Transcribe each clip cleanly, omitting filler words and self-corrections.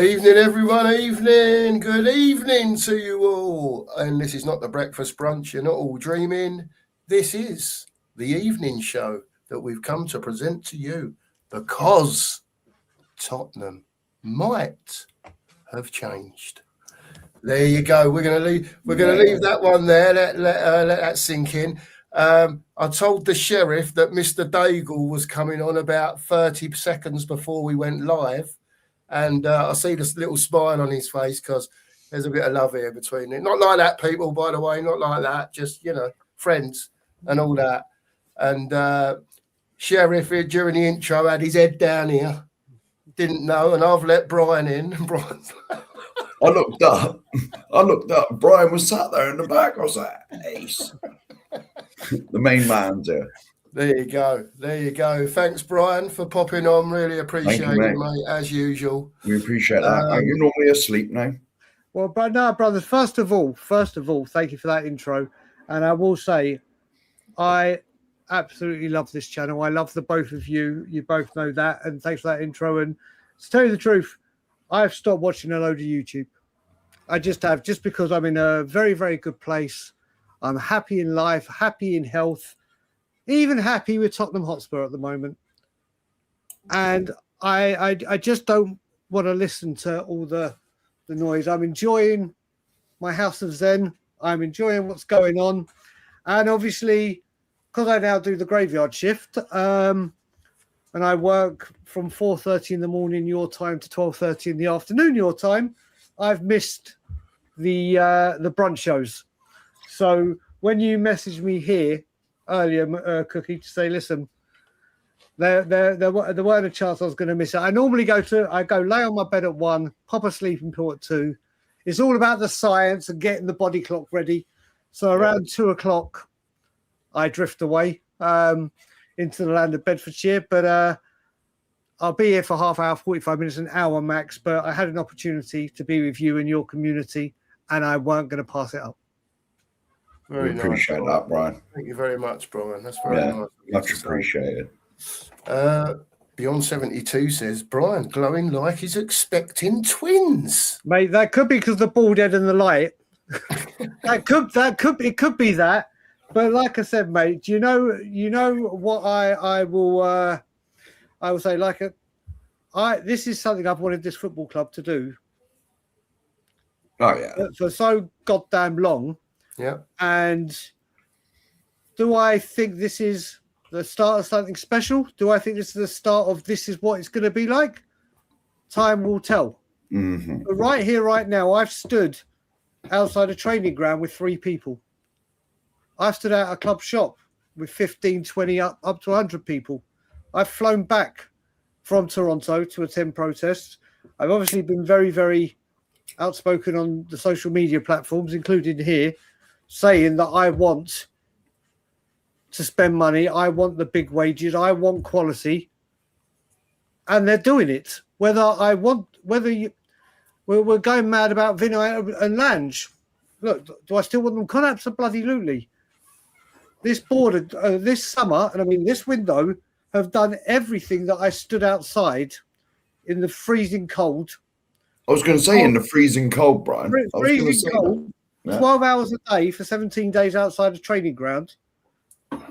Evening, everyone. Evening. Good evening to you all. And this is not the breakfast brunch. You're not all dreaming. This is the evening show that we've come to present to you because Tottenham might have changed. There you go. We're going to leave. We're going to leave that one there. Let that sink in. I told the sheriff that Mr. Daigle was coming on about 30 seconds before we went live. And I see this little smile on his face because there's a bit of love here between it. Not like that, people, by the way, not like that. Just, friends and all that. And Sheriff here during the intro had his head down here. Didn't know. And I've let Brian in. I looked up. Brian was sat there in the back. I was like, Ace. The main man's here. There you go. Thanks, Brian, for popping on. Really appreciate it, mate, as usual. We appreciate that. Are you normally asleep now? Well, but no, brothers, first of all, thank you for that intro. And I will say, I absolutely love this channel. I love the both of you. You both know that. And thanks for that intro. And to tell you the truth, I've stopped watching a load of YouTube. I just have, just because I'm in a very, very good place. I'm happy in life, happy in health. Even happy with Tottenham Hotspur at the moment. And I just don't want to listen to all the noise. I'm enjoying my house of Zen. I'm enjoying what's going on. And obviously, because I now do the graveyard shift, and I work from 4:30 in the morning your time to 12:30 in the afternoon your time, I've missed the brunch shows. So when you message me here earlier, Cookie, to say, listen, there weren't a chance I was going to miss it. I normally go lay on my bed at 1, pop a sleeping pill at 2. It's all about the science and getting the body clock ready. So around 2 o'clock, I drift away into the land of Bedfordshire. But I'll be here for half hour, 45 minutes, an hour max. But I had an opportunity to be with you and your community, and I weren't going to pass it up. Very nice. Appreciate that, Brian. Thank you very much, Brian. That's very nice. Much appreciated. Beyond 72 says, Brian glowing like he's expecting twins. Mate, that could be because the bald head and the light. it could be that. But like I said, mate, you know what I will say, this is something I've wanted this football club to do. Oh yeah. For so goddamn long. Yeah. And do I think this is the start of something special? Do I think this is the start of this is what it's going to be like? Time will tell. Mm-hmm. But right here, right now, I've stood outside a training ground with 3 people. I've stood out a club shop with 15, 20, up to 100 people. I've flown back from Toronto to attend protests. I've obviously been very, very outspoken on the social media platforms, including here, saying that I want to spend money. I want the big wages. I want quality. And they're doing it. We're going mad about Vinay and Lange. Look, do I still want them? Absolutely. This board, this summer, and I mean this window, have done everything that I stood outside in the freezing cold. I was going to say in the freezing cold, Brian. Freezing cold. 12 hours a day for 17 days outside a training ground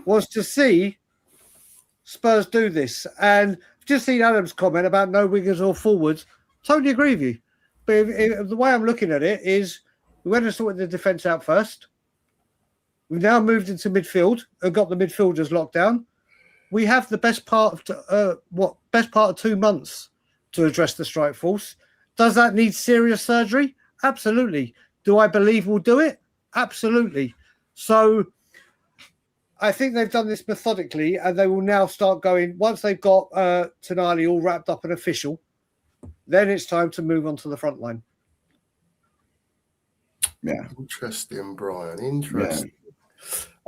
was to see Spurs do this. And I've just seen Adam's comment about no wingers or forwards. Totally agree with you. But the way I'm looking at it is we went and sorted the defence out first. We've now moved into midfield and got the midfielders locked down. We have the best part of 2 months to address the strike force. Does that need serious surgery? Absolutely. Do I believe we'll do it? Absolutely. So I think they've done this methodically, and they will now start going. Once they've got Tonali all wrapped up and official, then it's time to move on to the front line. Yeah. Interesting, Brian. Interesting.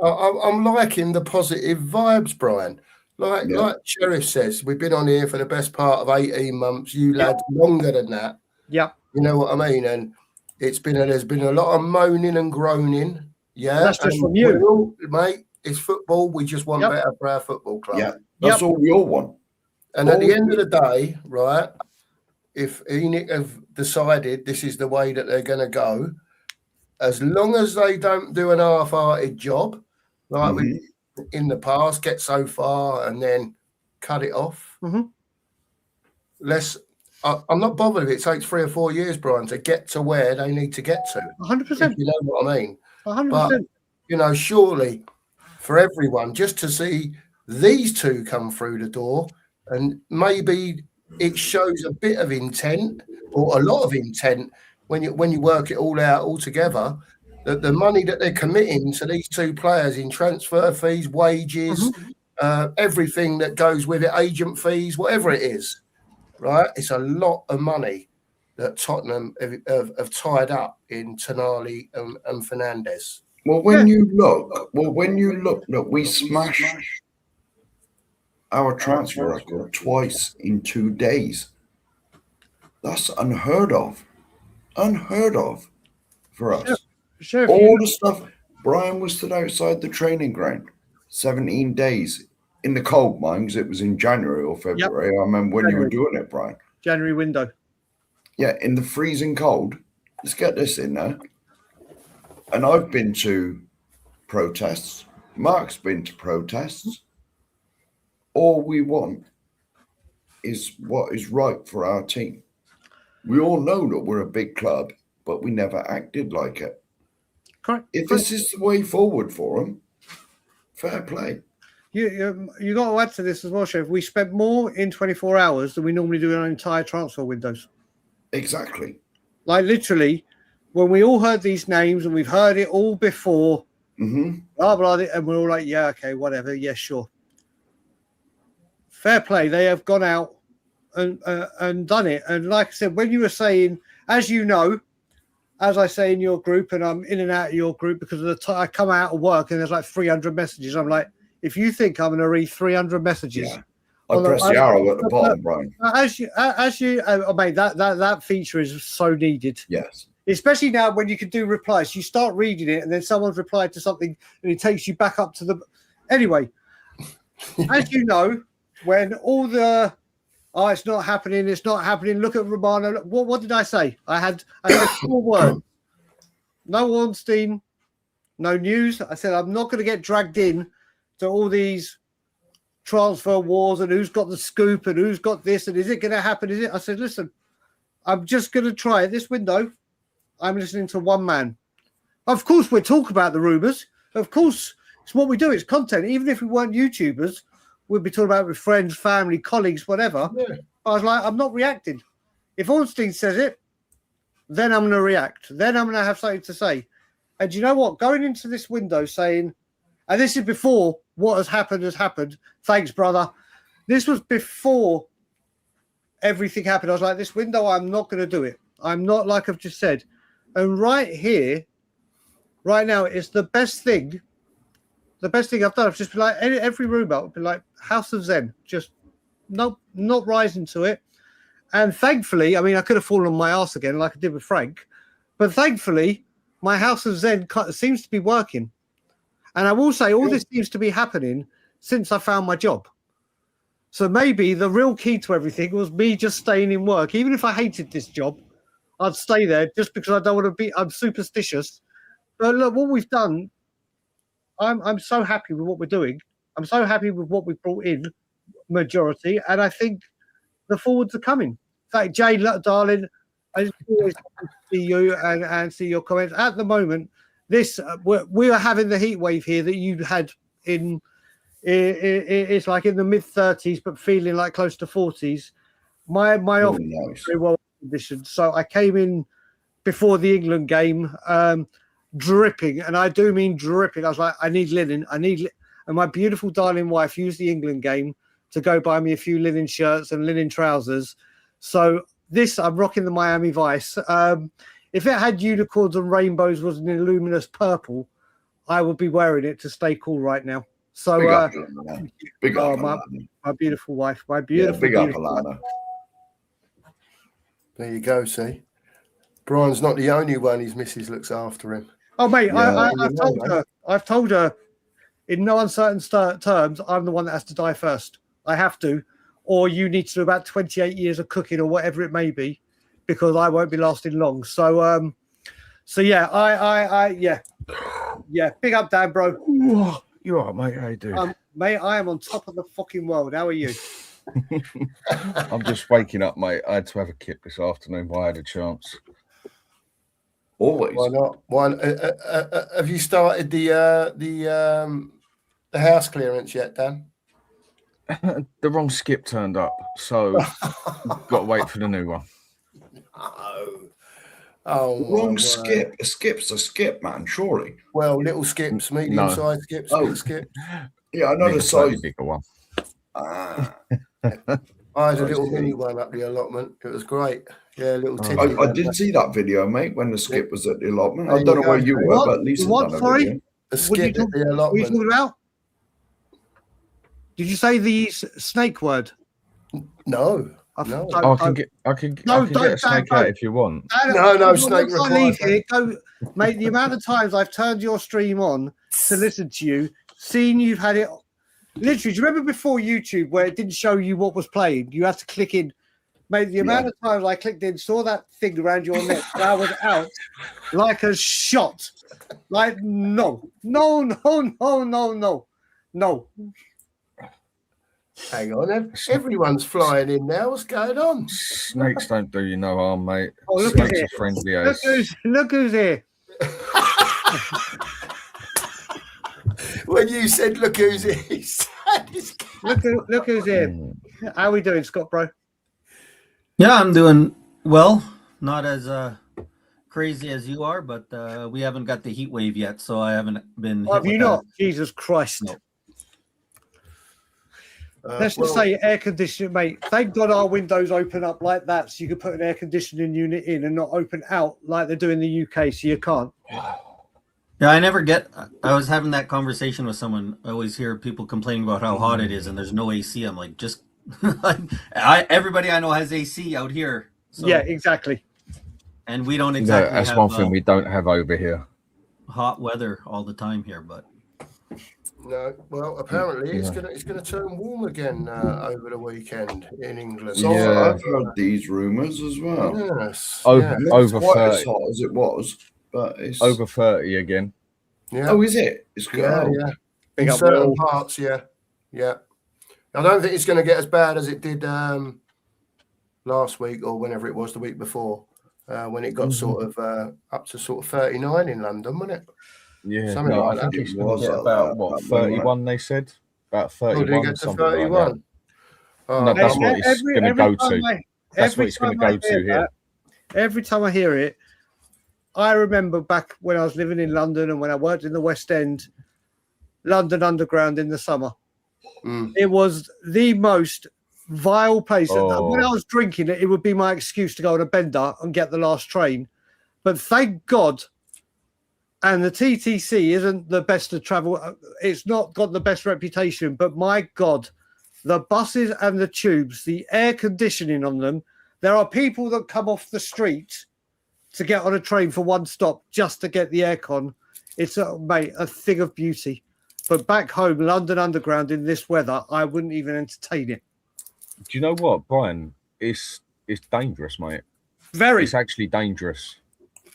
Yeah. I'm liking the positive vibes, Brian. Like Sheriff says, we've been on here for the best part of 18 months. You lads longer than that. Yeah. You know what I mean? And there's been a lot of moaning and groaning. Yeah. That's just from you. Mate, it's football. We just want better for our football club. Yeah. That's all we all want. And at the end of the day, right, if ENIC have decided this is the way that they're going to go, as long as they don't do an half-hearted job, like we in the past, get so far and then cut it off. Mhm. I'm not bothered if it takes 3 or 4 years, Brian, to get to where they need to get to. 100%. If you know what I mean. 100%. But, you know, surely for everyone, just to see these two come through the door, and maybe it shows a bit of intent or a lot of intent when you work it all out all together, that the money that they're committing to these two players in transfer fees, wages, everything that goes with it, agent fees, whatever it is, right? It's a lot of money that Tottenham have tied up in Tonali and Fernandes. Well, when you look, we smashed our transfer record twice in 2 days. That's unheard of for us. Sure. All the stuff. Brian was stood outside the training ground 17 days in the cold, mind, because it was in January or February. Yep. I remember when you were doing it, Brian. January window. Yeah, in the freezing cold. Let's get this in there. And I've been to protests. Mark's been to protests. All we want is what is right for our team. We all know that we're a big club, but we never acted like it. Correct. If this is the way forward for them, fair play. You got to add to this as well, Chef. We spent more in 24 hours than we normally do in our entire transfer windows. Exactly. Like literally, when we all heard these names and we've heard it all before, blah, blah, and we're all like, yeah, okay, whatever. Yeah, sure. Fair play. They have gone out and done it. And like I said, when you were saying, as you know, as I say in your group, and I'm in and out of your group because of the time I come out of work and there's like 300 messages. I'm like, if you think I'm going to read 300 messages, I press the arrow at the bottom, Brian. As you, mate, that feature is so needed. Yes. Especially now when you can do replies. You start reading it and then someone's replied to something and it takes you back up to the. Anyway, as you know, when all the it's not happening, look at Romano. What did I say? I had 4 words. No Ornstein, no news. I said I'm not going to get dragged in to all these transfer wars and who's got the scoop and who's got this and is it going to happen? Is it? I said, listen, I'm just going to try it. This window, I'm listening to one man. Of course, we'll talk about the rumours. Of course, it's what we do. It's content. Even if we weren't YouTubers, we'd be talking about it with friends, family, colleagues, whatever. Yeah. I was like, I'm not reacting. If Ornstein says it, then I'm going to react. Then I'm going to have something to say. And you know what? Going into this window saying, and this is before what has happened. Thanks, brother. This was before everything happened. I was like, this window, I'm not going to do it. I'm not, like I've just said. And right here, right now, it's the best thing. The best thing I've done. I've just been like, every room out, been like House of Zen. Just not rising to it. And thankfully, I mean, I could have fallen on my ass again like I did with Frank. But thankfully, my House of Zen seems to be working. And I will say all this seems to be happening since I found my job. So maybe the real key to everything was me just staying in work. Even if I hated this job, I'd stay there just because I don't want to be, I'm superstitious. But look, what we've done, I'm so happy with what we're doing. I'm so happy with what we've brought in, majority. And I think the forwards are coming. In fact, Jay, darling, I always see you and see your comments. At the moment, this we are having the heat wave here that you had in. It's like in the mid 30s, but feeling like close to 40s. My office is very well conditioned, so I came in before the England game, dripping, and I do mean dripping. I was like, I need linen, and my beautiful darling wife used the England game to go buy me a few linen shirts and linen trousers. So this, I'm rocking the Miami Vice. If it had unicorns and rainbows, was an luminous purple, I would be wearing it to stay cool right now. So, big up, my beautiful wife, my beautiful, big up, beautiful Alana. wife. There you go. See, Brian's not the only one. His missus looks after him. Oh, mate, yeah, I've told her, in no uncertain terms, I'm the one that has to die first. I have to, or you need to do about 28 years of cooking or whatever it may be, because I won't be lasting long. So, yeah, big up, Dan, bro. You all right, mate? How you doing? Mate, I am on top of the fucking world. How are you? I'm just waking up, mate. I had to have a kip this afternoon, but I had a chance. Always. Why not? Have you started the house clearance yet, Dan? The wrong skip turned up, so got to wait for the new one. Oh, Wrong skip. A skip's a skip, man, surely. Well, little skips, medium-sized skips, big skips. Yeah, I know the size. Bigger one. Ah. I had a little mini one up the allotment. It was great. Yeah, little Oh. titty. I did see that video, mate, when the skip was at the allotment. I don't know where you were, but at least What? done a Sorry? video. The What are you skip at the What are you allotment. talking about? Did you say the snake word? No. I No. I can get a snake out if you want. No, snake I leave required. here, go, mate. The amount of times I've turned your stream on to listen to you, seen you've had it. Literally, do you remember before YouTube where it didn't show you what was playing? You had to click in. Mate, the amount of times I clicked in, saw that thing around your neck, and I was out like a shot. Like, no. Hang on. Everyone's flying in now. What's going on? Snakes don't do you no harm, mate. Oh, look Snakes at are friendly Look as. look who's here. When you said, look who's here, Look who's here. How we doing, Scott, bro? Yeah, I'm doing well. Not as crazy as you are, but we haven't got the heat wave yet, so I haven't been. Have hit you with not? Jesus Christ. No. Let's just say air conditioning, mate. Thank God our windows open up like that, so you can put an air conditioning unit in and not open out like they do in the UK, so you can't. Yeah, I never get. I was having that conversation with someone. I always hear people complaining about how hot it is, and there's no AC. I'm like, just like everybody I know has AC out here. So, Yeah, exactly. and we don't No, exactly. that's have, one thing we don't have over here. hot weather all the time here, but No, well, apparently Yeah. it's gonna turn warm again over the weekend in England. So Yeah. I've heard these rumours as well. Yes. Over yeah. Not over quite as 30, hot as it was, but it's over 30 again. Yeah. Oh, is it? It's good. Yeah, Oh, yeah. Big In up, certain Will. parts, yeah. I don't think it's going to get as bad as it did last week or whenever it was the week before, when it got sort of up to sort of 39 in London, wasn't it? Yeah, Something no, like I think that. it's It going was to get like about that, what that one, 31. They said about Oh, did it 31, get to something like 31? that. Oh, No, that's I'm- what it's going to go to. That's what every it's going time to go I hear to here. that, every time I hear it, I remember back when I was living in London and when I worked in the West End, London Underground in the summer. Mm. It was the most vile place. Oh. When I was drinking it, it would be my excuse to go on a bender and get the last train. But thank God, and the TTC isn't the best to travel. It's not got the best reputation, but my God, the buses and the tubes, the air conditioning on them, there are people that come off the street to get on a train for one stop just to get the aircon. It's, mate, a thing of beauty. But back home, London Underground in this weather, I wouldn't even entertain it. Do you know what, Brian? It's dangerous, mate. Very. It's actually dangerous.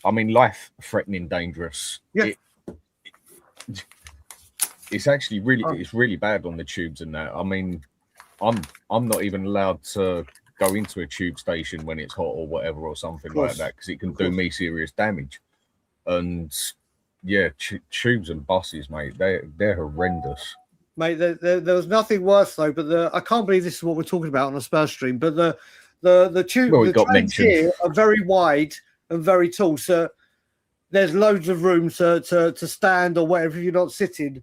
I mean, life-threatening dangerous. Yeah. It's actually really bad on the tubes and that. I mean, I'm not even allowed to go into a tube station when it's hot or whatever or something like that because it can do me serious damage. And yeah, tubes and buses, mate, they're horrendous. Mate, there was nothing worse though. But I can't believe this is what we're talking about on a Spurs stream. But the tube, Well, it the got trains mentioned. here are very wide and very tall. So there's loads of room to stand or whatever if you're not sitting.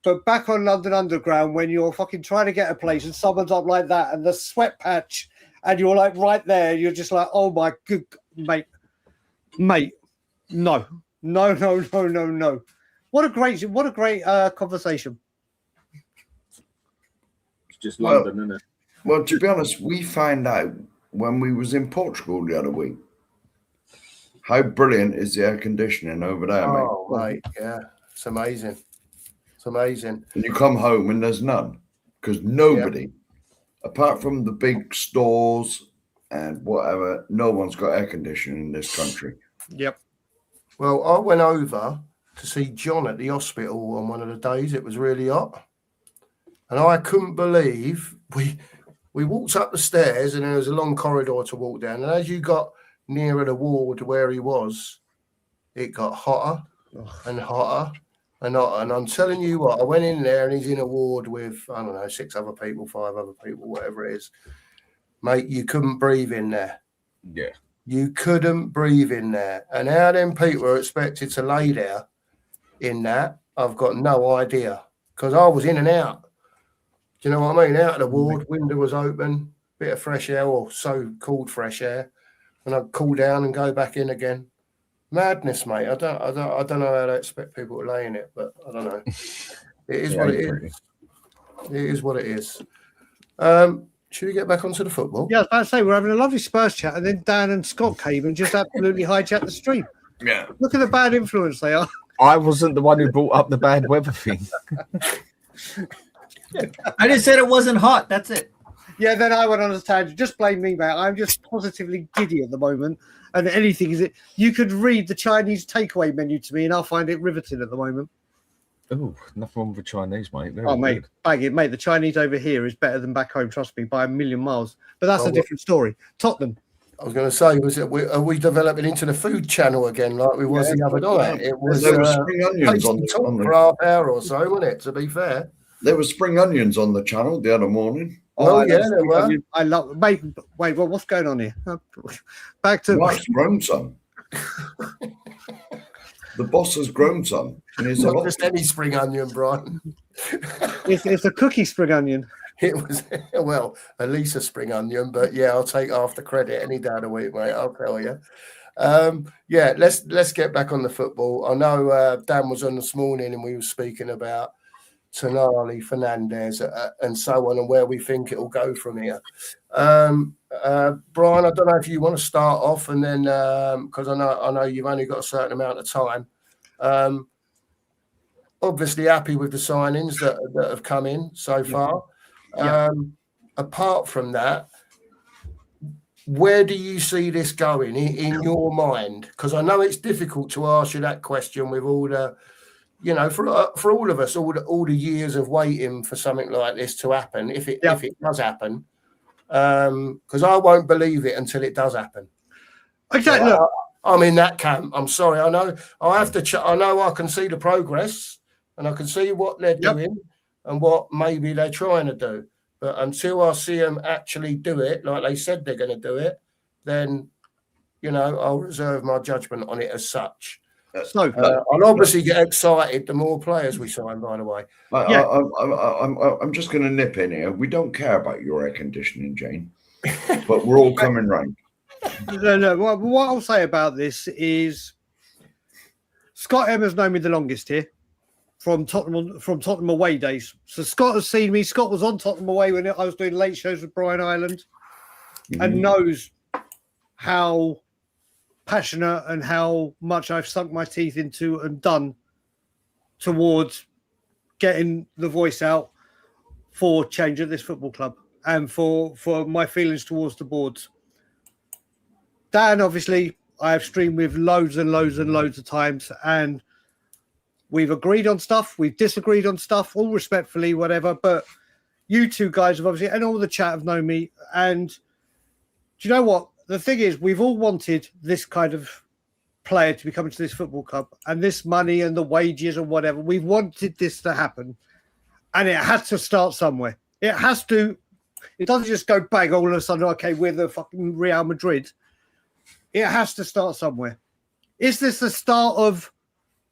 But back on London Underground, when you're fucking trying to get a place and someone's up like that and the sweat patch and you're like right there, you're just like, oh my good mate, no. What a great conversation. It's just Well- London, isn't it? Well, to be honest, we found out when we was in Portugal the other week how brilliant is the air conditioning over there, mate. Oh, mate, yeah. It's amazing. It's amazing. And you come home and there's none because nobody apart from the big stores and whatever, no one's got air conditioning in this country. Yep. Well, I went over to see John at the hospital on one of the days. It was really hot. And I couldn't believe we walked up the stairs and there was a long corridor to walk down. And as you got nearer the ward where he was, it got hotter and hotter and hotter. And I'm telling you what, I went in there and he's in a ward with, I don't know, 6 other people, 5 other people, whatever it is. Mate, you couldn't breathe in there. Yeah. You couldn't breathe in there. And how them people are expected to lay there in that, I've got no idea. Because I was in and out. Do you know what I mean? Out of the ward, window was open, bit of fresh air, or so-called fresh air. And I'd cool down and go back in again. Madness, mate. I don't know how they expect people to lay in it, but I don't know. It is what it is. It is what it is. Should we get back onto the football? Yeah, I was about to say, we're having a lovely Spurs chat, and then Dan and Scott came and just absolutely hijacked the stream. Yeah. Look at the bad influence they are. I wasn't the one who brought up the bad weather thing. I just said it wasn't hot. That's it. Yeah, then I went on a tangent. Just blame me, mate. I'm just positively giddy at the moment. And anything is it. You could read the Chinese takeaway menu to me, and I'll find it riveting at the moment. Oh, nothing wrong with the Chinese, mate. Very Mate, good. bag it, mate. The Chinese over here is better than back home, trust me, by a million miles. But that's a different story. Tottenham. I was going to say, are we developing into the food channel again like we was the other night? It was There were spring onions on for the half hour or so, wasn't it? To be fair. there were spring onions on the channel the other morning. Oh, yeah, there were. I love. Mate, wait, what's going on here? Back to. Mark's grown some. The boss has grown some. And he's Not just any spring onion, Brian. It's a cookie spring onion. It was, well, at least a spring onion, but yeah, I'll take half the credit any day of the week, mate. I'll tell you. Yeah, let's get back on the football. I know Dan was on this morning and we were speaking about Tonali, Fernandez, and so on, and where we think it will go from here. Brian, I don't know if you want to start off, and then because I know you've only got a certain amount of time. Obviously, happy with the signings that have come in so far. Yeah. Apart from that, where do you see this going in your mind? Because I know it's difficult to ask you that question with all the, you know, for all of us, all the years of waiting for something like this to happen, if it does happen, because I won't believe it until it does happen. Exactly. So I'm in that camp. I'm sorry. I know I have to. I know I can see the progress and I can see what they're doing and what maybe they're trying to do. But until I see them actually do it, like they said they're going to do it, then, you know, I'll reserve my judgment on it as such. So I'll obviously get excited the more players we sign, by the way. I'm just going to nip in here. We don't care about your air conditioning, Jane, but we're all coming round. No. What I'll say about this is Scott M has known me the longest here from Tottenham away days. So Scott has seen me. Scott was on Tottenham away when I was doing late shows with Brian Ireland, and knows how passionate and how much I've sunk my teeth into and done towards getting the voice out for change at this football club and for my feelings towards the boards. Dan, obviously, I have streamed with loads and loads and loads of times, and we've agreed on stuff, we've disagreed on stuff, all respectfully, whatever. But you two guys have obviously, and all the chat have known me. And do you know what? The thing is, we've all wanted this kind of player to be coming to this football club, and this money and the wages and whatever. We've wanted this to happen, and it has to start somewhere. It has to. It doesn't just go bang all of a sudden. Okay, we're the fucking Real Madrid. It has to start somewhere. Is this the start of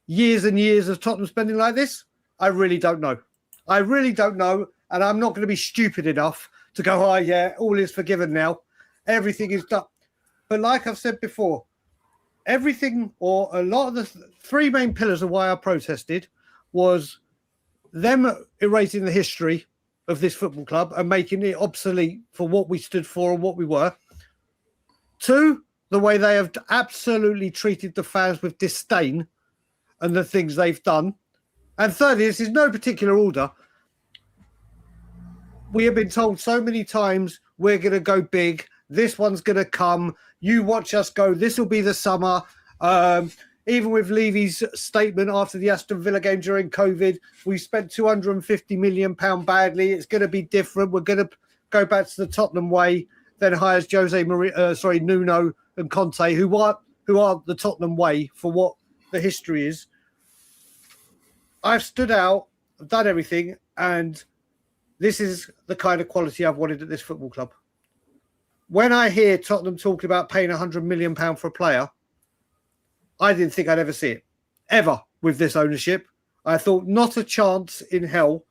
years and years of Tottenham spending like this? I really don't know. I really don't know, and I'm not going to be stupid enough to go, oh yeah, all is forgiven now. Everything is done. But like I've said before, everything or a lot of the three main pillars of why I protested was them erasing the history of this football club and making it obsolete for what we stood for and what we were. 2, the way they have absolutely treated the fans with disdain and the things they've done. And thirdly, this is no particular order. we have been told so many times we're going to go big. This one's going to come. You watch us go. This will be the summer. Even with Levy's statement after the Aston Villa game during COVID, we spent £250 million badly. It's going to be different. We're going to go back to the Tottenham way. Then hires Nuno and Conte, who are the Tottenham way for what the history is. I've stood out, I've done everything, and this is the kind of quality I've wanted at this football club. When I hear Tottenham talking about paying £100 million for a player, I didn't think I'd ever see it, ever, with this ownership. I thought not a chance in hell.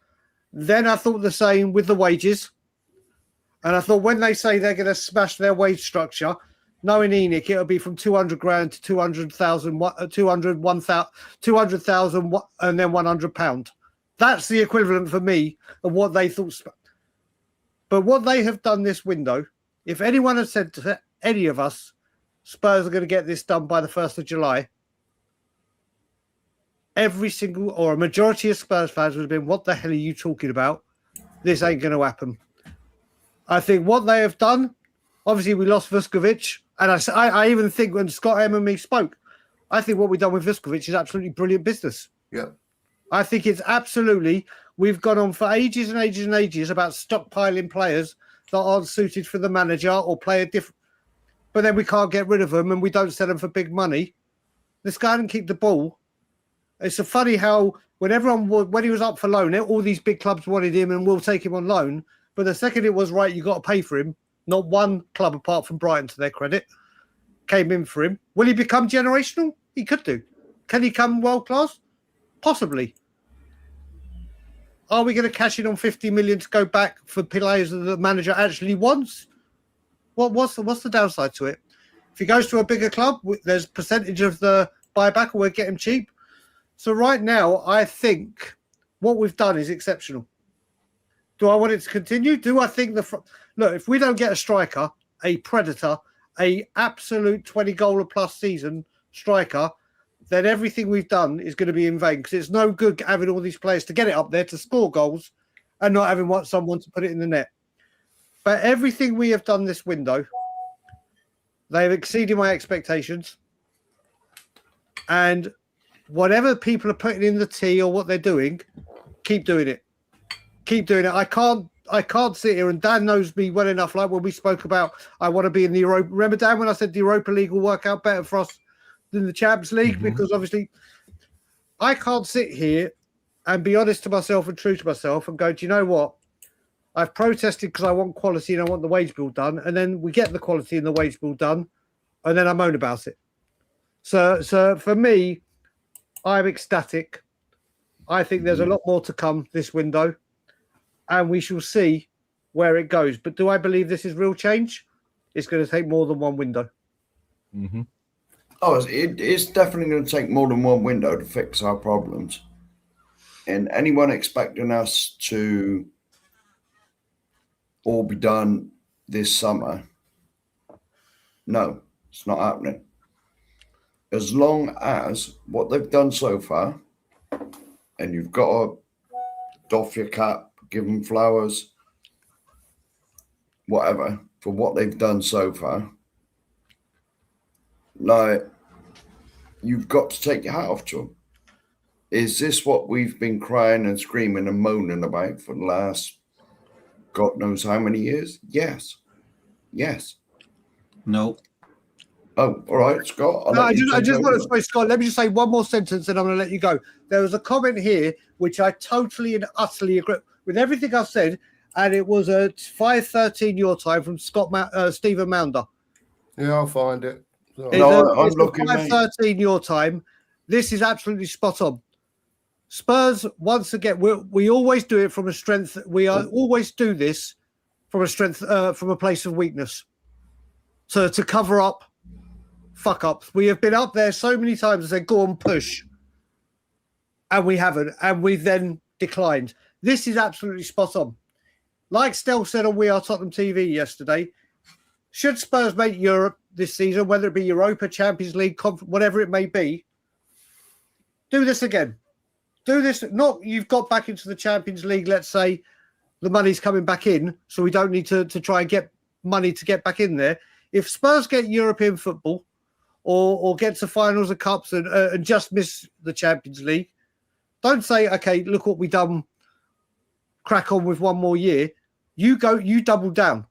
Then I thought the same with the wages. And I thought when they say they're going to smash their wage structure, knowing ENIC, it'll be from 200 grand to 200,000, 200,000 and then £100. That's the equivalent for me of what they thought. But what they have done this window, if anyone had said to any of us, Spurs are going to get this done by the 1st of July, every single or a majority of Spurs fans would have been, what the hell are you talking about? This ain't going to happen. I think what they have done, obviously we lost Vuskovic, and I even think when Scott M and me spoke, I think what we've done with Vuskovic is absolutely brilliant business. Yeah. I think it's absolutely, we've gone on for ages and ages and ages about stockpiling players that aren't suited for the manager or play a different, but then we can't get rid of them and we don't sell them for big money. Let's go out and keep the ball. It's so funny how when he was up for loan, all these big clubs wanted him and we'll take him on loan. But the second it was right, you got to pay for him. Not one club, apart from Brighton, to their credit, came in for him. Will he become generational? He could do. Can he come world class? Possibly. Are we going to cash in on 50 million to go back for players that the manager actually wants? What's the downside to it? If he goes to a bigger club, there's a percentage of the buyback, or we'll get him cheap. So right now, I think what we've done is exceptional. Do I want it to continue? Do I think look, if we don't get a striker, a predator, a absolute 20-goal plus season striker, then everything we've done is going to be in vain, because it's no good having all these players to get it up there to score goals and not having someone to put it in the net. But everything we have done this window, they've exceeded my expectations. And whatever people are putting in the tea or what they're doing, keep doing it. Keep doing it. I can't sit here, and Dan knows me well enough, like when we spoke about I want to be in the Europa. Remember, Dan, when I said the Europa League will work out better for us than the Champions League? Mm-hmm. Because obviously I can't sit here and be honest to myself and true to myself and go, do you know what? I've protested because I want quality and I want the wage bill done. And then we get the quality and the wage bill done, and then I moan about it. So for me, I'm ecstatic. I think there's a lot more to come this window, and we shall see where it goes. But do I believe this is real change? It's going to take more than one window. Mm-hmm. Oh, it's definitely going to take more than one window to fix our problems. And anyone expecting us to all be done this summer, no, it's not happening. As long as what they've done so far, and you've got to doff your cap, give them flowers, whatever, for what they've done so far, like, you've got to take your hat off to them. Is this what we've been crying and screaming and moaning about for the last God knows how many years? Yes. No. Oh, all right, Scott. I just want to say, Scott, let me just say one more sentence and I'm going to let you go. There was a comment here which I totally and utterly agree with everything I've said, and it was at 5:13 your time from Stephen Mounder. Yeah, I'll find it. I'm looking. 5:13 your time. This is absolutely spot on. Spurs, once again, we always do it from a strength. We always do this from a strength, from a place of weakness. So to cover up fuck ups. We have been up there so many times and said, go on, push. And we haven't. And we've then declined. This is absolutely spot on. Like Stel said on We Are Tottenham TV yesterday, should Spurs make Europe this season, whether it be Europa, Champions League, whatever it may be, do this again. Do this. Not you've got back into the Champions League, let's say, the money's coming back in, so we don't need to try and get money to get back in there. If Spurs get European football or get to finals of cups and just miss the Champions League, don't say, okay, look what we done, crack on with one more year. You double down.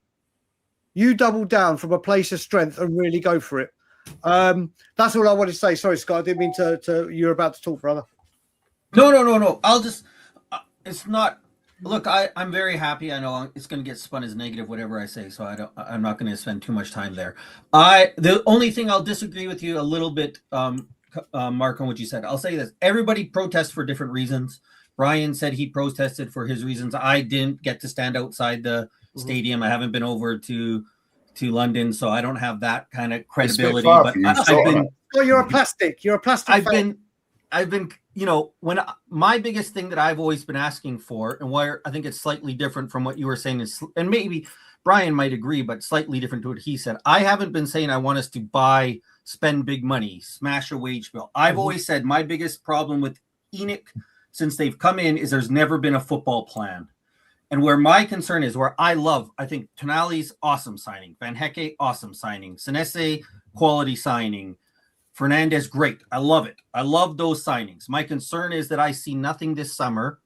You double down from a place of strength and really go for it. That's all I wanted to say. Sorry, Scott, I didn't mean to you're about to talk, brother. No. I'll just, it's not, look, I'm very happy. I know it's going to get spun as negative, whatever I say. So I'm not going to spend too much time there. The only thing I'll disagree with you a little bit, Mark, on what you said. I'll say this. Everybody protests for different reasons. Brian said he protested for his reasons. I didn't get to stand outside the stadium. I haven't been over to London, so I don't have that kind of credibility. But I've been. Oh, you're a plastic. You're a plastic. I've been. You know, when my biggest thing that I've always been asking for, and why I think it's slightly different from what you were saying is, and maybe Brian might agree, but slightly different to what he said. I haven't been saying I want us to spend big money, smash a wage bill. I've always said my biggest problem with ENIC since they've come in is there's never been a football plan. And where my concern is, where I think Tonali's awesome signing, Van Hecke, awesome signing, Senesi, quality signing, Fernandez, great. I love it. I love those signings. My concern is that I see nothing this summer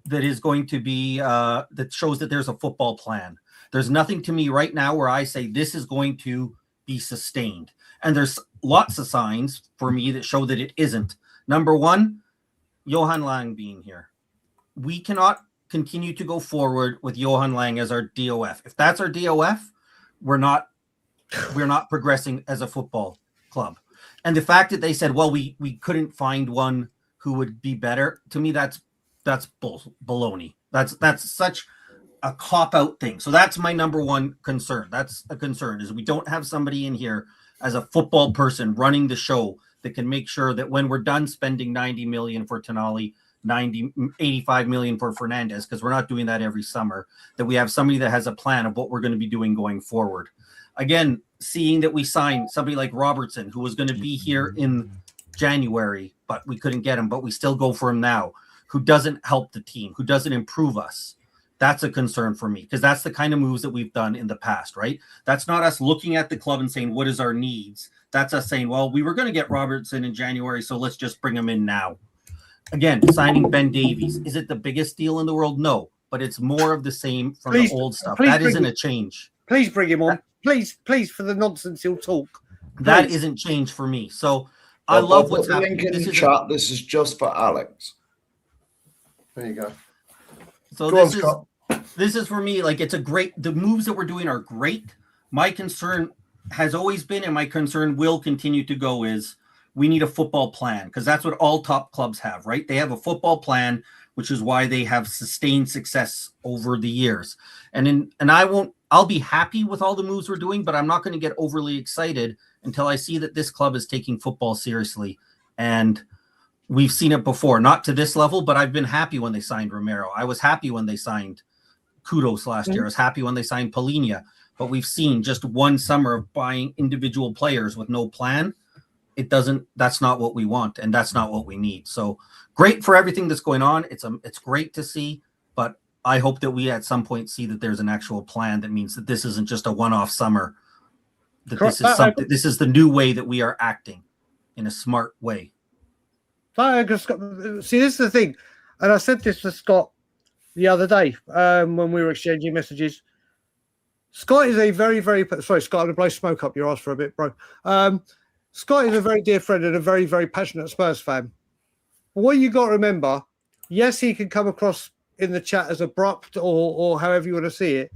that is going to be, that shows that there's a football plan. There's nothing to me right now where I say this is going to be sustained. And there's lots of signs for me that show that it isn't. Number one, Johan Lang being here. We cannot continue to go forward with Johan Lang as our DOF. If that's our DOF, we're not progressing as a football club. And the fact that they said, well, we couldn't find one who would be better, to me that's baloney. That's such a cop-out thing. So that's my number one concern. That's a concern, is we don't have somebody in here as a football person running the show that can make sure that when we're done spending 90 million for Tonali, 85 million for Fernandez, because we're not doing that every summer, that we have somebody that has a plan of what we're going to be doing going forward. Again, seeing that we signed somebody like Robertson, who was going to be here in January, but we couldn't get him, but we still go for him now, who doesn't help the team, who doesn't improve us. That's a concern for me, because that's the kind of moves that we've done in the past, right? That's not us looking at the club and saying, what is our needs? That's us saying, well, we were going to get Robertson in January, so let's just bring him in now. Again, signing Ben Davies. Is it the biggest deal in the world? No, but it's more of the same from the old stuff. That isn't a change. Please bring him on. Please, for the nonsense he'll talk. That isn't change for me. So I love what's happening. This is just for Alex. There you go. So this is for me, like, it's a great, the moves that we're doing are great. My concern has always been, and my concern will continue to go, is we need a football plan, because that's what all top clubs have, right? They have a football plan, which is why they have sustained success over the years. I'll be happy with all the moves we're doing, but I'm not going to get overly excited until I see that this club is taking football seriously. And we've seen it before, not to this level, but I've been happy when they signed Romero. I was happy when they signed Kudos last year. I was happy when they signed Polina. But we've seen just one summer of buying individual players with no plan. That's not what we want, and that's not what we need. So great for everything that's going on. It's great to see, but I hope that we at some point see that there's an actual plan that means that this isn't just a one-off summer, that this is the new way that we are acting in a smart way. See, this is the thing, and I said this to Scott the other day when we were exchanging messages. Scott is a very, very, sorry, Scott, I'm going to blow smoke up your ass for a bit, bro. Scott is a very dear friend and a very, very passionate Spurs fan. But what you got to remember, yes, he can come across in the chat as abrupt or however you want to see it.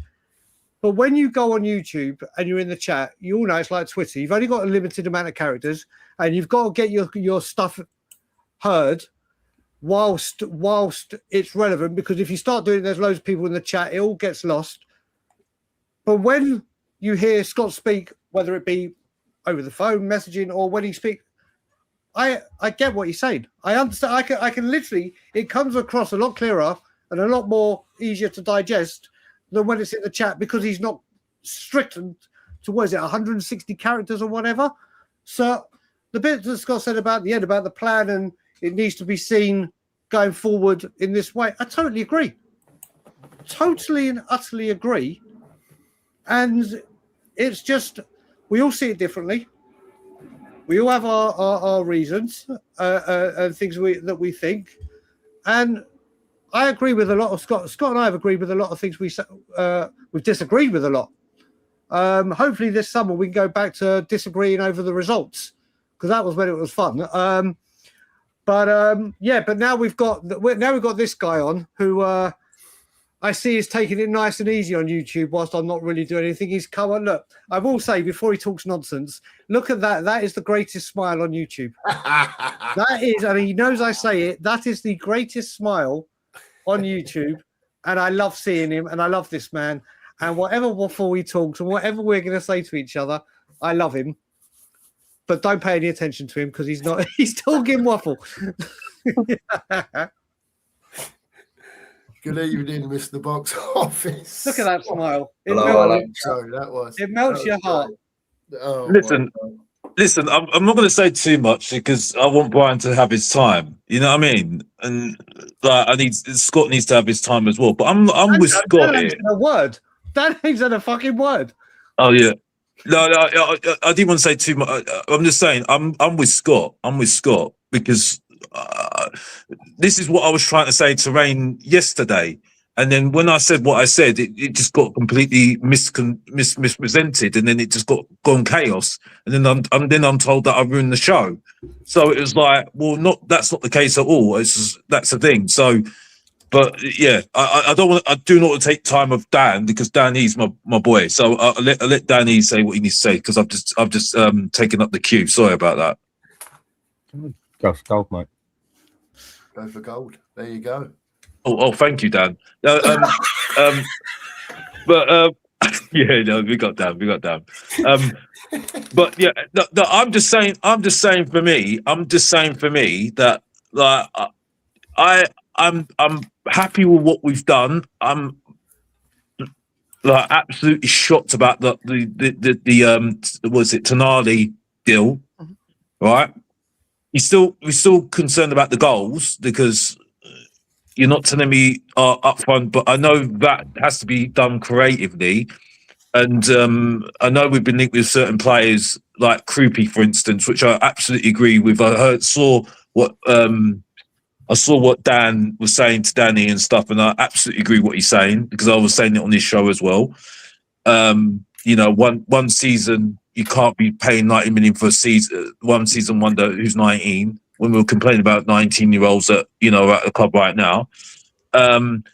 But when you go on YouTube and you're in the chat, you all know it's like Twitter. You've only got a limited amount of characters, and you've got to get your stuff heard whilst it's relevant, because if you start doing it, there's loads of people in the chat, it all gets lost. But when you hear Scott speak, whether it be over the phone, messaging, or when he speaks, I get what he's saying. I understand. I can literally, it comes across a lot clearer and a lot more easier to digest than when it's in the chat, because he's not stricken to, 160 characters or whatever. So the bit that Scott said about the end, about the plan, and it needs to be seen going forward in this way, I totally agree. totally and utterly agree. And it's just, we all see it differently. We all have our reasons and things that we think. And I agree with a lot of Scott. Scott and I have agreed with a lot of things we've disagreed with a lot. Hopefully this summer we can go back to disagreeing over the results, because that was when it was fun. But now we've got this guy on who I see is taking it nice and easy on YouTube whilst I'm not really doing anything. He's come on. Look, I will say before he talks nonsense, look at that. That is the greatest smile on YouTube. That is, and he knows I say it. That is the greatest smile on YouTube, and I love seeing him, and I love this man. And whatever waffle he talks and whatever we're going to say to each other, I love him. But don't pay any attention to him because he's not. He's talking waffle. Good evening, Mr. Box Office. Look at that smile. It Hello, melts your heart. Oh, Listen, I'm not going to say too much because I want Brian to have his time. You know what I mean? And like, Scott needs to have his time as well. But I'm with Scott here. A word. That ain't a fucking word. Oh yeah. No, I didn't want to say too much. I'm just saying I'm with Scott. I'm with Scott because this is what I was trying to say to Rain yesterday. And then when I said what I said, it just got completely misrepresented, and then it just gone chaos. And then I'm told that I ruined the show. So it was like, well, that's not the case at all. That's the thing. So, but yeah, I do not want to take time of Dan because Danny's my boy. So I'll let Danny say what he needs to say because I've just taken up the cue. Sorry about that. Go for gold, mate. Go for gold. There you go. Oh, thank you, Dan. Yeah, no, we got Dan. But yeah, no, I'm just saying for me that like I'm happy with what we've done. I'm like absolutely shocked about the was it Tonali deal, right? We're still concerned about the goals because you're not telling me up front, but I know that has to be done creatively. And I know we've been linked with certain players like Krupi, for instance, which I absolutely agree with. I saw what Dan was saying to Danny and stuff, and I absolutely agree what he's saying because I was saying it on this show as well. You know, one season you can't be paying 90 million for a season, one season wonder who's 19. When we were complaining about 19-year-olds that are at the club right now, and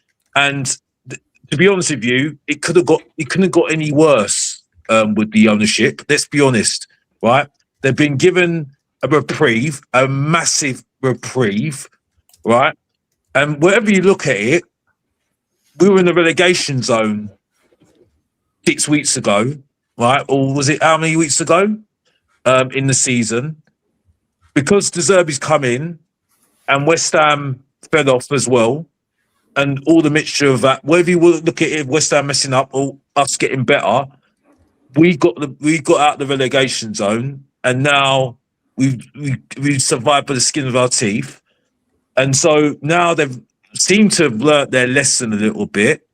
to be honest with you, it couldn't have got any worse with the ownership. Let's be honest, right? They've been given a reprieve, a massive reprieve, right? And wherever you look at it, we were in the relegation zone 6 weeks ago, right? Or was it how many weeks ago in the season? Because De Zerbi's come in and West Ham fell off as well, and all the mixture of that, whether you look at it, West Ham messing up or us getting better, we got out the relegation zone, and now we've survived by the skin of our teeth. And so now they've seemed to have learnt their lesson a little bit,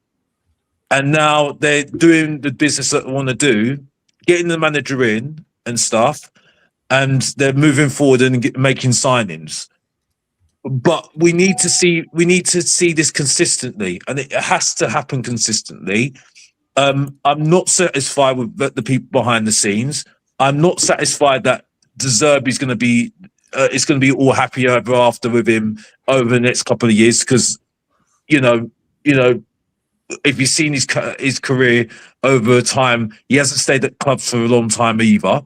and now they're doing the business that they want to do, getting the manager in and stuff. And they're moving forward and making signings, but we need to see this consistently, and it has to happen consistently. I'm not satisfied with the people behind the scenes. I'm not satisfied that De Zerbi's going to be it's going to be all happy ever after with him over the next couple of years because you know if you've seen his career over time, he hasn't stayed at clubs for a long time either.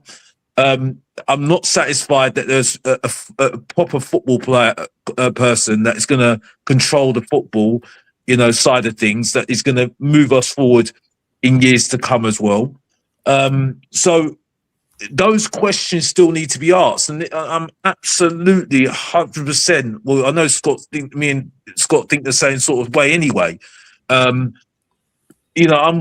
I'm not satisfied that there's a proper football player, person that is going to control the football, side of things, that is going to move us forward in years to come as well. So those questions still need to be asked, and I'm absolutely 100%. Well, I know me and Scott think the same sort of way anyway. I'm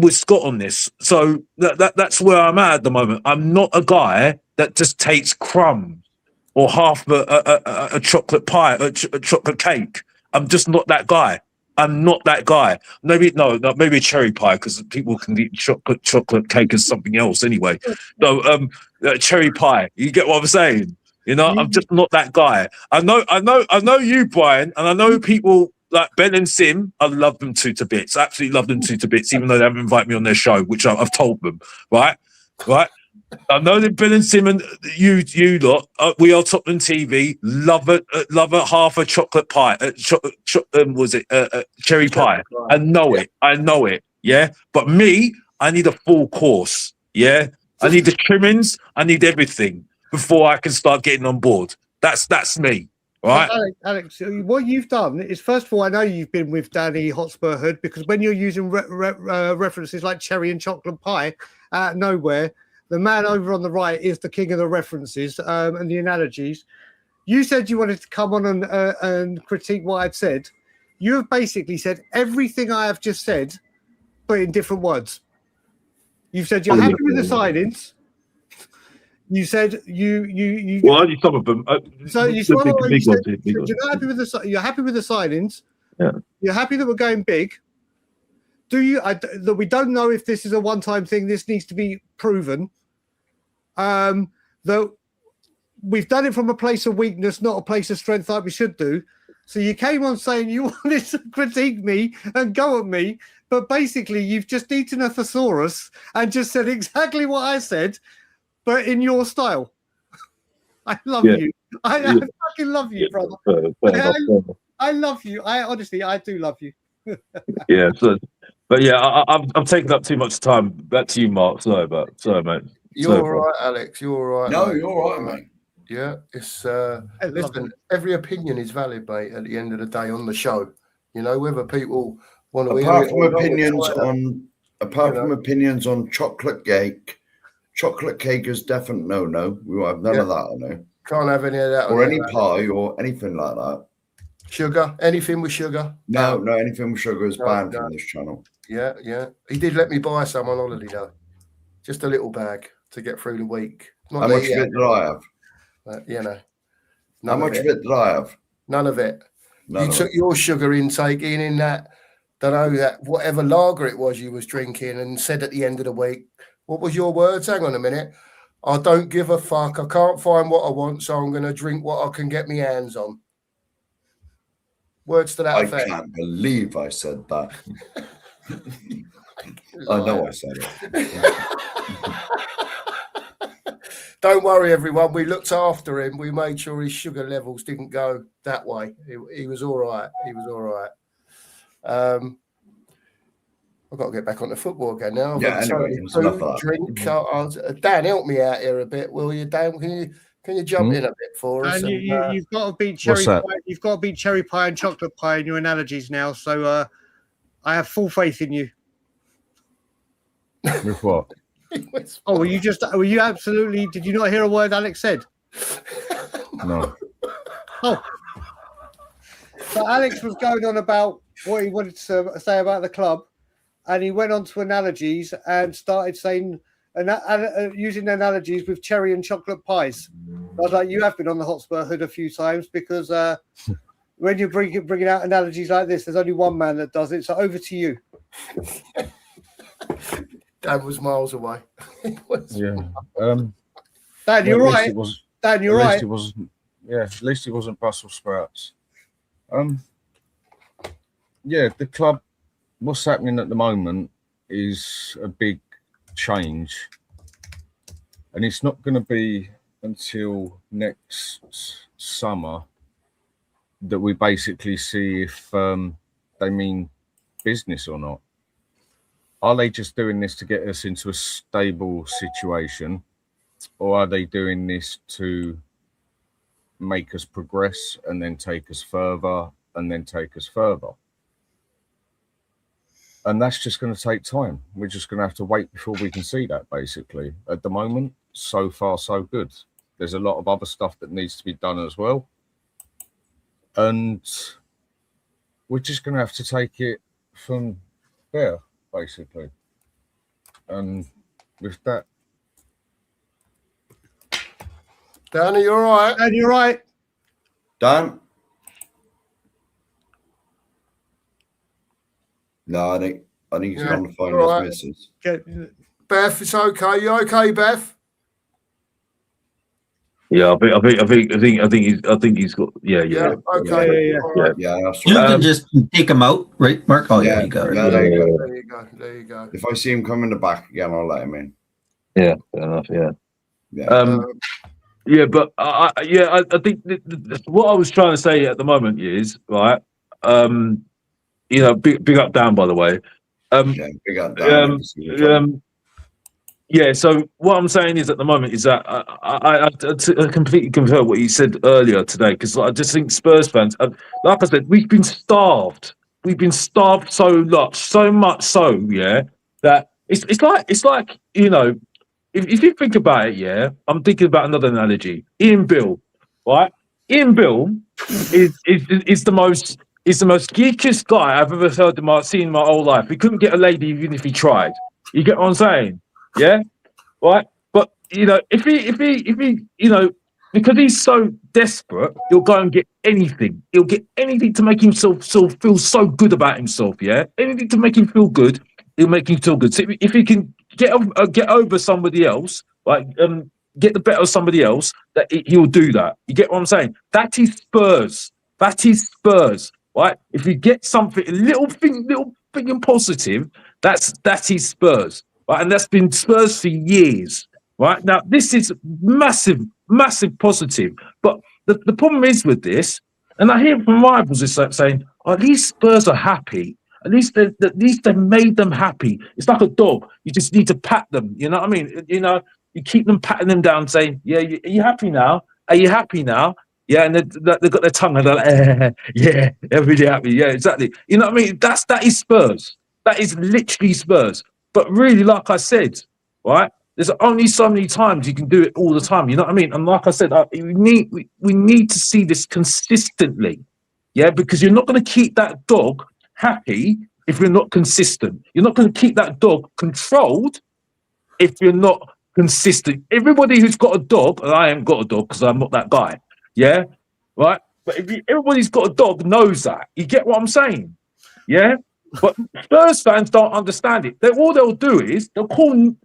with Scott on this, so that's where I'm at the moment. I'm not a guy that just takes crumbs or half a chocolate pie, a chocolate cake. I'm just not that guy. I'm not that guy. Maybe maybe cherry pie because people can eat chocolate cake as something else anyway. So cherry pie. You get what I'm saying? You know, I'm just not that guy. I know you, Brian, and I know people like Ben and Sim. I love them to bits. I absolutely love them to bits, even though they haven't invited me on their show, which I've told them. Right. I know that Ben and Sim and you lot, we are Tottenham TV. Love it, half a chocolate pie. Was it cherry pie? I know it. Yeah, but me, I need a full course. Yeah, I need the trimmings. I need everything before I can start getting on board. That's me. Right, Alex, what you've done is, first of all, I know you've been with Danny Hotspur Hood, because when you're using references like cherry and chocolate pie out of nowhere, the man over on the right is the king of the references and the analogies. You said you wanted to come on and critique what I've said. You have basically said everything I have just said, but in different words. You've said you're happy with the signings. You said you. Well, only some of them. So you said you're happy with the signings. Yeah. You're happy that we're going big. Do you? That we don't know if this is a one-time thing. This needs to be proven. That we've done it from a place of weakness, not a place of strength, like we should do. So you came on saying you wanted to critique me and go at me, but basically you've just eaten a thesaurus and just said exactly what I said, but in your style. I love you. I fucking love you, brother. I love you. I do love you. Yeah. So, but yeah, I'm taking up too much time. Back to you, Mark. Sorry, mate. You're all right, Alex. You're all right. No, mate. you're all right, mate. Yeah, it's listen, every opinion is valid, mate, at the end of the day on the show. You know, whether people want to apart from opinions on chocolate cake is definite no. We will have none of that on there. Can't have any of that. Or any pie or anything like that. Sugar, anything with sugar. No, anything with sugar is banned from this channel. Yeah. He did let me buy some on holiday though. Just a little bag to get through the week. How much of it did I have? You know, how much of it did I have? None of it. You took your sugar intake in that, that whatever lager it was you was drinking, and said at the end of the week, what was your words? Hang on a minute. I don't give a fuck. I can't find what I want, so I'm going to drink what I can get my hands on. Words to that effect. I can't believe I said that. I know I said it. Don't worry, everyone. We looked after him. We made sure his sugar levels didn't go that way. He was all right. I've got to get back on the football again now. Drink. Dan, help me out here a bit, will you, Dan? Can you jump in a bit for us? And you've got to beat cherry pie. You've got to beat cherry pie and chocolate pie in your analogies now. So I have full faith in you. With what? Oh, were you absolutely? Did you not hear a word Alex said? No. Oh, so Alex was going on about what he wanted to say about the club, and he went on to analogies and started saying using analogies with cherry and chocolate pies. I was like, you have been on the Hotspur Hood a few times, because when you're bringing out analogies like this, there's only one man that does it. So over to you. Dan was miles away. Yeah. Dan, you're right. Dan, you're right. At least it wasn't Brussels sprouts. Yeah, the club, what's happening at the moment is a big change. And it's not going to be until next summer that we basically see if they mean business or not. Are they just doing this to get us into a stable situation, or are they doing this to make us progress and then take us further and then take us further? And that's just going to take time. We're just going to have to wait before we can see that, basically. At the moment, so far, so good. There's a lot of other stuff that needs to be done as well. And we're just going to have to take it from there, basically. And with that, Dan, are you all right? Dan, you're right. Dan? No, I think he's Yeah, on the phone all with right. his missus. Beth, it's okay. You okay, Beth? Yeah, I think he's got. Yeah. Okay. Yeah. All right. Yeah, that's You right. can just take him out, right, Mark? Oh, yeah, Yeah, you got it. yeah. There Yeah. you go. There you go. If I see him come in the back again, I'll let him in. Yeah, fair enough. Yeah. Yeah. Yeah, but I think what I was trying to say at the moment is right. Big up Dan, by the way. Yeah, big up Dan. Yeah. So what I'm saying is at the moment is that I completely concur what you said earlier today because I just think Spurs fans, like I said, we've been starved. We've been starved so much so, yeah, that it's like if you think about it, yeah, I'm thinking about another analogy. Ian Bill, right? Ian Bill is the most geekiest guy I've ever seen in my whole life. He couldn't get a lady even if he tried. You get what I'm saying? Yeah, right. But if he, because he's so desperate, he'll go and get anything. He'll get anything to make himself feel so good about himself. Yeah, anything to make him feel good. He'll make him feel good. So if he can get over somebody else, like get the better of somebody else, that he'll do that. You get what I'm saying? That is Spurs. That is Spurs. Right? If you get something, little thing positive, that is Spurs. Right? And that's been Spurs for years. Right? Now, this is massive positive. But the problem is with this, and I hear from rivals is saying, at least Spurs are happy. At least they made them happy. It's like a dog. You just need to pat them. You know what I mean? You keep them patting them down, saying, "Yeah, are you happy now? Are you happy now?" Yeah, and they've got their tongue and they're like, yeah, everybody happy. Yeah, exactly. You know what I mean? That is Spurs. That is literally Spurs. But really, like I said, right? There's only so many times you can do it all the time. You know what I mean? And like I said, we need to see this consistently. Yeah, because you're not going to keep that dog happy if you're not consistent. You're not going to keep that dog controlled if you're not consistent. Everybody who's got a dog, and I haven't got a dog because I'm not that guy. Yeah, right. But everybody's got a dog knows that. You get what I'm saying? Yeah. But Spurs fans don't understand it. All they'll do is they'll call,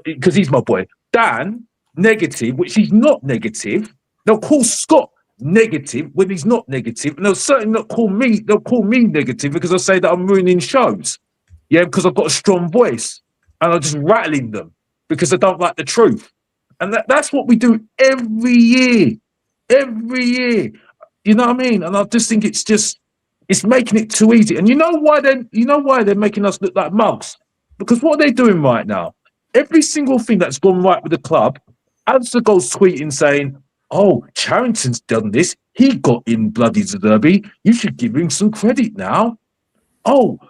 because he's my boy, Dan negative, which he's not negative. They'll call Scott negative when he's not negative, and they'll certainly not call me. They'll call me negative because I say that I'm ruining shows. Yeah, because I've got a strong voice and I'm just rattling them because I don't like the truth. And that's what we do every year. Every year. You know what I mean? And I just think it's making it too easy. And you know why they're making us look like mugs? Because what are they doing right now? Every single thing that's gone right with the club, Alistair goes tweeting saying, "Oh, Charrington's done this. He got in bloody Derby. You should give him some credit now. Oh,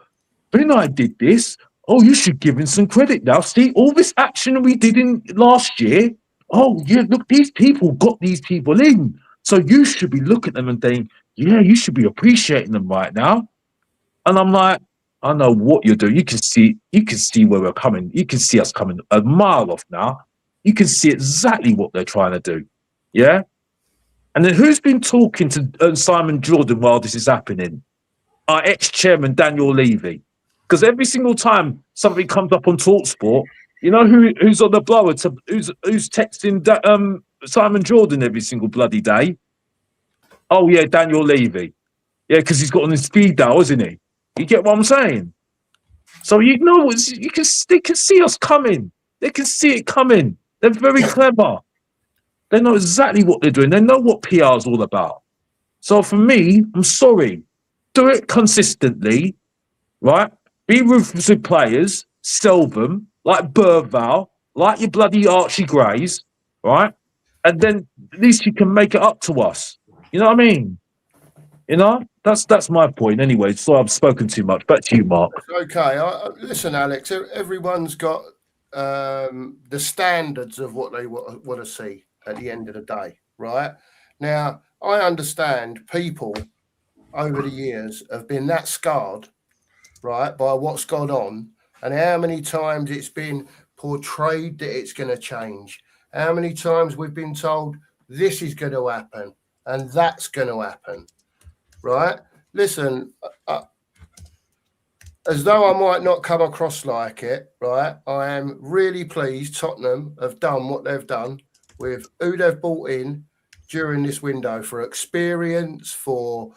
Benoit did this. Oh, you should give him some credit now. See, all this action we did in last year. Oh, yeah, look, these people got these people in. So you should be looking at them and saying, yeah, you should be appreciating them right now." And I'm like, I know what you're doing. You can see where we're coming. You can see us coming a mile off now. You can see exactly what they're trying to do. Yeah? And then who's been talking to Simon Jordan while this is happening? Our ex-chairman, Daniel Levy. Because every single time something comes up on TalkSport, you know who's on the blower, who's texting Simon Jordan every single bloody day? Oh, yeah, Daniel Levy. Yeah, because he's got on his speed dial, isn't he? You get what I'm saying? So they can see us coming. They can see it coming. They're very clever. They know exactly what they're doing. They know what PR is all about. So for me, I'm sorry. Do it consistently, right? Be ruthless with players. Sell them like Burval, like your bloody Archie Grays, right? And then at least you can make it up to us. You know what I mean? That's my point anyway. So I've spoken too much. Back to you, Mark. Okay. Listen, Alex, everyone's got the standards of what they want to see at the end of the day, right? Now, I understand people over the years have been that scarred, right, by what's gone on and how many times it's been portrayed that it's going to change, how many times we've been told this is going to happen and that's going to happen. Right? Listen, as though I might not come across like it, right? I am really pleased Tottenham have done what they've done with who they've brought in during this window for experience, for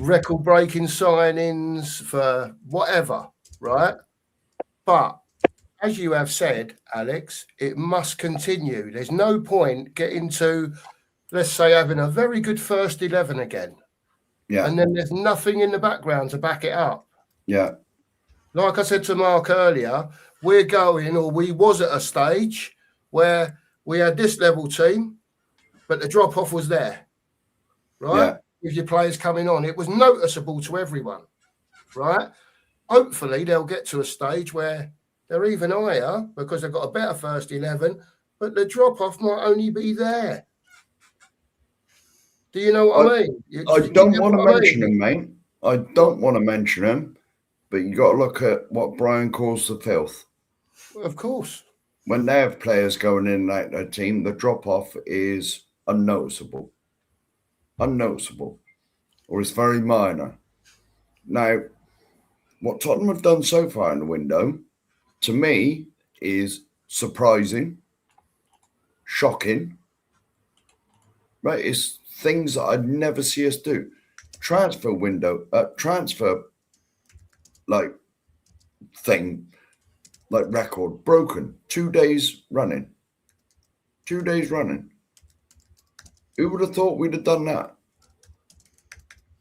record-breaking signings, for whatever, right? But as you have said, Alex, it must continue. There's no point getting to, let's say, having a very good first 11 again. Yeah. And then there's nothing in the background to back it up. Yeah. Like I said to Mark earlier, we was at a stage where we had this level team, but the drop-off was there, right? Yeah. With your players coming on. It was noticeable to everyone, right? Hopefully, they'll get to a stage where they're even higher because they've got a better first 11, but the drop-off might only be there. Do you know what I mean? I don't want to mention him, mate. I don't want to mention him, but you got to look at what Brian calls the filth. Of course. When they have players going in and out their team, the drop-off is unnoticeable. Unnoticeable. Or it's very minor. Now, what Tottenham have done so far in the window, to me, is surprising, shocking. Right? It's things that I'd never see us do. Transfer record broken 2 days running. 2 days running. Who would have thought we'd have done that?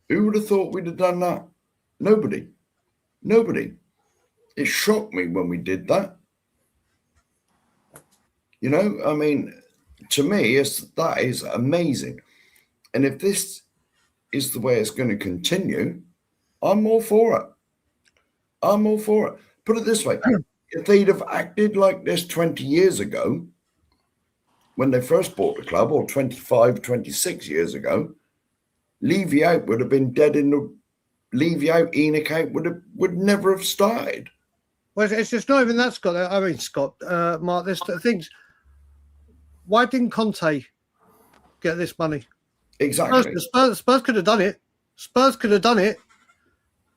Who would have thought we'd have done that? Nobody. It shocked me when we did that. You know, I mean, to me, that is amazing. And if this is the way it's going to continue, I'm all for it. I'm all for it. Put it this way. If they'd have acted like this 20 years ago, when they first bought the club, or 25, 26 years ago, Levy out would have been dead in the... Levy out, Enoch out would never have started. Well, it's just not even that, Scott. I mean, Scott, Mark, there's things. Why didn't Conte get this money? Exactly. Spurs could have done it. Spurs could have done it,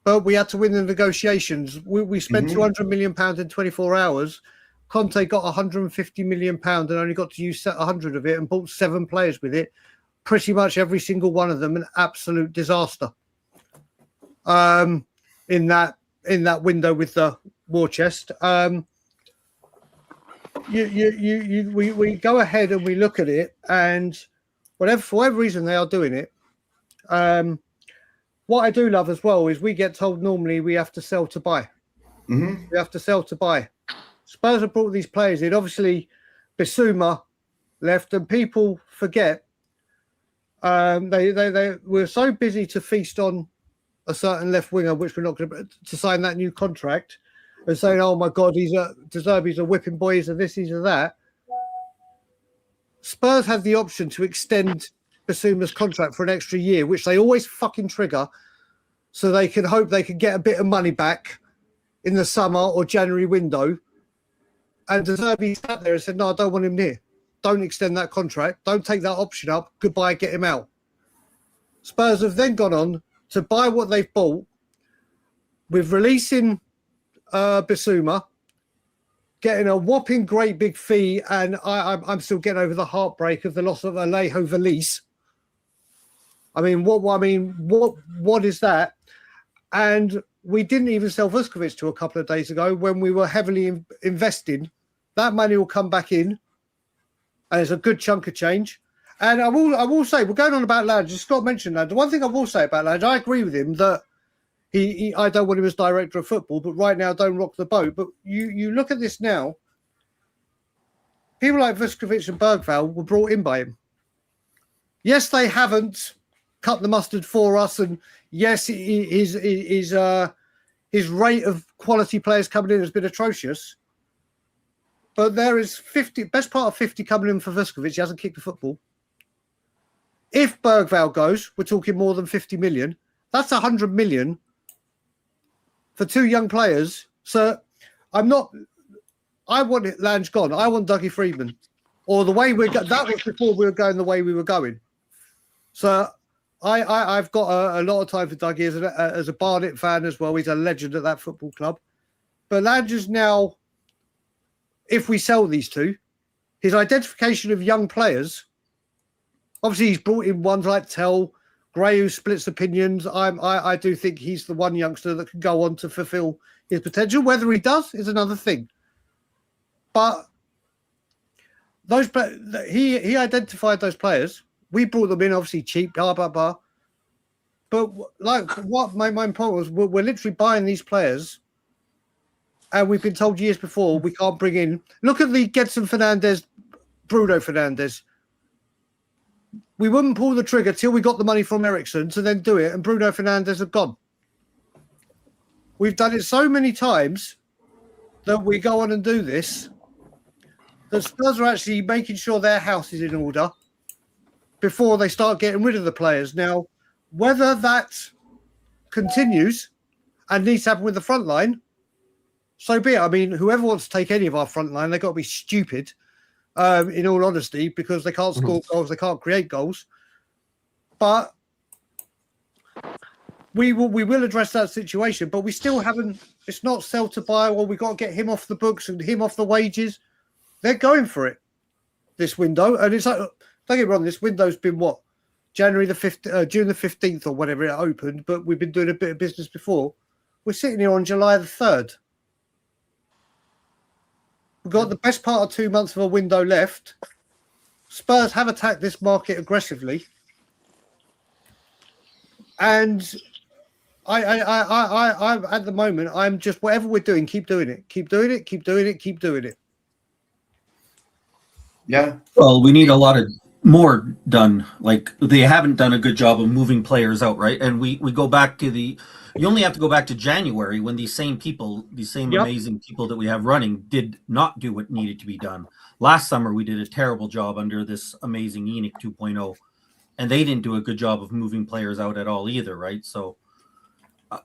but we had to win the negotiations. We spent £200 million in 24 hours. Conte got £150 million and only got to use 100 of it and bought 7 players with it. Pretty much every single one of them an absolute disaster. In that window with the war chest. We go ahead and we look at it, and for whatever reason they are doing it. What I do love as well is we get told normally we have to sell to buy. We have to sell to buy. Spurs have brought these players in. Obviously, Bissouma left, and people forget. They were so busy to feast on a certain left winger, which we're not going to sign that new contract, and saying, "Oh my God, he's a whipping boy, he's a this, he's a that." Spurs had the option to extend Bissouma's contract for an extra year, which they always fucking trigger, so they can hope they can get a bit of money back in the summer or January window. And De Zerbi sat there and said, "No, I don't want him near. Don't extend that contract. Don't take that option up. Goodbye, get him out." Spurs have then gone on to buy what they've bought with releasing Bissouma, getting a whopping great big fee, and I'm still getting over the heartbreak of the loss of Alejo Valise. I mean, what is that? And we didn't even sell Vuskovic to a couple of days ago when we were heavily investing. That money will come back in, and it's a good chunk of change. And I will say, we're going on about Lange. Scott mentioned that. The one thing I will say about Lange, I agree with him that I don't want him as director of football, but right now, don't rock the boat. But you look at this now, people like Vuskovic and Bergvall were brought in by him. Yes, they haven't cut the mustard for us, and yes, his rate of quality players coming in has been atrocious. But there is best part of 50 coming in for Vuskovic. He hasn't kicked a football. If Bergvall goes, we're talking more than 50 million. That's 100 million for 2 young players. So I want Lange gone. I want Dougie Freedman. Or the way that was before we were going the way we were going. So I've got a lot of time for Dougie as a Barnet fan as well. He's a legend at that football club. But Landers now, if we sell these two, his identification of young players, obviously he's brought in ones like Tell, Gray, who splits opinions. I do think he's the one youngster that can go on to fulfill his potential. Whether he does is another thing. But those he identified those players. We brought them in, obviously cheap, blah blah blah. But like what my point was, we're literally buying these players, and we've been told years before we can't bring in. Look at the Gedson Fernandez, Bruno Fernandez. We wouldn't pull the trigger till we got the money from Ericsson to then do it, and Bruno Fernandez have gone. We've done it so many times that we go on and do this. The Spurs are actually making sure their house is in order before they start getting rid of the players. Now, whether that continues and needs to happen with the front line, so be it. I mean, whoever wants to take any of our front line, they've got to be stupid, in all honesty, because they can't score goals, they can't create goals. But we will address that situation, but we still haven't. It's not sell to buy. Well, we've got to get him off the books and him off the wages. They're going for it this window, and it's like, don't get me wrong, this window's been what, June the 15th or whatever it opened, but we've been doing a bit of business before. We're sitting here on July the 3rd. We've got the best part of 2 months of a window left. Spurs have attacked this market aggressively, and I'm at the moment, I'm just, whatever we're doing, keep doing it, keep doing it, keep doing it, keep doing it. Yeah. Well, we need a lot of more done. Like, they haven't done a good job of moving players out, right? And we go back to you only have to go back to January when these same people, these same amazing people that we have running did not do what needed to be done. Last summer, we did a terrible job under this amazing ENIC 2.0, and they didn't do a good job of moving players out at all either, right? So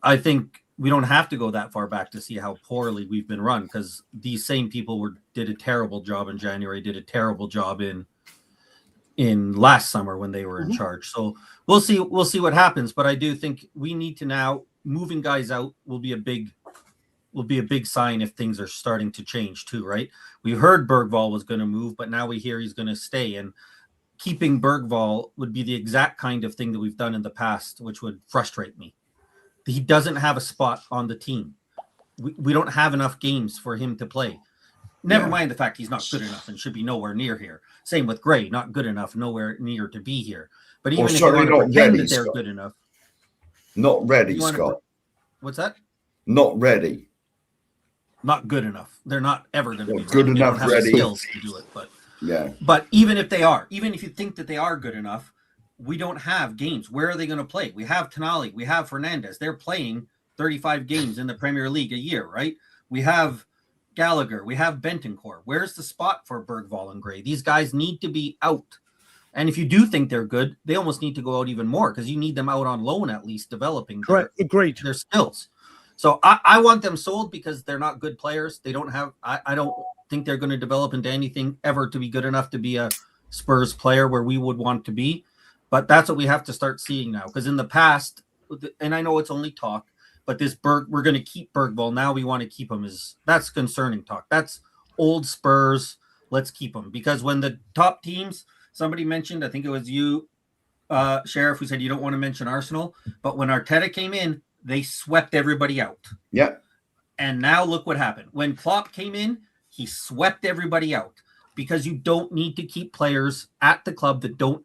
I think we don't have to go that far back to see how poorly we've been run, because these same people did a terrible job in January, did a terrible job in last summer when they were in charge. So we'll see what happens. But I do think we need to now, moving guys out will be a big sign if things are starting to change too, right? We heard Bergvall was going to move, but now we hear he's going to stay, and keeping Bergvall would be the exact kind of thing that we've done in the past, which would frustrate me. He doesn't have a spot on the team. We don't have enough games for him to play. Never mind the fact he's not good enough and should be nowhere near here. Same with Gray, not good enough, nowhere near to be here. But even if you want to pretend that they're good enough. Not ready, Scott. What's that? Not ready. Not good enough. They're not ever going to be good enough. They don't have the skills to do it, yeah. But even if they are, even if you think that they are good enough, we don't have games. Where are they going to play? We have Tonali, we have Fernandez. They're playing 35 games in the Premier League a year, right? We have Gallagher, we have Bentancur. Where's the spot for Bergvall and Gray? These guys need to be out. And if you do think they're good, they almost need to go out even more, because you need them out on loan at least, developing their skills. So I want them sold because they're not good players. They don't have, I don't think they're going to develop into anything ever to be good enough to be a Spurs player where we would want to be. But that's what we have to start seeing now. Because in the past, and I know it's only talk, but we're going to keep Bergvall. Now we want to keep him. That's concerning talk. That's old Spurs. Let's keep him. Because when the top teams, somebody mentioned, I think it was you, Sheriff, who said you don't want to mention Arsenal. But when Arteta came in, they swept everybody out. Yeah. And now look what happened. When Klopp came in, he swept everybody out, because you don't need to keep players at the club that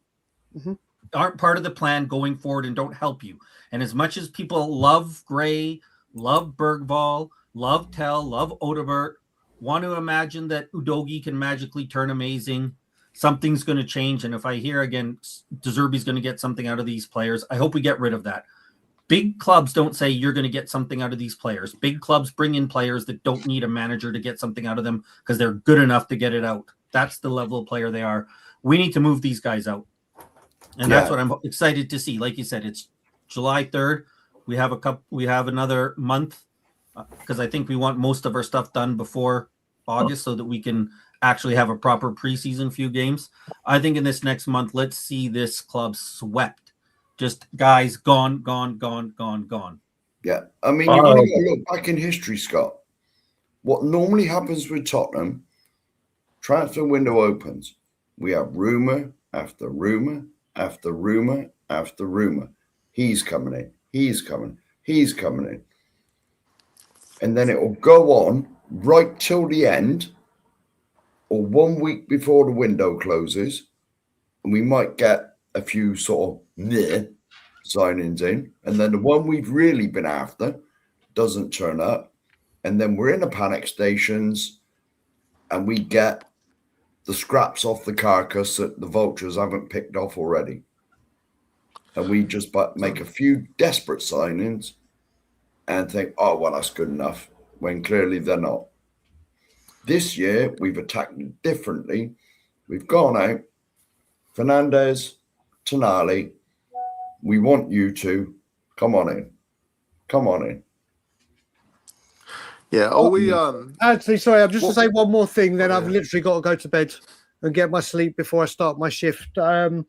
aren't part of the plan going forward and don't help you. And as much as people love Gray, love Bergvall, love Tell, love Odobert, want to imagine that Udogie can magically turn amazing, something's going to change. And if I hear again, De Zerbi's going to get something out of these players, I hope we get rid of that. Big clubs don't say you're going to get something out of these players. Big clubs bring in players that don't need a manager to get something out of them because they're good enough to get it out. That's the level of player they are. We need to move these guys out. And that's what I'm excited to see. Like you said, it's July 3rd. We have another month, because I think we want most of our stuff done before August so that we can actually have a proper preseason few games. I think in this next month, let's see this club swept Just guys gone, gone, gone, gone, gone. Yeah. I mean, you've only got to look back in history, Scott. What normally happens with Tottenham, transfer window opens. We have rumour after rumour after rumour after rumour. He's coming in. He's coming. He's coming in. And then it will go on right till the end or 1 week before the window closes. And we might get a few sort of near signings in. And then the one we've really been after doesn't turn up. And then we're in the panic stations and we get the scraps off the carcass that the vultures haven't picked off already. And we just make a few desperate signings and think, oh, well, that's good enough, when clearly they're not. This year, we've attacked it differently. We've gone out, Fernandez, Tonali, we want you to come on in. Come on in. Yeah. Oh, we Actually, sorry, I'm just to say one more thing. Then I've literally got to go to bed and get my sleep before I start my shift. 11:30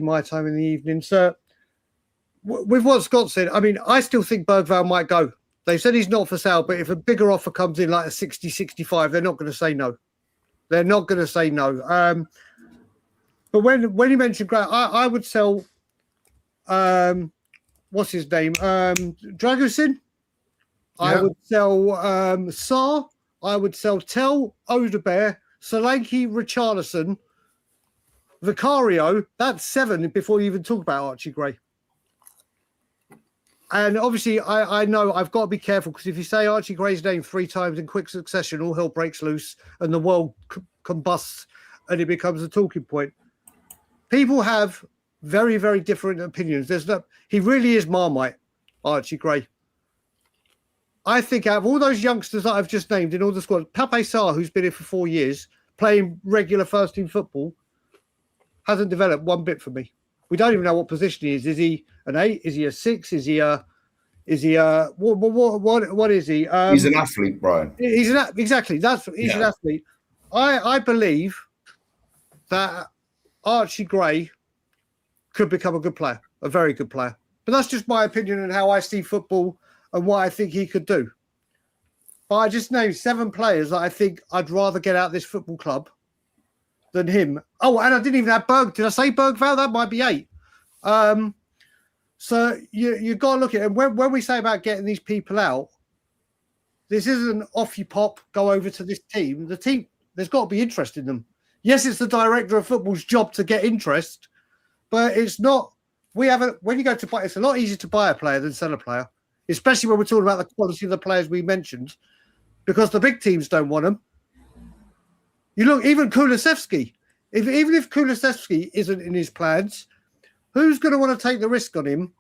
my time in the evening. So, with what Scott said, I mean, I still think Bergvall might go. They said he's not for sale, but if a bigger offer comes in, like a 60, 65, they're not going to say no. They're not going to say no. But when you mentioned Grant, I would sell. What's his name? Dragusin. I would sell Sarr. I would sell Tell, Odebear, Solanke, Richarlison, Vicario. That's 7 before you even talk about Archie Gray. And obviously, I know I've got to be careful because if you say Archie Gray's name 3 times in quick succession, all hell breaks loose and the world combusts and it becomes a talking point. People have very, very different opinions. He really is Marmite, Archie Gray. I think out of all those youngsters that I've just named in all the squads, Pape Sarr, who's been here for 4 years, playing regular first-team football, hasn't developed one bit for me. We don't even know what position he is. Is he an 8? Is he a 6? Is he what is he? He's an athlete, Brian. He's an athlete. I believe that Archie Gray could become a good player, a very good player. But that's just my opinion and how I see football and what I think he could do. But I just named 7 players that I think I'd rather get out of this football club than him. Oh, and I didn't even have Did I say Bergvall? That might be 8. So you got to look at it. And when we say about getting these people out, this isn't off you pop, go over to this team. The team, there's got to be interest in them. Yes, it's the director of football's job to get interest, but it's not. When you go to buy, it's a lot easier to buy a player than sell a player, especially when we're talking about the quality of the players we mentioned, because the big teams don't want them. You look, even Kulusevski. Even if Kulusevski isn't in his plans, who's going to want to take the risk on him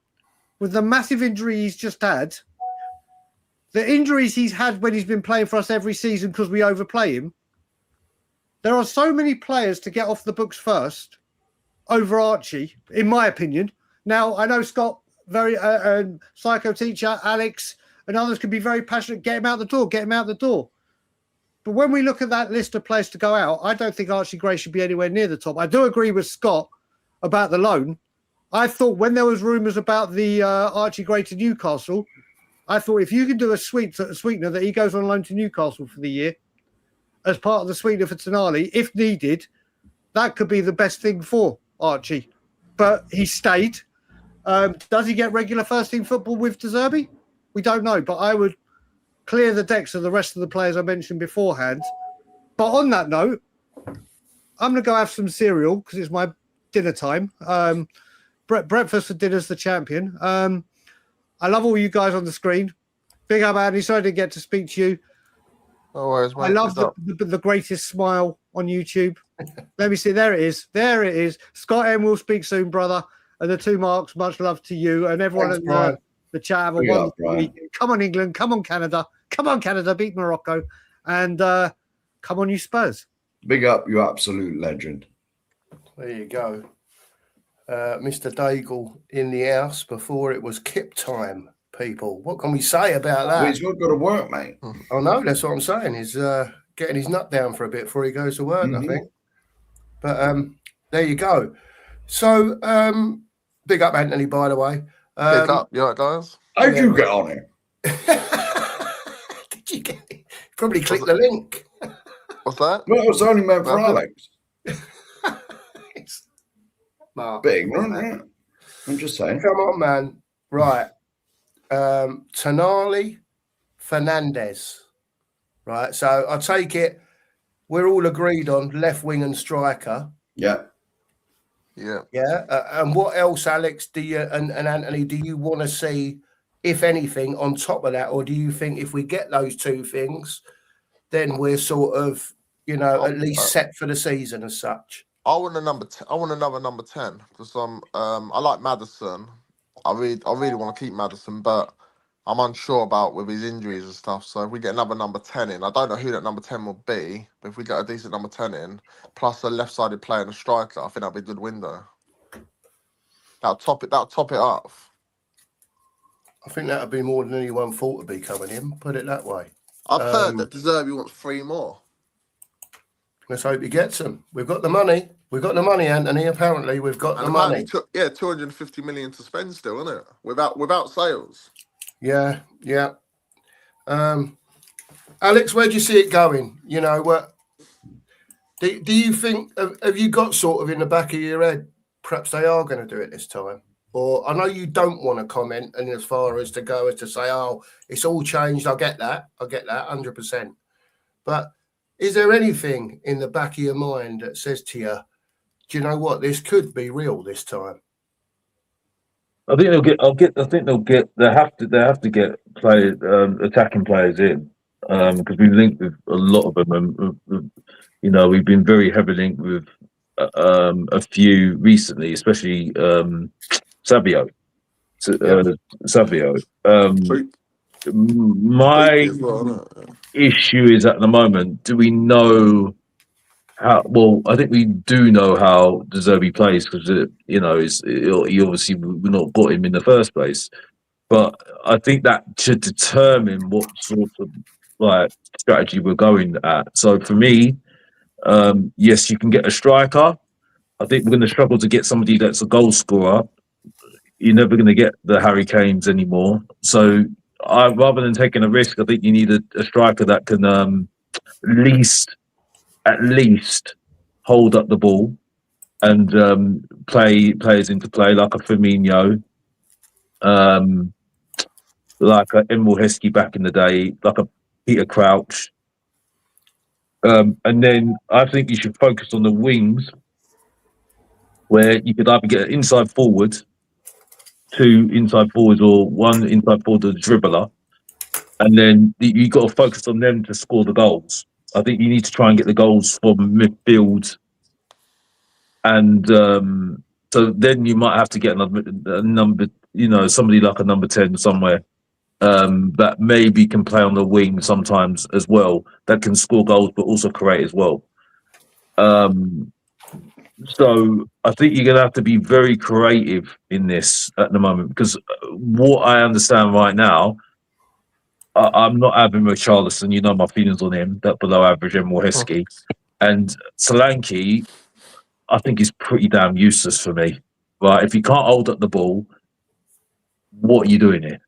with the massive injury he's just had? The injuries he's had when he's been playing for us every season because we overplay him. There are so many players to get off the books first over Archie, in my opinion. Now, I know Scott, very psycho teacher, Alex, and others can be very passionate. Get him out the door. But when we look at that list of players to go out, I don't think Archie Gray should be anywhere near the top. I do agree with Scott about the loan. I thought when there was rumours about the Archie Gray to Newcastle, I thought if you can do a sweetener that he goes on loan to Newcastle for the year as part of the sweetener for Tonali, if needed, that could be the best thing for Archie. But he stayed. Does he get regular first-team football with De Zerbi? We don't know, but I would clear the decks of the rest of the players I mentioned beforehand. But on that note, I'm going to go have some cereal because it's my dinner time. Breakfast for dinner's the champion. I love all you guys on the screen. Big up, Andy. Sorry I didn't get to speak to you. No worries, mate. I love the greatest smile on YouTube. Let me see. There it is. There it is. Scott M will speak soon, brother. And the 2 Marks, much love to you and everyone in the chat. Have a wonderful weekend. Come on, England. Come on, Canada. Come on, Canada. Beat Morocco. And come on, you Spurs. Big up, you absolute legend. There you go. Mr. Daigle in the house before it was kip time, people. What can we say about that? Well, he's not got to work, mate. I know, that's what I'm saying. He's getting his nut down for a bit before he goes to work, I think. But there you go. So, big up Anthony, by the way. Pick up, you right, guys? How'd Yeah. you get on it? Did you get it? Probably click the link. What's that? Well, it was only meant for Alex. Mark, Big, right? I'm just saying. come on, man. Right. Tonali Fernandez. Right. So I take it we're all agreed on left wing and striker. Yeah. Yeah. Yeah. And what else, Alex, do you and Anthony, do you want to see, if anything, on top of that? Or do you think if we get those two things, then we're sort of, at least set for the season as such? I want another number 10 because I like Maddison. I really want to keep Maddison, but I'm unsure about with his injuries and stuff. So if we get another number 10 in, I don't know who that number 10 will be, but if we get a decent number 10 in, plus a left-sided player and a striker, I think that'll be a good window. That'll top it off. I think that would be more than anyone thought would be coming in. Put it that way. I've heard that De Zerbi wants 3 more. Let's hope he gets them. We've got the money. We've got the money, Anthony. Apparently, we've got the money. 250 million to spend still, isn't it? Without sales. Yeah. Alex, where do you see it going? What? Do you think? Have you got sort of in the back of your head? Perhaps they are going to do it this time. Or I know you don't want to comment, and as far as to go as to say, "Oh, it's all changed." I get that, 100%. But is there anything in the back of your mind that says to you, "Do you know what? This could be real this time"? I think they have to get attacking players in because we've linked with a lot of them. We've been very heavily linked with a few recently, especially Savio. My issue is at the moment, do we know how? Well, I think we do know how De Zerbi plays because he obviously we've not got him in the first place. But I think that should determine what sort of strategy we're going at. So for me, yes, you can get a striker. I think we're going to struggle to get somebody that's a goal scorer. You're never going to get the Harry Kanes anymore. So rather than taking a risk, I think you need a striker that can at least hold up the ball and play players into play like a Firmino, like a Emil Heskey back in the day, like a Peter Crouch. And then I think you should focus on the wings, where you could either get an inside forward, 2 inside forwards, or 1 inside forward, a dribbler, and then you got to focus on them to score the goals. I think you need to try and get the goals from midfield, and so then you might have to get a number, somebody like a number 10 somewhere that maybe can play on the wing sometimes as well, that can score goals but also create as well. So I think you're going to have to be very creative in this at the moment, because what I understand right now, I'm not having Richarlison. You know my feelings on him, that below average Emil Heskey. And Solanke, I think is pretty damn useless for me. Right? If you can't hold up the ball, what are you doing here?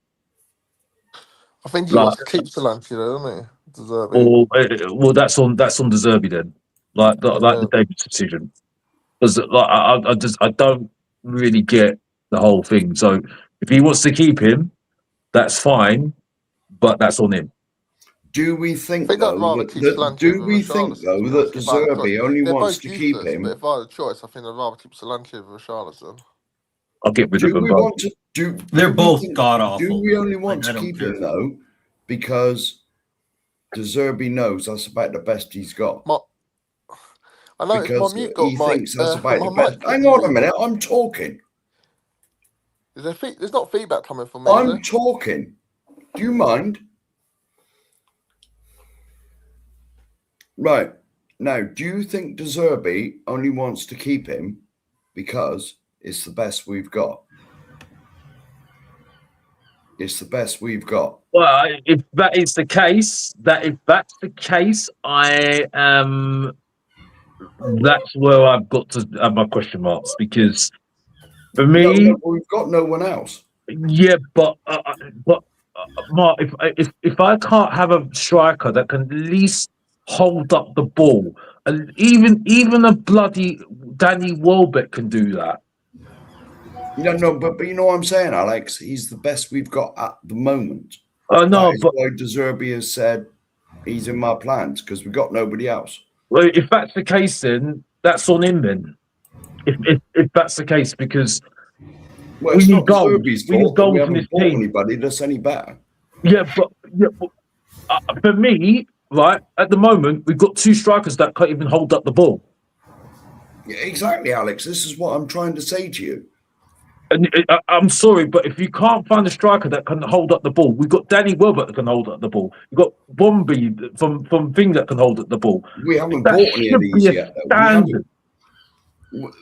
I think you must keep Solanke though, don't he? De Zerbi. Well, that's on De Zerbi then. Like the Davis decision. Because I don't really get the whole thing. So if he wants to keep him, that's fine, but that's on him. Do we think I'd rather keep Solanke than Richarlison, that De Zerbi only wants to keep him? But if I had a choice, I think I'd rather keep Solanke over Richarlison. I'll get rid of them. They're both god awful. Do we only want to keep him though because De Zerbi knows that's about the best he's got? I know because my mute got he thinks that's about the best. Hang on a minute, I'm talking. There's not feedback coming from me. I'm talking. Do you mind? Right. Now, do you think De Zerbi only wants to keep him because it's the best we've got? It's the best we've got. Well, if that is the case, I am that's where I've got to have my question marks because for No, me, no, we've got no one else. yeah, but Mark, if I can't have a striker that can at least hold up the ball, and even a bloody Danny Welbeck can do that. No, but you know what I'm saying, Alex? He's the best we've got at the moment. I know, That is but why De Zerbi has said he's in my plans because we've got nobody else. well, if that's the case, then that's on him. Then, if that's the case, because Well, we it's need not De goals. Zerbi's We need fault that we goals in haven't this bought team. anybody that's any better. Yeah, but for me, right at the moment, we've got two strikers that can't even hold up the ball. Yeah, exactly, Alex. This is what I'm trying to say to you. And I'm sorry, but if you can't find a striker that can hold up the ball, we've got Danny Welbeck that can hold up the ball. You've got Bombi from Thing that can hold up the ball. We haven't That bought any of should these be a yet. We standard. haven't.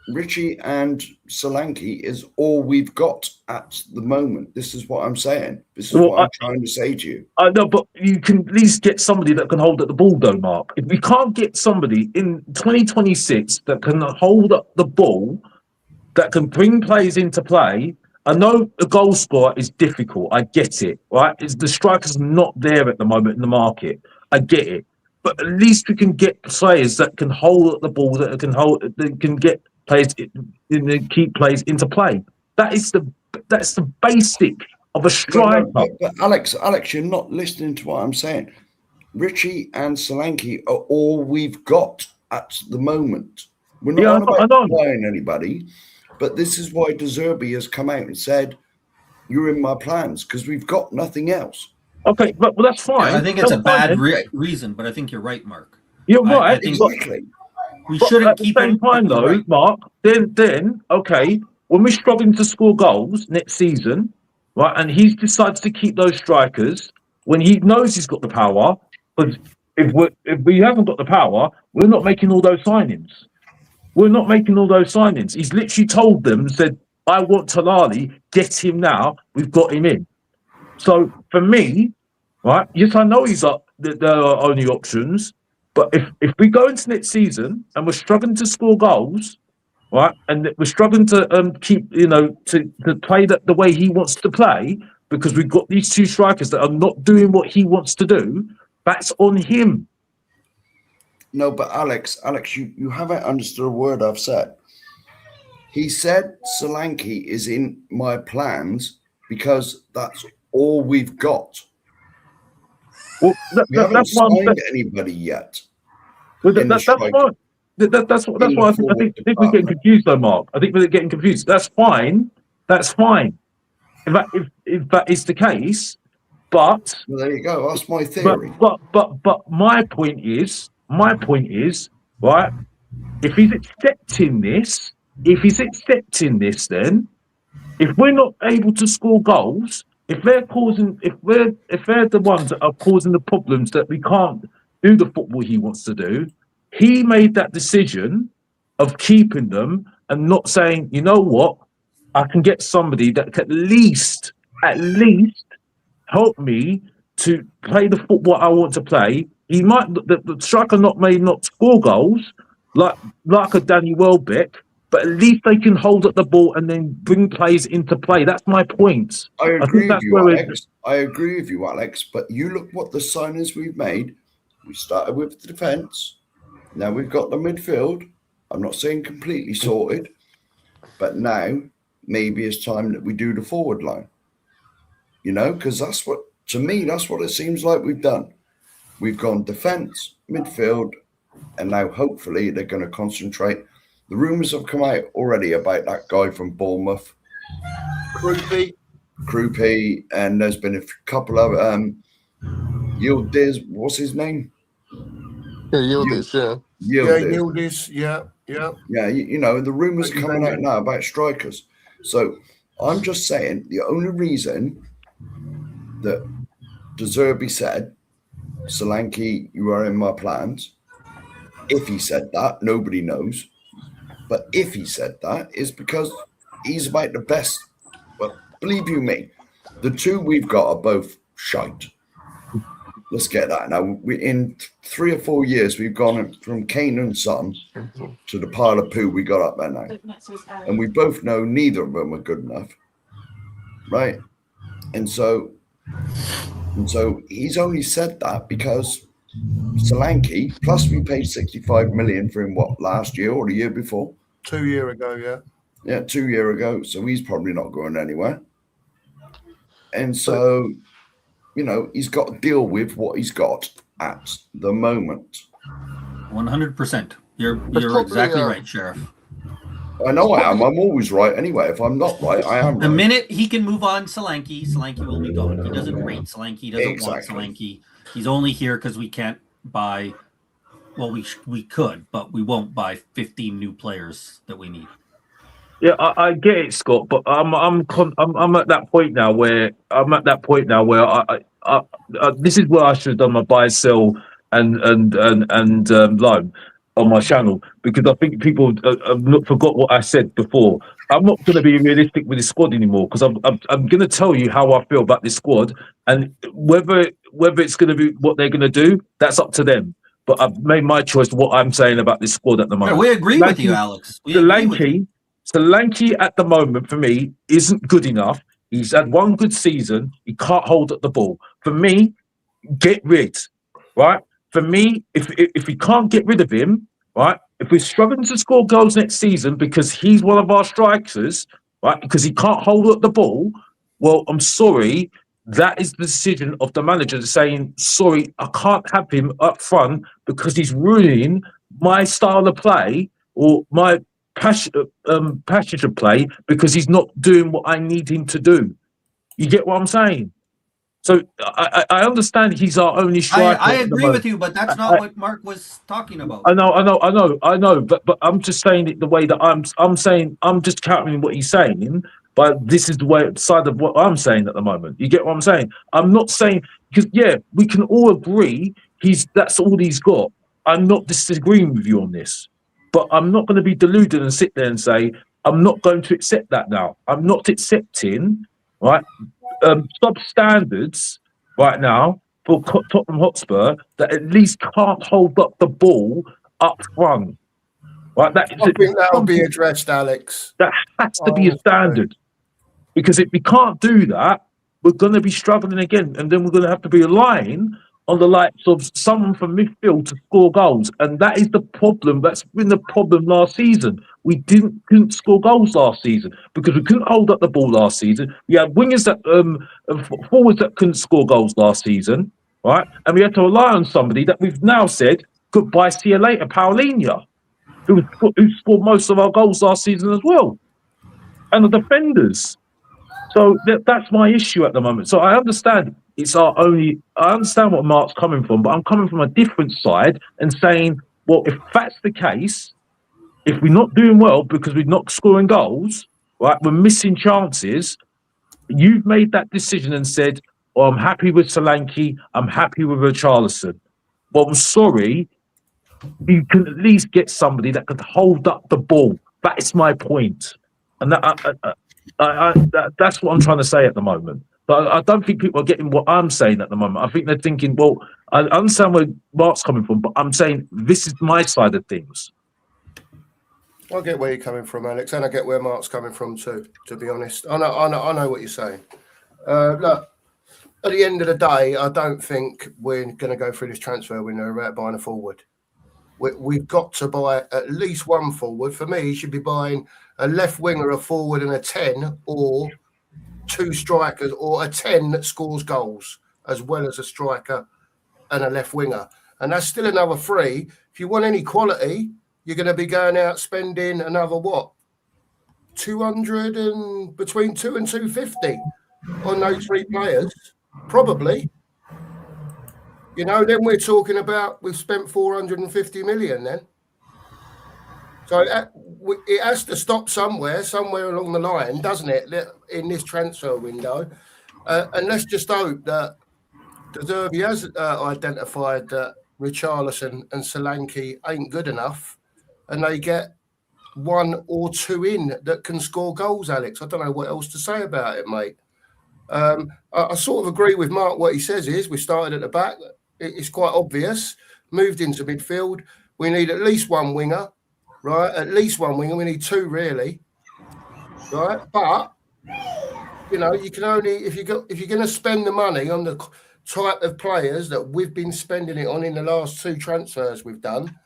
Richie and Solanke is all we've got at the moment. This is what I'm saying. This is Well, what I'm trying to say to you. I know, but you can at least get somebody that can hold up the ball, though, Mark. If we can't get somebody in 2026 that can hold up the ball, that can bring players into play, I know the goal scorer is difficult. I get it, right? It's the striker's not there at the moment in the market. I get it, but at least we can get players that can hold up the ball, that can get players, keep players into play. That's the basic of a striker. But Alex, you're not listening to what I'm saying. Richie and Solanke are all we've got at the moment. We're not on about buying anybody, but this is why De Zerbi has come out and said, "You're in my plans," because we've got nothing else. Okay, but well, that's fine. I think it's a bad reason, but I think you're right, Mark. You're right. I think Exactly. we shouldn't keep at the same time, though, right. Mark. Then, okay, when we're struggling to score goals next season, right, and he decides to keep those strikers when he knows he's got the power, because if we haven't got the power, we're not making all those signings. We're not making all those signings. He's literally told them, said, "I want Talali, get him now. We've got him in." So for me, right, yes, I know he's up. There are only options. But if we go into next season and we're struggling to score goals, right, and we're struggling to keep, to play that the way he wants to play, because we've got these two strikers that are not doing what he wants to do, that's on him. No, but Alex, you haven't understood a word I've said. He said Solanke is in my plans because that's all we've got. Well, We haven't signed anybody yet. Well, that's fine. That's why I think we're getting confused, though, Mark. I think we're getting confused. That's fine. That's fine. If that is the case, but well, there you go. That's my theory. But my point is, right? If he's accepting this, then if we're not able to score goals, if they're the ones that are causing the problems that we can't do the football he wants to do, he made that decision of keeping them and not saying, you know what, I can get somebody that can at least help me to play the football I want to play. He might the striker may not score goals like a Danny Welbeck, but at least they can hold up the ball and then bring players into play. That's my point. I agree with you, Alex. But you look what the signings we've made. We started with the defence. Now we've got the midfield. I'm not saying completely sorted, but now maybe it's time that we do the forward line. Because that's what it seems like we've done. We've gone defence, midfield, and now hopefully they're going to concentrate. The rumours have come out already about that guy from Bournemouth, Krupi, and there's been a couple of Yildiz. What's his name? Yeah, Yildiz. Yildiz. Yeah. Yeah, the rumours are coming out now about strikers. So I'm just saying the only reason that De Zerbi said, Solanke, you are in my plans. If he said that, nobody knows. But if he said that, is because he's about the best. Well, believe you me, the two we've got are both shite. let's get that now. In 3 or 4 years, we've gone from Kane and Son to the pile of poo we got up there now, and we both know neither of them are good enough, right? And so he's only said that because Solanke, plus we paid 65 million for him, what, last year or the year before? 2 years ago, yeah. Yeah, 2 years ago. So he's probably not going anywhere. And so, you know, he's got to deal with what he's got at the moment. 100%. You're probably, exactly right, Sheriff. I know I am. I'm always right anyway. If I'm not right, I am The right. minute he can move on Solanke will be gone. He doesn't rate Solanke. He doesn't Exactly. want Solanke. He's only here because we can't buy. Well, we could, but we won't buy 15 new players that we need. Yeah, I get it, Scott, but I'm at that point now where I this is where I should have done my buy, sell, and loan on my channel, because I think people have not forgot what I said before. I'm not going to be realistic with this squad anymore, because I'm going to tell you how I feel about this squad, and whether it's going to be what they're going to do, that's up to them. But I've made my choice to what I'm saying about this squad at the moment. We agree with you, Alex. We agree with you. Solanke at the moment for me isn't good enough. He's had one good season. He can't hold up the ball. For me, get rid, right? For me, if we can't get rid of him, right? If we're struggling to score goals next season because he's one of our strikers, right? Because he can't hold up the ball, well, I'm sorry. That is the decision of the manager saying, sorry, I can't have him up front because he's ruining my style of play or my passage of play because he's not doing what I need him to do. You get what I'm saying? So I understand he's our only striker. I agree with you, but that's not what Mark was talking about. I know. But I'm just saying it the way that I'm saying. I'm just countering what he's saying. But this is the way side of what I'm saying at the moment. You get what I'm saying? I'm not saying because we can all agree that's all he's got. I'm not disagreeing with you on this. But I'm not going to be deluded and sit there and say, I'm not going to accept that now. I'm not accepting, right, substandards right now for Tottenham Hotspur that at least can't hold up the ball up front. Right? I think that'll be addressed, Alex. That has to be a standard. Because if we can't do that, we're going to be struggling again. And then we're going to have to be relying on the likes of someone from midfield to score goals. And that is the problem. That's been the problem last season. We couldn't score goals last season because we couldn't hold up the ball last season. We had wingers forwards that couldn't score goals last season, right? And we had to rely on somebody that we've now said, goodbye, see you later, Paulinho, who scored most of our goals last season as well. And the defenders. So that's my issue at the moment. So I understand I understand what Mark's coming from, but I'm coming from a different side and saying, well, if that's the case, if we're not doing well because we're not scoring goals, right, we're missing chances, you've made that decision and said, well, I'm happy with Solanke, I'm happy with Richarlison. Well, I'm sorry, you can at least get somebody that can hold up the ball. That is my point. And that's what I'm trying to say at the moment. But I don't think people are getting what I'm saying at the moment. I think they're thinking, well, I understand where Mark's coming from, but I'm saying this is my side of things. I get where you're coming from, Alex, and I get where Mark's coming from too, to be honest. I know what you're saying. Look, at the end of the day, I don't think we're going to go through this transfer window without buying a forward. We've got to buy at least one forward. For me, you should be buying a left winger, a forward, and a 10, or 2 strikers, or a 10 that scores goals, as well as a striker and a left winger. And that's still another 3. If you want any quality, you're going to be going out spending another, what, 200 and between 2 and 250 on those 3 players, probably. You know, then we're talking about we've spent 450 million then. So it has to stop somewhere along the line, doesn't it, in this transfer window? And let's just hope that De Zerbi has identified that Richarlison and Solanke ain't good enough and they get 1 or 2 in that can score goals, Alex. I don't know what else to say about it, mate. I sort of agree with Mark. What he says is we started at the back. It's quite obvious. Moved into midfield. We need at least one winger, right? At least one winger. We need two, really, right? But you know, you can only if you're going to spend the money on the type of players that we've been spending it on in the last two transfers we've done.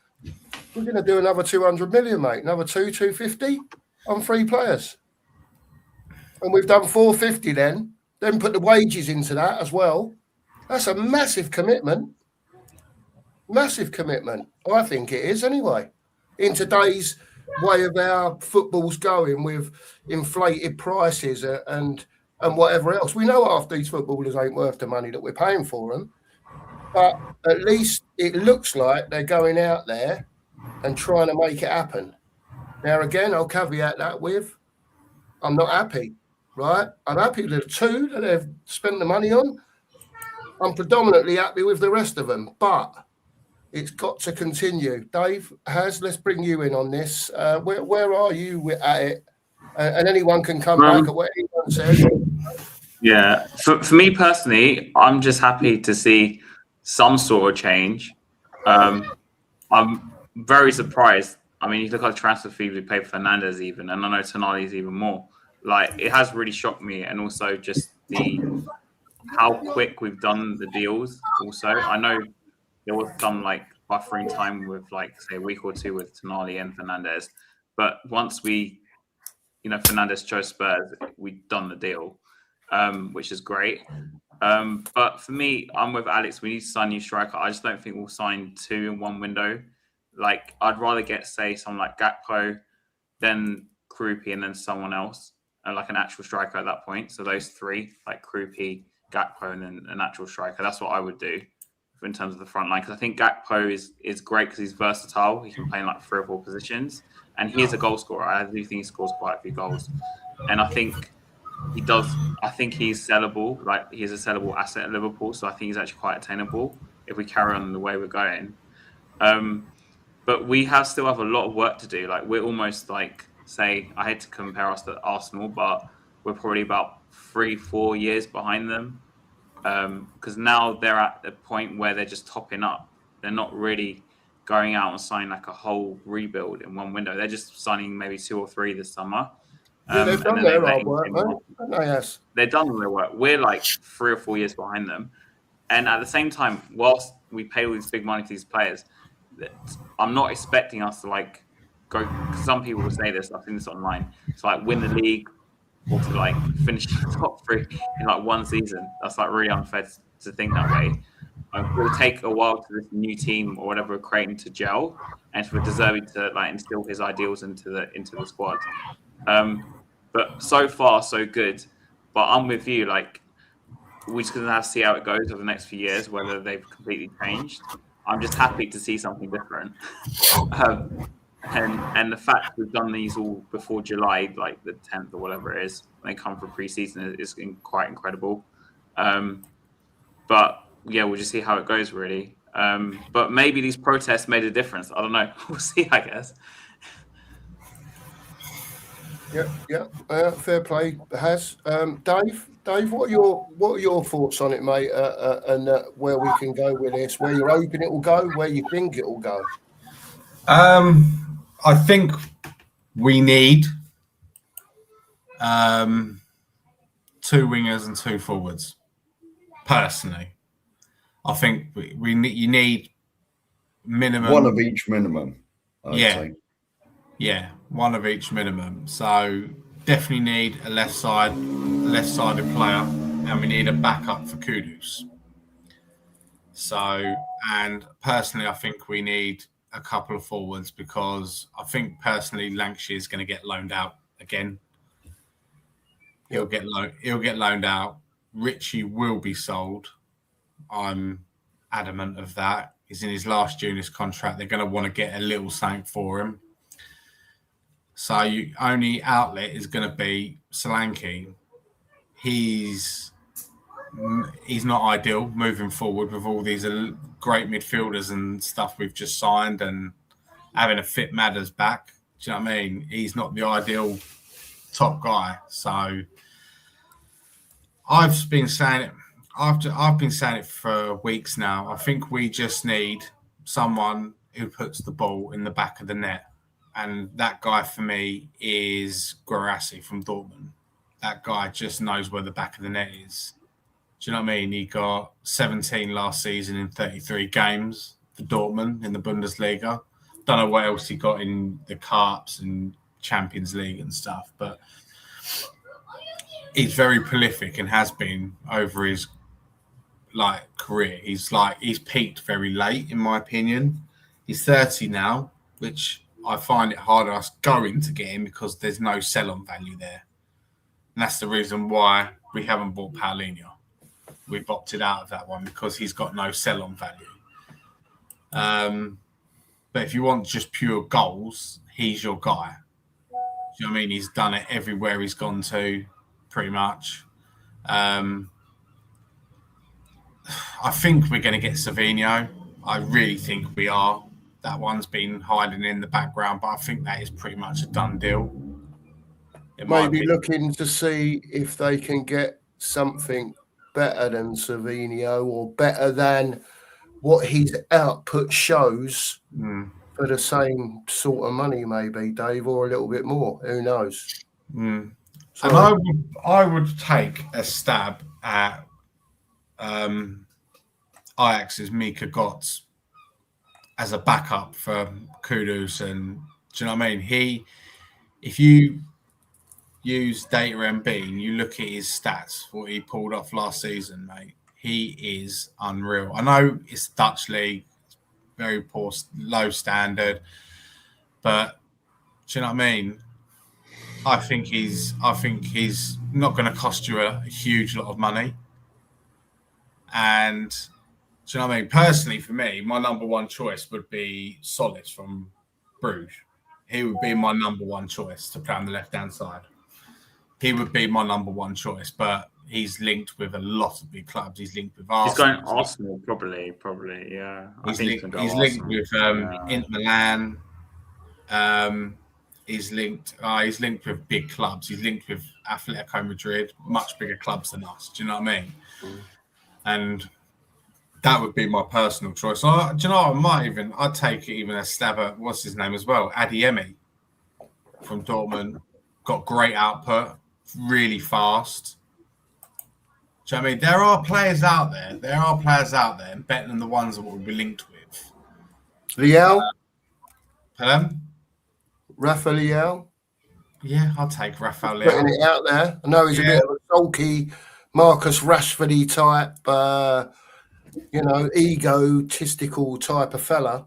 We're going to do another 200 million, mate. Another 250 on 3 players, and we've done 450. Then put the wages into that as well. That's a massive commitment. Massive commitment. I think it is anyway. In today's way of our football's going with inflated prices and whatever else. We know half these footballers ain't worth the money that we're paying for them. But at least it looks like they're going out there and trying to make it happen. Now, again, I'll caveat that with I'm not happy, right? I'm happy with the 2 that they've spent the money on. I'm predominantly happy with the rest of them, but it's got to continue. Dave, let's bring you in on this. Where are you at it? And anyone can come back at what anyone says. Yeah, for me personally, I'm just happy to see some sort of change. I'm very surprised. I mean, you look at the transfer fee we paid for Fernandes even, and I know Tonali's even more. Like, it has really shocked me, and also just how quick we've done the deals. Also, I know there was some like buffering time with like say a week or two with Tonali and Fernandes, but once we, Fernandes chose Spurs, we've done the deal, which is great. But for me, I'm with Alex. We need to sign a new striker. I just don't think we'll sign 2 in one window. Like, I'd rather get say someone like Gakpo, then Krupi, and then someone else, and like an actual striker at that point. So those 3, like Krupi, Gakpo, and then an actual striker. That's what I would do in terms of the front line, because I think Gakpo is great because he's versatile. He can play in like 3 or 4 positions, and he is a goal scorer. I do think he scores quite a few goals, and I think he does. I think he's sellable. Like, he's a sellable asset at Liverpool, so I think he's actually quite attainable if we carry on the way we're going. But we still have a lot of work to do. Like, we're almost like, say, I hate to compare us to Arsenal, but we're probably about 3-4 years behind them. Because now they're at the point where they're just topping up. They're not really going out and signing like a whole rebuild in one window. They're just signing maybe 2 or 3 this summer. They've done their hard work, right? Yes. They've done their work. We're like 3 or 4 years behind them. And at the same time, whilst we pay all this big money to these players, I'm not expecting us to like go. Cause some people will say this, I've seen this online, to like win the league or to like finish the top 3 in like one season. That's like really unfair to think that way. It will take a while for this new team or whatever we're creating to gel, and for De Zerbi to like instill his ideals into the squad. But so far so good. But I'm with you. Like, we're just gonna have to see how it goes over the next few years, whether they've completely changed. I'm just happy to see something different. And the fact we've done these all before July, like the 10th or whatever it is, when they come for pre-season, is quite incredible. But yeah, we'll just see how it goes, really. But maybe these protests made a difference. I don't know. We'll see, I guess. Yeah. Fair play, Has. Dave, what are your thoughts on it, mate? And where we can go with this? Where you're hoping it will go? Where you think it will go? I think we need 2 wingers and 2 forwards. Personally, I think you need minimum 1 of each minimum. I'd say. Yeah, 1 of each minimum. So definitely need a left-sided player, and we need a backup for Kudus. So, and personally, I think we need a couple of forwards, because I think personally Lancashire is going to get loaned out again. He'll get loaned out. Richie will be sold. I'm adamant of that. He's in his last juniors contract. They're going to want to get a little something for him. So your only outlet is going to be Solanke. He's not ideal moving forward with all these great midfielders and stuff we've just signed, and having a fit Madders back. Do you know what I mean? He's not the ideal top guy. So I've been saying it. I've been saying it for weeks now. I think we just need someone who puts the ball in the back of the net, and that guy for me is Guirassy from Dortmund. That guy just knows where the back of the net is. Do you know what I mean? He got 17 last season in 33 games for Dortmund in the Bundesliga. Don't know what else he got in the Cups and Champions League and stuff, but he's very prolific and has been over his career. He's peaked very late, in my opinion. He's 30 now, which I find it harder us going to get him because there's no sell-on value there. And that's the reason why we haven't bought Paulinho. We've opted out of that one because he's got no sell-on value. But if you want just pure goals, he's your guy. Do you know what I mean? He's done it everywhere he's gone to, pretty much. I think we're going to get Savinho. I really think we are. That one's been hiding in the background, but I think that is pretty much a done deal. Maybe looking to see if they can get something better than Savinho or better than what his output shows for the same sort of money, maybe, Dave, or a little bit more. Who knows? And I would take a stab at Ajax's Mika Götze as a backup for Kudus. And do you know what I mean? If you use Data MB and you look at his stats, what he pulled off last season, mate, he is unreal. I know it's Dutch league, very poor, low standard, but do you know what I mean? I think he's not going to cost you a huge lot of money. And do you know what I mean? Personally, for me, my number one choice would be Solis from Bruges. He would be my number one choice to play on the left-hand side. He would be my number one choice, but he's linked with a lot of big clubs. He's linked with Arsenal. He's going Arsenal, probably, yeah. He's linked with Inter Milan. He's linked with big clubs. He's linked with Atletico Madrid, much bigger clubs than us. Do you know what I mean? And that would be my personal choice. Do you know what? I'd take even a stab at what's his name as well, Adeyemi from Dortmund. Got great output, really fast. Do you know what I mean? There are players out there. And better than the ones that we'll be linked with. Leao? Pardon? Rafa Leao? Yeah, I'll take Rafa Leao. Putting it out there. I know he's a bit of a sulky, Marcus Rashford-y type, egotistical type of fella.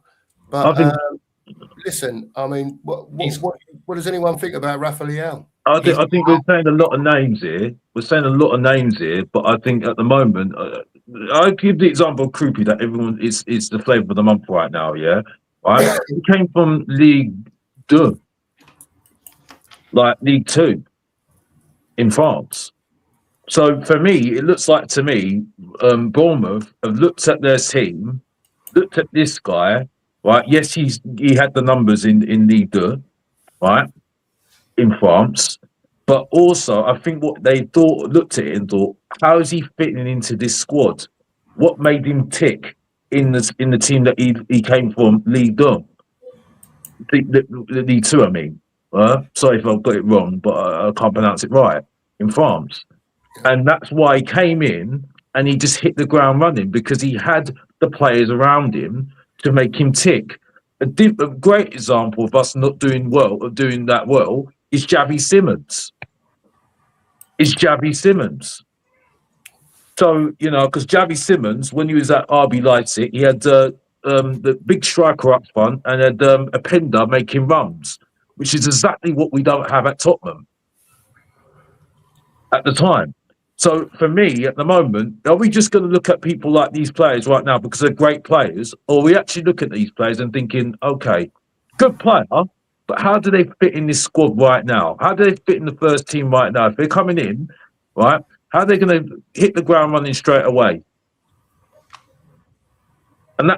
But listen, I mean, what does anyone think about Rafa Leao? I think we're saying a lot of names here. But I think at the moment, I give the example of Krupi that everyone is the flavour of the month right now. Yeah, right. He came from Ligue 2, like League 2 in France. So for me, it looks like to me, Bournemouth have looked at their team, looked at this guy. Right? Yes, he had the numbers in Ligue 2, right? In France, but also I think what they looked at it and thought, how is he fitting into this squad? What made him tick in the team that he came from, Ligue 2? The Ligue 2, I mean. Sorry if I've got it wrong, but I can't pronounce it right, in France. And that's why he came in and he just hit the ground running, because he had the players around him to make him tick. A great example of us not doing that well is Xavi Simons. So, because Xavi Simons, when he was at RB Leipzig, he had the big striker up front and had a Pender making runs, which is exactly what we don't have at Tottenham at the time. So for me, at the moment, are we just going to look at people like these players right now because they're great players, or are we actually looking at these players and thinking, okay, good player, but how do they fit in this squad right now? How do they fit in the first team right now? If they're coming in, right, how are they going to hit the ground running straight away? And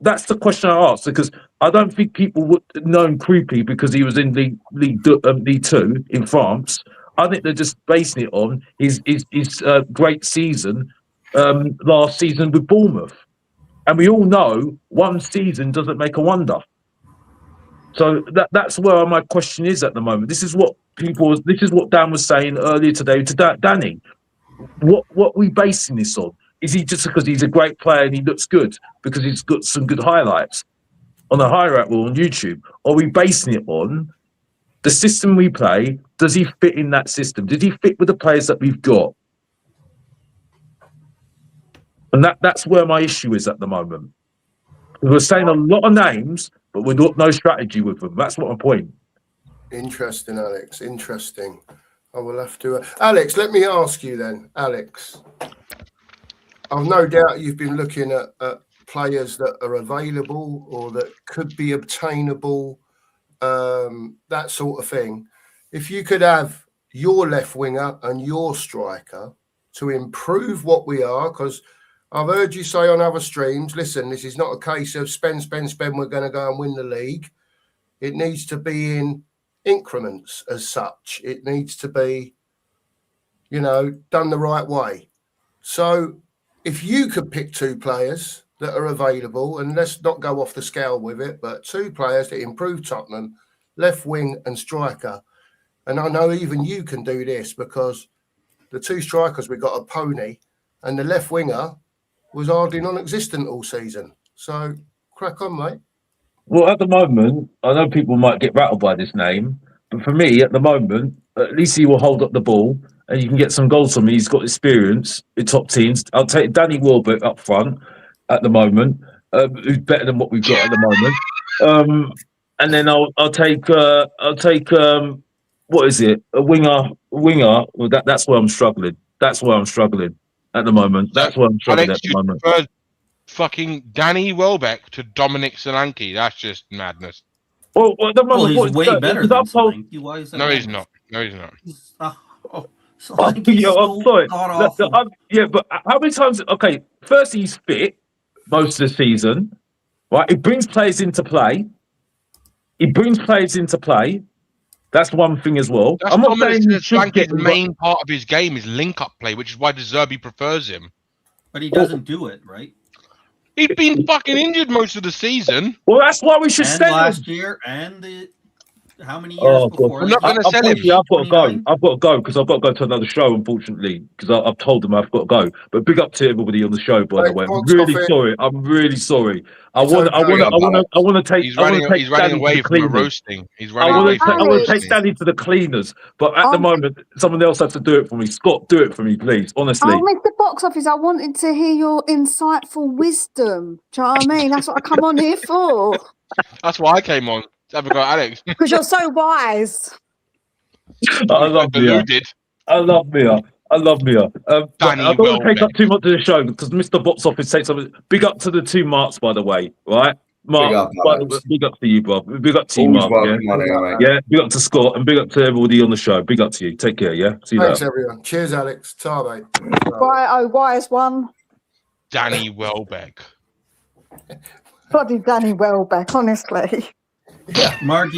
that's the question I asked, because I don't think people would know Krupi because he was in Ligue 2 in France. I think they're just basing it on his great season last season with Bournemouth. And we all know one season doesn't make a wonder. So that's where my question is at the moment. This is what Dan was saying earlier today to Danny. What are we basing this on? Is he just because he's a great player and he looks good because he's got some good highlights on the highlight reel on YouTube? Or are we basing it on the system we play? Does he fit in that system? Did he fit with the players that we've got? And that's where my issue is at the moment. We're saying a lot of names, but we've got no strategy with them. That's what my point. Interesting, Alex. Interesting. I will have to. Alex, let me ask you then, Alex. I've no doubt you've been looking at players that are available or that could be obtainable, that sort of thing. If you could have your left winger and your striker to improve what we are, because I've heard you say on other streams, listen, this is not a case of spend, we're going to go and win the league. It needs to be in increments as such. It needs to be, done the right way. So if you could pick two players that are available, and let's not go off the scale with it, but two players that improve Tottenham, left wing and striker. And I know even you can do this because the two strikers, we got a pony, and the left winger was hardly non-existent all season. So crack on, mate. Well, at the moment, I know people might get rattled by this name, but for me, at the moment, at least he will hold up the ball and you can get some goals from him. He's got experience in top teams. I'll take Danny Welbeck up front at the moment, who's better than what we've got at the moment. And then I'll take what is it? A winger. Well, that's where I'm struggling. That's where I'm struggling at the moment. That's where I'm struggling Alex, at the moment. Fucking Danny Welbeck to Dominic Solanke. That's just madness. Well, at the moment, He's way better than Solanke. Why is that? No, he's not. No, he's not. Solanke's I'm sorry. god-awful. But how many times? Okay, first he's fit most of the season, right? He brings players into play. That's one thing as well. That's I'm not saying he should Solanke's get main part of his game is link-up play, which is why De Zerbi prefers him. But he doesn't do it, right? He's been fucking injured most of the season. Well, that's why we should And sell him. last year, and how many years before? I'm not going to sell him. I've got to go. I've got to go because I've got to go to another show, unfortunately, because I've told them I've got to go. But big up to everybody on the show, by the way. I'm really sorry. I want to take. He's running away from the roasting. He's running away from I want to take Danny to the cleaners, but at the moment, someone else has to do it for me. Scott, do it for me, please. Honestly. Oh, Mr. Box Office, I wanted to hear your insightful wisdom. Do you know what I mean? That's what I come on here for. That's why I came on. Have a go, Alex. Because you're so wise. I love Mia. I love Mia. I don't want to take up too much of the show because Mr. Box Office said something. Big up to the two Marks, by the way, right? Mark, big up to you, Bob. Big up to you, Mark. Yeah, big up to Scott and big up to everybody on the show. Big up to you. Take care, yeah? See you Thanks, later. everyone. Cheers, Alex. Ta, mate. Right, wise one. Danny Welbeck. Bloody Danny Welbeck, honestly. Yeah. Mark,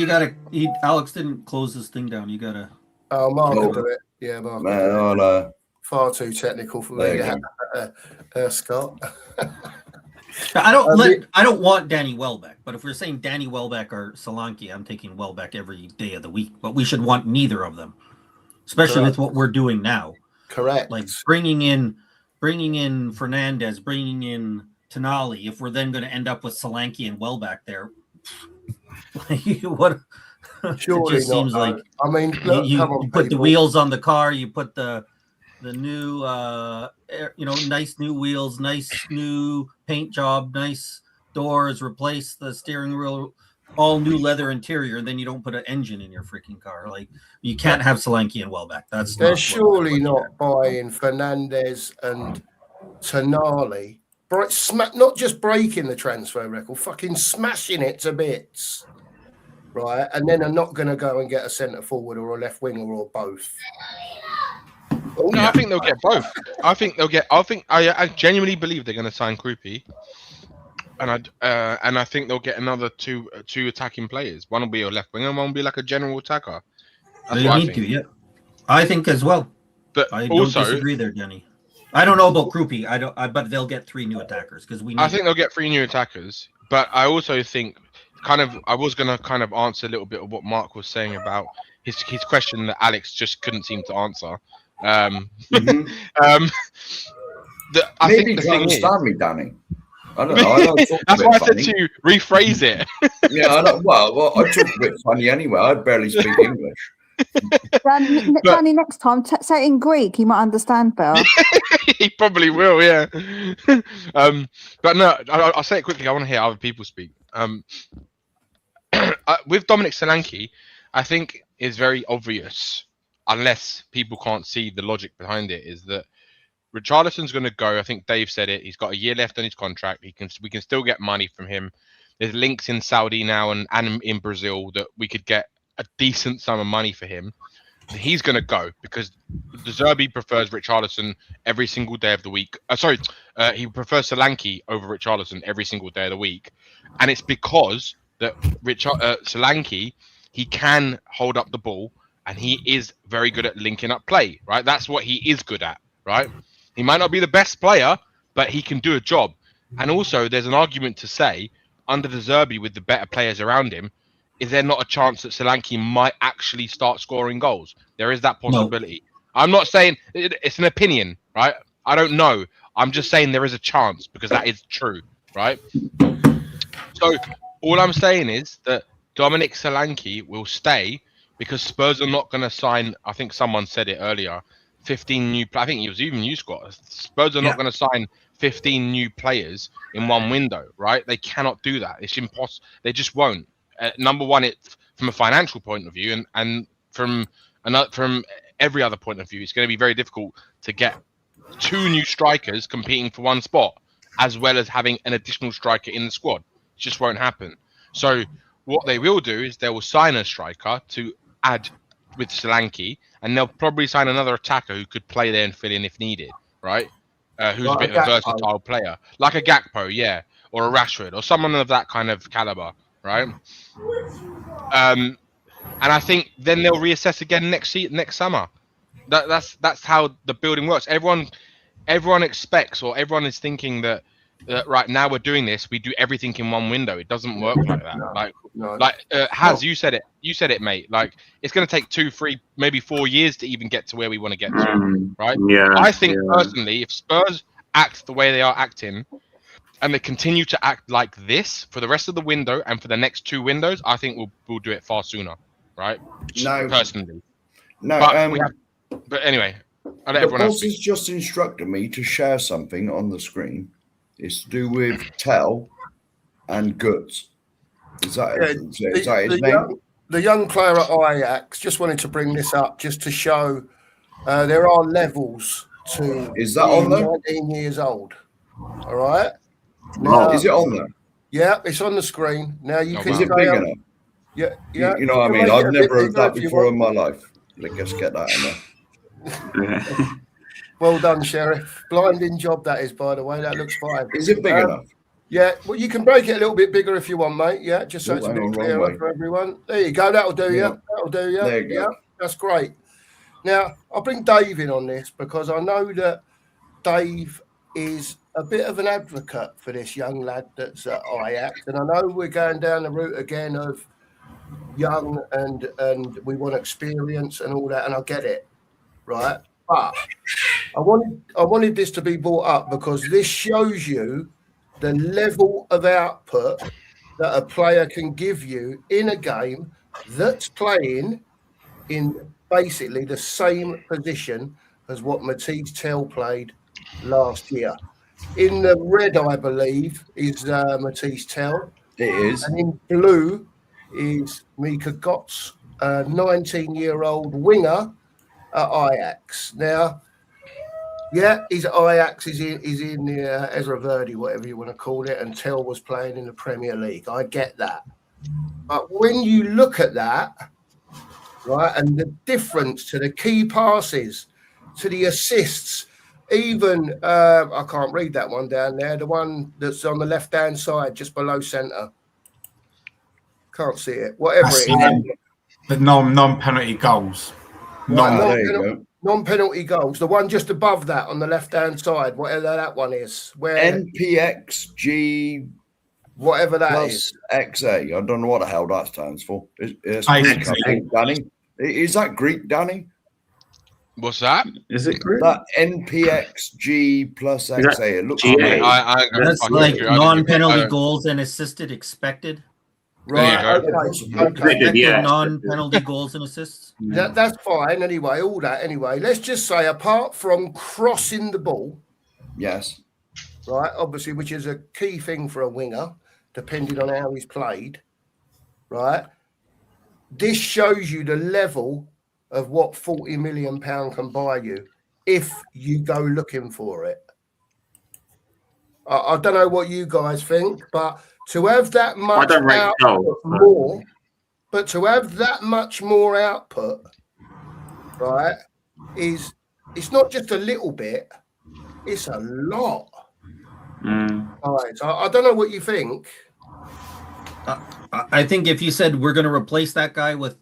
Alex didn't close this thing down. You gotta. Oh, Mark will do it. Yeah, Mark. Man, far too technical for me, Scott. I don't want Danny Welbeck, but if we're saying Danny Welbeck or Solanke, I'm taking Welbeck every day of the week. But we should want neither of them, especially with what we're doing now. Correct. Like bringing in Fernandez, bringing in Tonali. If we're then going to end up with Solanke and Welbeck there, what? Surely it just seems like. I mean, look, you put the people. wheels on the car. You put the new, nice new wheels, nice new paint job, nice doors. Replace the steering wheel, all new leather interior, and then you don't put an engine in your freaking car. Like you can't have Solanke and Welbeck. They're surely not buying Fernandez and Tonali. Not just breaking the transfer record, fucking smashing it to bits. Right, and then I'm not going to go and get a centre forward or a left winger or both. No, I think they'll get both. I genuinely believe they're going to sign Krupi, and I think they'll get another two attacking players. One will be a left winger, and one will be like a general attacker. That's they need to, yeah. I think as well. But I also don't disagree there, Jenny. I don't know about Krupi. But they'll get 3 new attackers because we. I think they'll get 3 new attackers, but I also think I was gonna kind of answer a little bit of what Mark was saying about his question that Alex just couldn't seem to answer. I Maybe think you the can thing understand me, Danny. I don't know. I don't talk that's a why I bit said funny. to you, rephrase it. Yeah, I know. Well, I talk a bit funny anyway. I barely speak English. Danny, next time, say it in Greek. You might understand better. He probably will, yeah. But no, I'll say it quickly. I want to hear other people speak. With Dominic Solanke, I think it's very obvious, unless people can't see the logic behind it, is that Richarlison's going to go. I think Dave said it. He's got a year left on his contract. We can still get money from him. There's links in Saudi now and in Brazil that we could get a decent sum of money for him. He's going to go because De Zerbi prefers Richarlison every single day of the week. He prefers Solanke over Richarlison every single day of the week, and it's because that Solanke, he can hold up the ball and he is very good at linking up play. Right, that's what he is good at. Right, he might not be the best player, but he can do a job. And also, there's an argument to say under De Zerbi with the better players around him. Is there not a chance that Solanke might actually start scoring goals? There is that possibility. No. I'm not saying it's an opinion, right? I don't know. I'm just saying there is a chance because that is true, right? So all I'm saying is that Dominic Solanke will stay because Spurs are not going to sign. I think someone said it earlier. 15 new. I think it was even you, Scott. Spurs are not going to sign 15 new players in one window, right? They cannot do that. It's impossible. They just won't. Number one, it's from a financial point of view, and from every other point of view, it's going to be very difficult to get 2 new strikers competing for one spot, as well as having an additional striker in the squad. It just won't happen. So what they will do is they will sign a striker to add with Solanke, and they'll probably sign another attacker who could play there and fill in if needed, right? Who's like a bit of a versatile player, like a Gakpo, yeah, or a Rashford, or someone of that kind of caliber. Right, and I think then they'll reassess again next summer. That's how the building works. Everyone expects, or everyone is thinking that right now we're doing this. We do everything in one window. It doesn't work like that. You said it. You said it, mate. Like it's going to take 2, 3, maybe 4 years to even get to where we want to get to. Right? Yeah. I think personally, if Spurs act the way they are acting, and they continue to act like this for the rest of the window and for the next 2 windows, I think we'll do it far sooner, right? No, personally. No, but anyway, I let everyone else speak. Has just instructed me to share something on the screen. It's to do with Tell and Guts. Is that his name? The young player at Ajax. Just wanted to bring this up just to show there are levels to. Is that on there? 19 years old. All right. Now, is it on there? Yeah, it's on the screen. Now you can. Is it big enough? Yeah. You know what I mean? I've never heard that before in my life. Let's get that in there. Well done, Sheriff. Blinding job that is, by the way. That looks fine. Is it big enough? Yeah. Well, you can break it a little bit bigger if you want, mate. Yeah, just so it's a bit clearer for everyone. There you go. That'll do you. That'll do you. There you go. That's great. Now I'll bring Dave in on this because I know that Dave is a bit of an advocate for this young lad that's at Ajax, and I know we're going down the route again of young and we want experience and all that, and I get it, right? But I wanted this to be brought up because this shows you the level of output that a player can give you in a game that's playing in basically the same position as what Matisse Tell played last year. In the red, I believe, is Matisse Tell. It is. And in blue is Mika Götze, a 19-year-old winger at Ajax. Now, yeah, he's at Ajax. He's in the Ezra Verdi, whatever you want to call it, and Tell was playing in the Premier League. I get that. But when you look at that, right, and the difference to the key passes, to the assists, even, I can't read that one down there, the one that's on the left-hand side, just below centre. Can't see it. Whatever it is. The non-penalty goals. Right, Non-penalty goals. The one just above that on the left-hand side, whatever that one is. Where NPXG whatever that plus is. XA. I don't know what the hell that stands for. It's XA. Danny. Is that Greek, Danny? What's that? Is it Greek? That NPXG plus XA. It looks GA? great. That's like non-penalty goals and assisted expected. Right. Okay. Yeah. Non-penalty goals and assists. That's fine. Anyway, all that. Anyway, let's just say, apart from crossing the ball, Yes. right? Obviously, which is a key thing for a winger, depending on how he's played, right? This shows you the level of what £40 million can buy you if you go looking for it. I don't know what you guys think, but to have that much don't rate output more, but to have that much more output, right, it's not just a little bit, it's a lot. Guys, I don't know what you think. I think if you said we're going to replace that guy with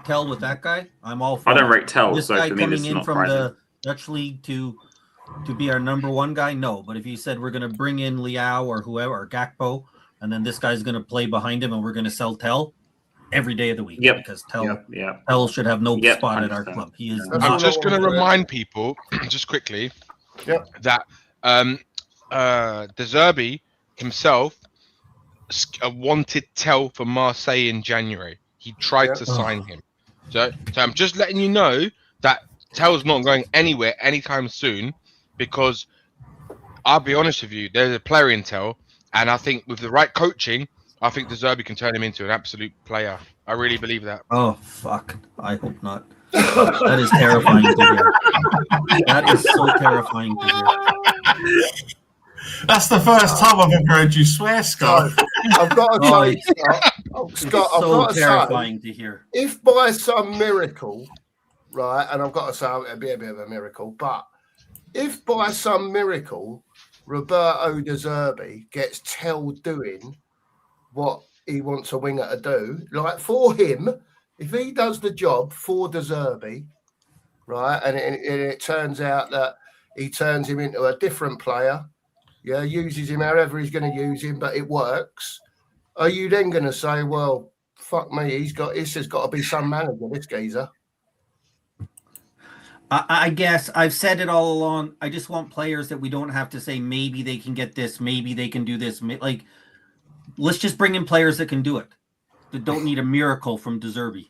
Tell with that guy, I'm all for I don't it. rate Tell, This so guy for me, coming this is in not from surprising. the Dutch league to be our number one guy, no. But if you said we're going to bring in Liao or whoever, or Gakpo, and then this guy's going to play behind him and we're going to sell Tell every day of the week, because Tell should have no spot at our club. He is. I'm just going to remind people, just quickly, that De Zerbi himself wanted Tell for Marseille in January. He tried to sign him. So I'm just letting you know that Tell's not going anywhere anytime soon, because I'll be honest with you, there's a player in Tell, and I think with the right coaching, I think De Zerbi can turn him into an absolute player. I really believe that. Oh, fuck. I hope not. That is terrifying to hear. That is so terrifying to hear. That's the first time I've ever heard you swear, Scott. I've got to say, Scott, I've so got to terrifying say, to hear. if by some miracle, right, and I've got to say it'd be a bit of a miracle, but if by some miracle Roberto De Zerbi gets Tell doing what he wants a winger to do, like for him, if he does the job for De Zerbi, right, and it turns out that he turns him into a different player, uses him however he's going to use him, but it works, are you then going to say, well, fuck me, this has got to be some manager, this geezer? I guess I've said it all along. I just want players that we don't have to say maybe they can get this, maybe they can do this. Like, let's just bring in players that can do it, that don't need a miracle from De Zerbi.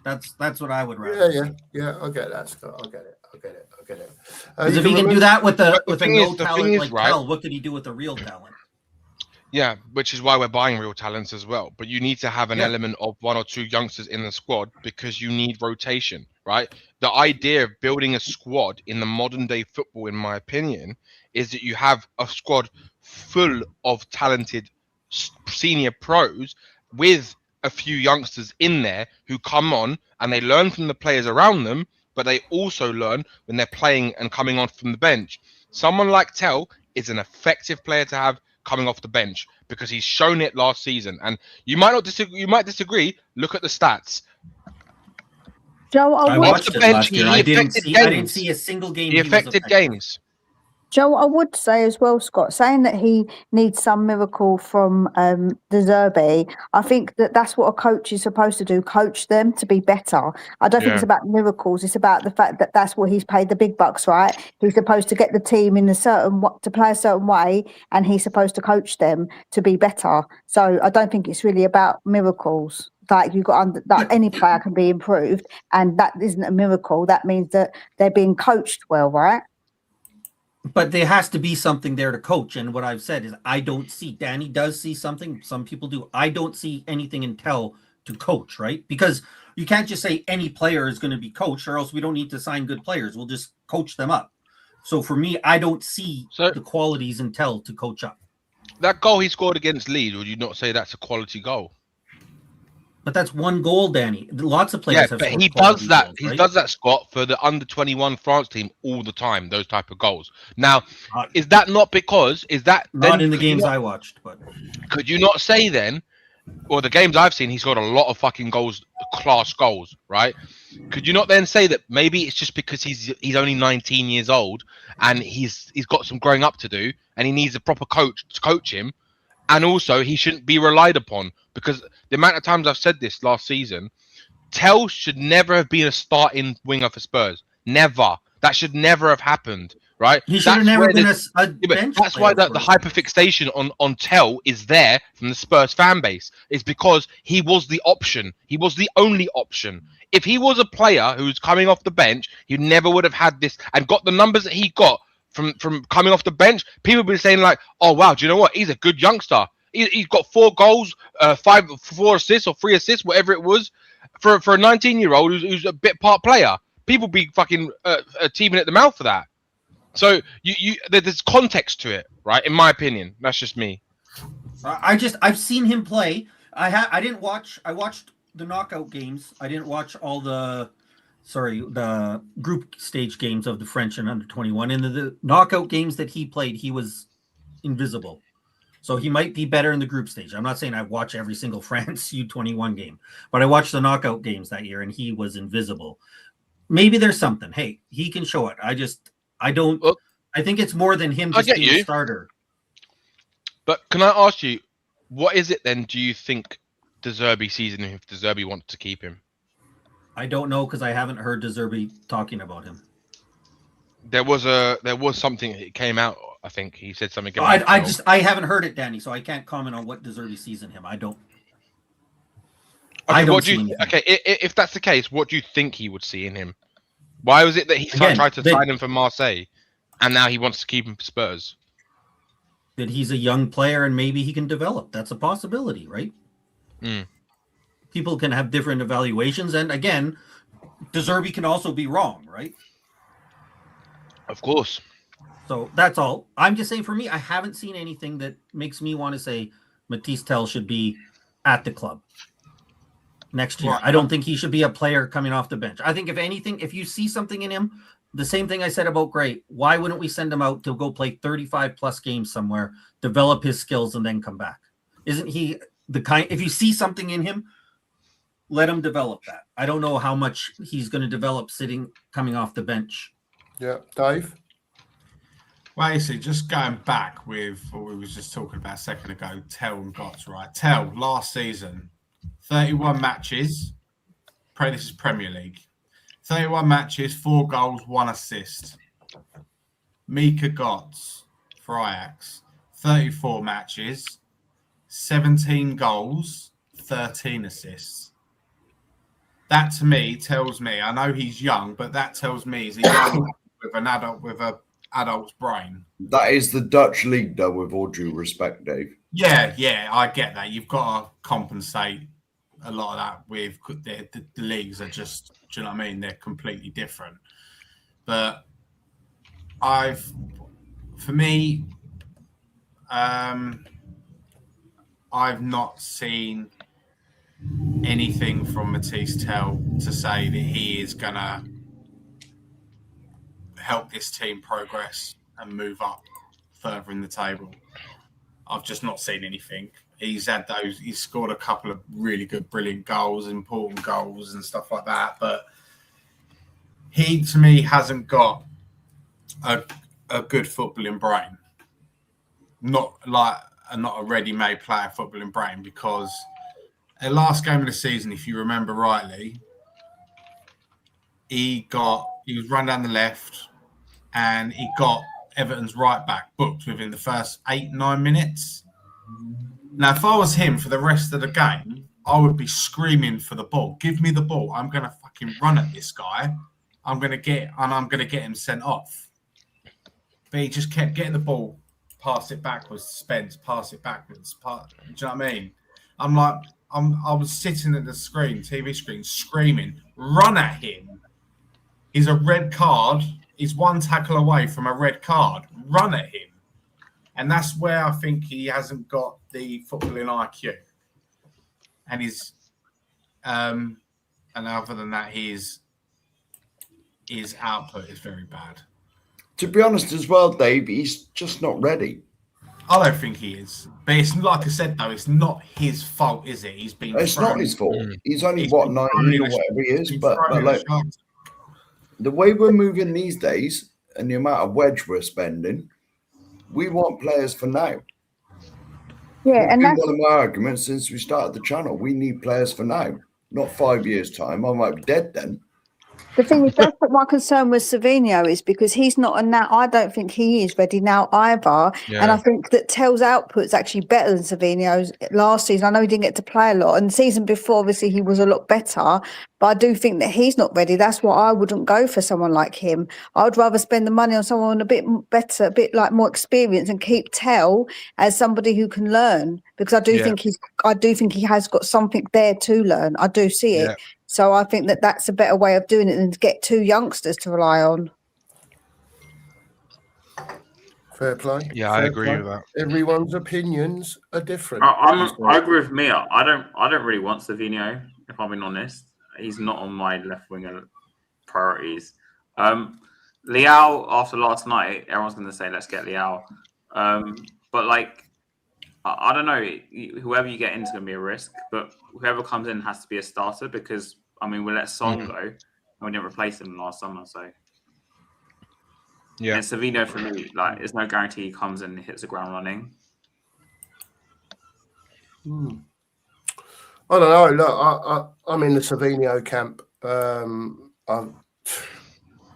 That's what I would rather. Yeah. I get that, Scott. I get it. Because if he can do that with a no the talent thing is, like right? Tell, what could he do with a real talent? Yeah, which is why we're buying real talents as well. But you need to have an element of one or two youngsters in the squad, because you need rotation, right? The idea of building a squad in the modern day football, in my opinion, is that you have a squad full of talented senior pros with a few youngsters in there who come on and they learn from the players around them, but they also learn when they're playing and coming on from the bench. Someone like Tell is an effective player to have coming off the bench, because he's shown it last season. And you might not disagree. You might disagree. Look at the stats. Joe, I watched it last year. I didn't games. see a single game. He affected games. Joe, I would say as well, Scott, saying that he needs some miracle from De Zerbi, I think that's what a coach is supposed to do, coach them to be better. I don't think it's about miracles. It's about the fact that that's what he's paid the big bucks, right? He's supposed to get the team in to play a certain way, and he's supposed to coach them to be better. So I don't think it's really about miracles. Like that any player can be improved, and that isn't a miracle. That means that they're being coached well, right? But there has to be something there to coach. And what I've said is I don't see. Danny does see something. Some people do. I don't see anything in Tell to coach, right? Because you can't just say any player is going to be coached, or else we don't need to sign good players. We'll just coach them up. So for me, I don't see the qualities in Tell to coach up. That goal he scored against Leeds, would you not say that's a quality goal? But that's one goal, Danny. Lots of players have. But he does that. Goals, right? He does that, Scott, for the under-21 France team all the time. Those type of goals. Now, is that not because? Is that not in the games I watched? But could you not say then Well, the games I've seen, he's got a lot of fucking goals, class goals, right? Could you not then say that maybe it's just because he's only 19 years old and he's got some growing up to do and he needs a proper coach to coach him, and also he shouldn't be relied upon, because the amount of times I've said this last season, Tell should never have been a starting winger for Spurs. Never. That should never have happened. Right? He should have never been a bench that's why player the hyperfixation on Tell is there from the Spurs fan base. Is because he was the option. He was the only option. If he was a player who's coming off the bench, he never would have had this and got the numbers that he got from coming off the bench. People would be saying like, "Oh wow, do you know what? He's a good youngster. He's got 4 goals, 4 assists or 3 assists, whatever it was, for a 19-year-old who's a bit part player." People be fucking teaming at the mouth for that. So there's context to it, right? In my opinion, that's just me. I've seen him play. I didn't watch. I watched the knockout games. I didn't watch all the group stage games of the French and under-21. In the knockout games that he played, he was invisible. So he might be better in the group stage. I'm not saying I watch every single France U21 game, but I watched the knockout games that year and he was invisible. Maybe there's something. Hey, he can show it. I think it's more than him just being a starter. But can I ask you, what is it then do you think De Zerbi sees in him if De Zerbi wants to keep him? I don't know, because I haven't heard De Zerbi talking about him. There was something that came out, I think. He said something about I haven't heard it, Danny, so I can't comment on what De Zerbi sees in him. I don't. Okay, if that's the case, what do you think he would see in him? Why was it that he tried to sign him for Marseille, and now he wants to keep him for Spurs? That he's a young player and maybe he can develop. That's a possibility, right? People can have different evaluations, and again, De Zerbi can also be wrong, right? Of course. So that's all. I'm just saying, for me, I haven't seen anything that makes me want to say Mathys Tel should be at the club next year. I don't think he should be a player coming off the bench. I think if anything, if you see something in him, the same thing I said about Gray, why wouldn't we send him out to go play 35 plus games somewhere, develop his skills, and then come back? Isn't he the kind, if you see something in him, let him develop that. I don't know how much he's going to develop coming off the bench. Yeah, Dave? Well, you see, just going back with what we were just talking about a second ago, Tell and Gotts, right? Tell, last season, 31 matches. This is Premier League. 31 matches, 4 goals, 1 assist. Mika Gotts for Ajax, 34 matches, 17 goals, 13 assists. That to me tells me, I know he's young, but that tells me he's a young with an adult's brain. That is the Dutch league, though, with all due respect, Dave. Yeah, I get that. You've got to compensate a lot of that with the leagues are just, do you know what I mean? They're completely different. But I've not seen anything from Mathys Tel to say that he is going to help this team progress and move up further in the table. I've just not seen anything. He's scored a couple of really good, brilliant goals, important goals and stuff like that. But he, to me, hasn't got a good footballing brain. Not a ready-made player footballing brain, because the last game of the season, if you remember rightly, he was run down the left and he got Everton's right back booked within the first 8-9 minutes. Now, if I was him for the rest of the game, I would be screaming for the ball. Give me the ball. I'm going to fucking run at this guy. I'm going to get him sent off. But he just kept getting the ball, pass it backwards to Spence, pass it backwards. Do you know what I mean? I was sitting at the TV screen, screaming, run at him. He's a red card. He's one tackle away from a red card. Run at him. And that's where I think he hasn't got the footballing IQ. And and other than that, his output is very bad. To be honest as well, Dave, he's just not ready. I don't think he is. But it's like I said though, it's not his fault, is it? He's been. It's not his fault. He's only He's what been 19 thrown or in whatever he is. he's But thrown in like the shark. the way we're moving these days and the amount of wedge we're spending, we want players for now. Yeah, and Been that's one of my arguments since we started the channel. We need players for now, not 5 years' time. I might be dead then. the thing is, that's what my concern with Savinho is, because he's not a now. I don't think he is ready now either. And I think that Tell's output's actually better than Savinho's last season. I know he didn't get to play a lot, and the season before, obviously, he was a lot better. But I do think that he's not ready. That's why I wouldn't go for someone like him. I would rather spend the money on someone a bit better, a bit like more experienced, and keep Tell as somebody who can learn, because I do think he has got something there to learn. I do see it. So I think that that's a better way of doing it than to get two youngsters to rely on. Fair play. Yeah, I agree with that. Everyone's opinions are different. I agree with Mia. I don't really want Savinho, if I'm being honest. He's not on my left winger priorities. Leao, after last night, everyone's going to say, let's get Leao. But like, I don't know. Whoever you get in is going to be a risk, but whoever comes in has to be a starter, because, I mean, we let Son go and we didn't replace him last summer. So, yeah. And Savinho, for me, like, there's no guarantee he comes in and hits the ground running. I don't know. Look, I'm in the Savinho camp.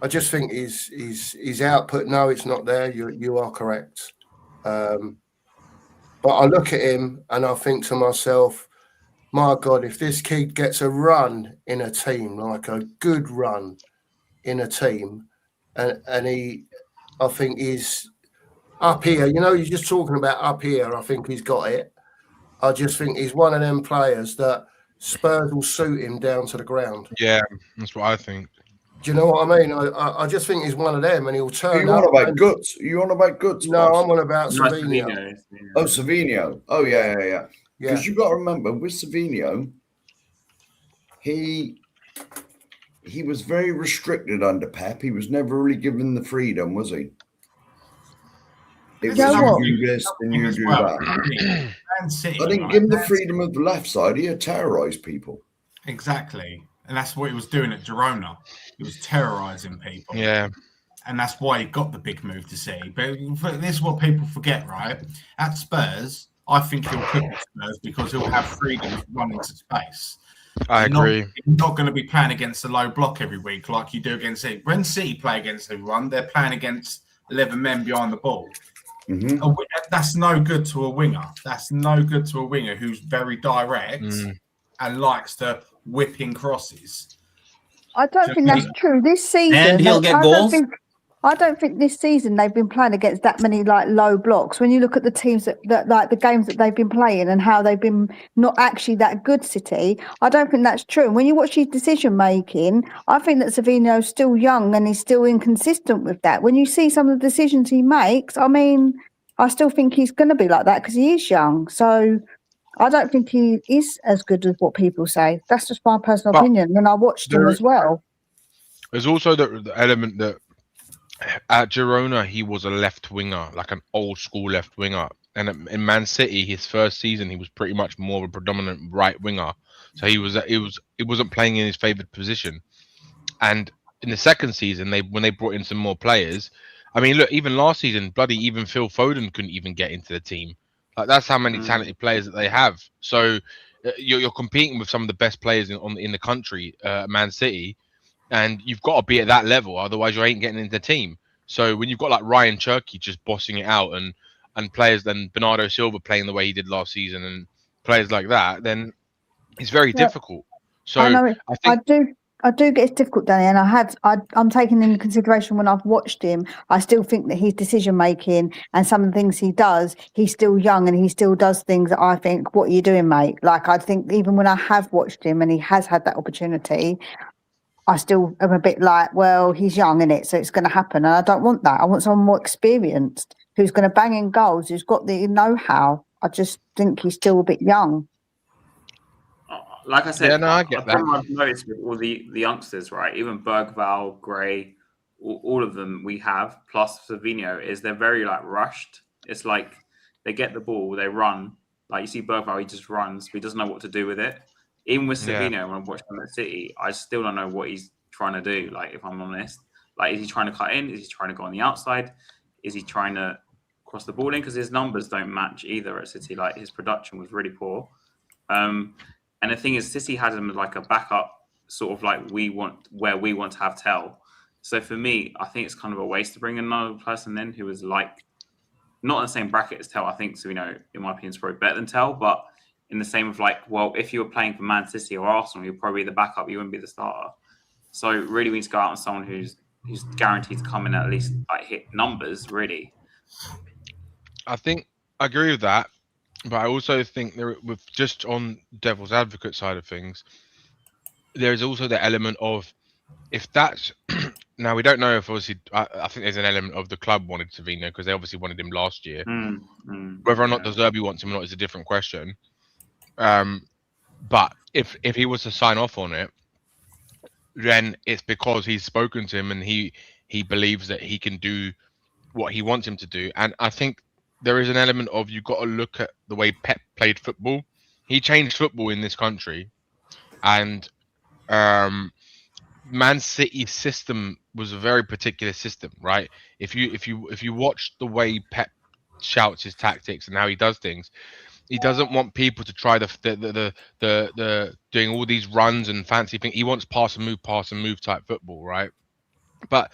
I just think his output. No, it's not there. You are correct. But I look at him and I think to myself, my God, if this kid gets a run in a team, like a good run in a team, and I think he's up here. You know, you're just talking about up here. I think he's got it. I just think he's one of them players that Spurs will suit him down to the ground. Yeah, that's what I think. Do you know what I mean? I just think he's one of them, and he'll turn up. You on about Guts? You on about Guts? No, I'm on about Savinho. Oh, Savinho. Oh, yeah. Because you've got to remember, with Savinho, he was very restricted under Pep. He was never really given the freedom, was he? It was you do this and you do that. I didn't give him the freedom of the left side. He had terrorised people. Exactly. And that's what he was doing at Girona. He was terrorising people. Yeah. And that's why he got the big move to City. But this is what people forget, right? At Spurs, I think he'll cook at Spurs because he'll have freedom to run into space. I agree. You're not going to be playing against the low block every week like you do against City. When City play against everyone, they're playing against 11 men behind the ball. Mm-hmm. That's no good to a winger. That's no good to a winger who's very direct and likes to whip in crosses. I don't think that's true. This season, And he'll get goals. I don't think this season they've been playing against that many like low blocks. When you look at the teams that like the games that they've been playing and how they've been not actually that good, City, I don't think that's true. And when you watch his decision making, I think that Savinho's still young and he's still inconsistent with that. When you see some of the decisions he makes, I mean, I still think he's going to be like that because he is young. So I don't think he is as good as what people say. That's just my personal opinion. And I watched him as well. There's also the element that at Girona, he was a left winger, like an old school left winger. And in Man City, his first season, he was pretty much more of a predominant right winger. So he wasn't playing in his favoured position. And in the second season, when they brought in some more players, I mean, look, even last season, even Phil Foden couldn't even get into the team. Like that's how many talented players that they have. So you're competing with some of the best players in the country, Man City. And you've got to be at that level, otherwise you ain't getting into the team. So when you've got like Ryan Cherky just bossing it out and players then Bernardo Silva playing the way he did last season and players like that, then it's very difficult. So I do get it's difficult, Danny, and I'm taking into consideration when I've watched him, I still think that his decision making and some of the things he does, he's still young and he still does things that I think, what are you doing, mate? Like I think even when I have watched him and he has had that opportunity, I still am a bit like, well, he's young in it, so it's going to happen. And I don't want that. I want someone more experienced who's going to bang in goals, who's got the know-how. I just think he's still a bit young. Like I said, I get that. I've noticed with all the youngsters, right? Even Bergvall, Gray, all of them we have, plus Savinho, is they're very like rushed. It's like they get the ball, they run. Like you see Bergvall, he just runs, but he doesn't know what to do with it. Even with Savinho, when I'm watching him at City, I still don't know what he's trying to do. Like, if I'm honest, like, is he trying to cut in? Is he trying to go on the outside? Is he trying to cross the ball in? Because his numbers don't match either at City. Like, his production was really poor. And the thing is, City had him like a backup, sort of like where we want to have Tell. So for me, I think it's kind of a waste to bring another person in who is like not in the same bracket as Tell. I think Savinho, in my opinion, is probably better than Tell, but in the same of like, well, if you were playing for Man City or Arsenal, you'd probably be the backup. You wouldn't be the starter. So really, we need to go out on someone who's guaranteed to come in and at least like hit numbers. Really, I think I agree with that, but I also think there, with just on devil's advocate side of things, there is also the element of if that's now we don't know if obviously I think there's an element of the club wanted Savinho because they obviously wanted him last year. Whether or not De Zerbi wants him or not is a different question. But if he was to sign off on it, then it's because he's spoken to him and he believes that he can do what he wants him to do. And I think there is an element of you've got to look at the way Pep played football. He changed football in this country, and Man City's system was a very particular system, right? If you watch the way Pep shouts his tactics and how he does things, he doesn't want people to try the doing all these runs and fancy things. He wants pass and move type football, right? But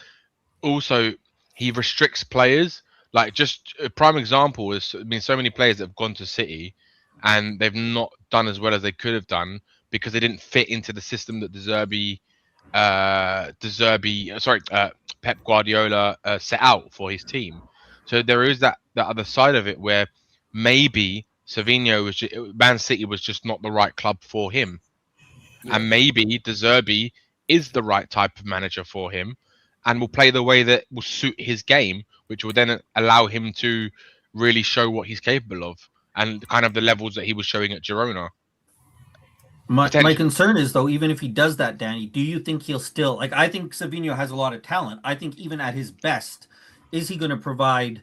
also he restricts players. Like, just a prime example is, I mean, so many players that have gone to City and they've not done as well as they could have done because they didn't fit into the system that Pep Guardiola set out for his team. So there is that other side of it where maybe Man City was just not the right club for him, and maybe De Zerbi is the right type of manager for him, and will play the way that will suit his game, which will then allow him to really show what he's capable of and kind of the levels that he was showing at Girona. My concern is, though, even if he does that, Danny, do you think he'll still, like, I think Savinho has a lot of talent. I think even at his best, is he going to provide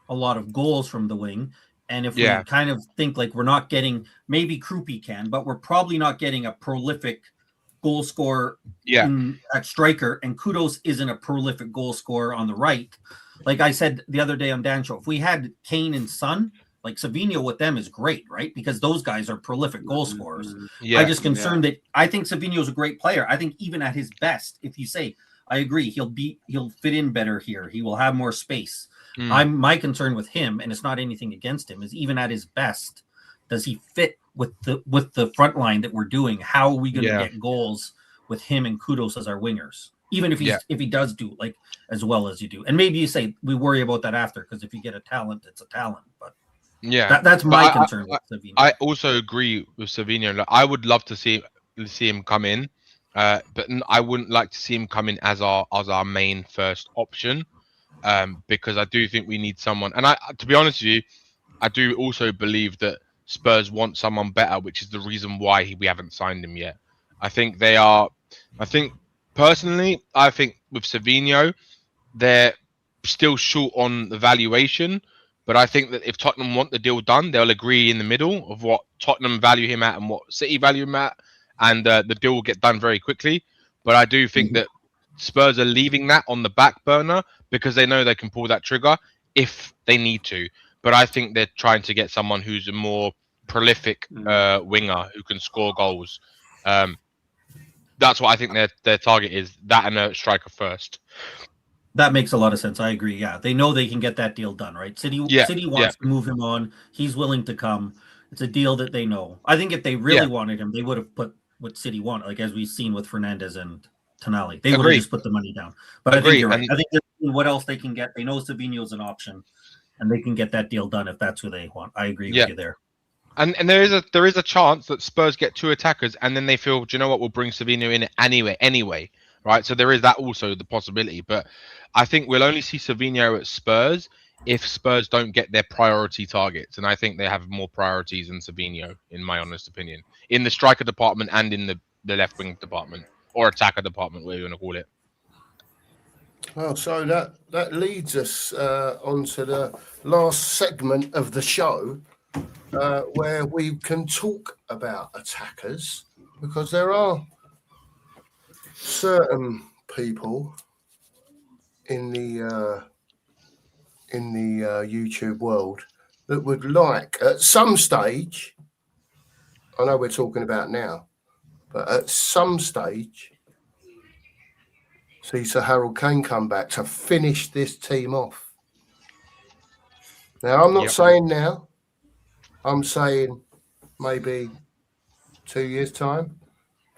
a lot of goals from the wing? And if we kind of think like we're not getting, maybe Krupi can, but we're probably not getting a prolific goal scorer at striker, and Kudos isn't a prolific goal scorer on the right. Like I said the other day on Dan Show, if we had Kane and Son, like Savinho with them is great, right? Because those guys are prolific goal scorers. I just concerned that I think Savinho is a great player. I think even at his best, if you say, I agree, he'll fit in better here. He will have more space. My concern with him, and it's not anything against him, is even at his best, does he fit with the front line that we're doing? How are we going to get goals with him and Kudos as our wingers? Even if he does do like as well as you do, and maybe you say we worry about that after, because if you get a talent, it's a talent. But that's my concern with Savinho. I also agree with Savinho. Like, I would love to see him come in, but I wouldn't like to see him come in as our main first option. Because I do think we need someone, and to be honest with you, I do also believe that Spurs want someone better, which is the reason why we haven't signed him yet. I think personally, I think with Savinho, they're still short on the valuation, but I think that if Tottenham want the deal done, they'll agree in the middle of what Tottenham value him at and what City value him at, and the deal will get done very quickly. But I do think that Spurs are leaving that on the back burner because they know they can pull that trigger if they need to. But I think they're trying to get someone who's a more prolific winger who can score goals. That's what I think their target is, that and a striker first. That makes a lot of sense. I agree. Yeah, they know they can get that deal done, right? City wants to move him on. He's willing to come. It's a deal that they know. I think if they really wanted him, they would have put what City wanted, like as we've seen with Fernandez and Tonali. They would have just put the money down. But I think you're right. I think what else they can get. They know Savinho's an option, and they can get that deal done if that's who they want. I agree with you there. And there is a chance that Spurs get two attackers, and then they feel, do you know what, we'll bring Savinho in anyway, right? So there is that also the possibility. But I think we'll only see Savinho at Spurs if Spurs don't get their priority targets, and I think they have more priorities than Savinho, in my honest opinion, in the striker department and in the left wing department or attacker department, whatever you want to call it. Well, so that leads us onto the last segment of the show, where we can talk about attackers, because there are certain people in the YouTube world that would like, at some stage, I know we're talking about now, but at some stage, see Sir Harold Kane come back to finish this team off. Now, I'm not saying now. I'm saying maybe 2 years' time.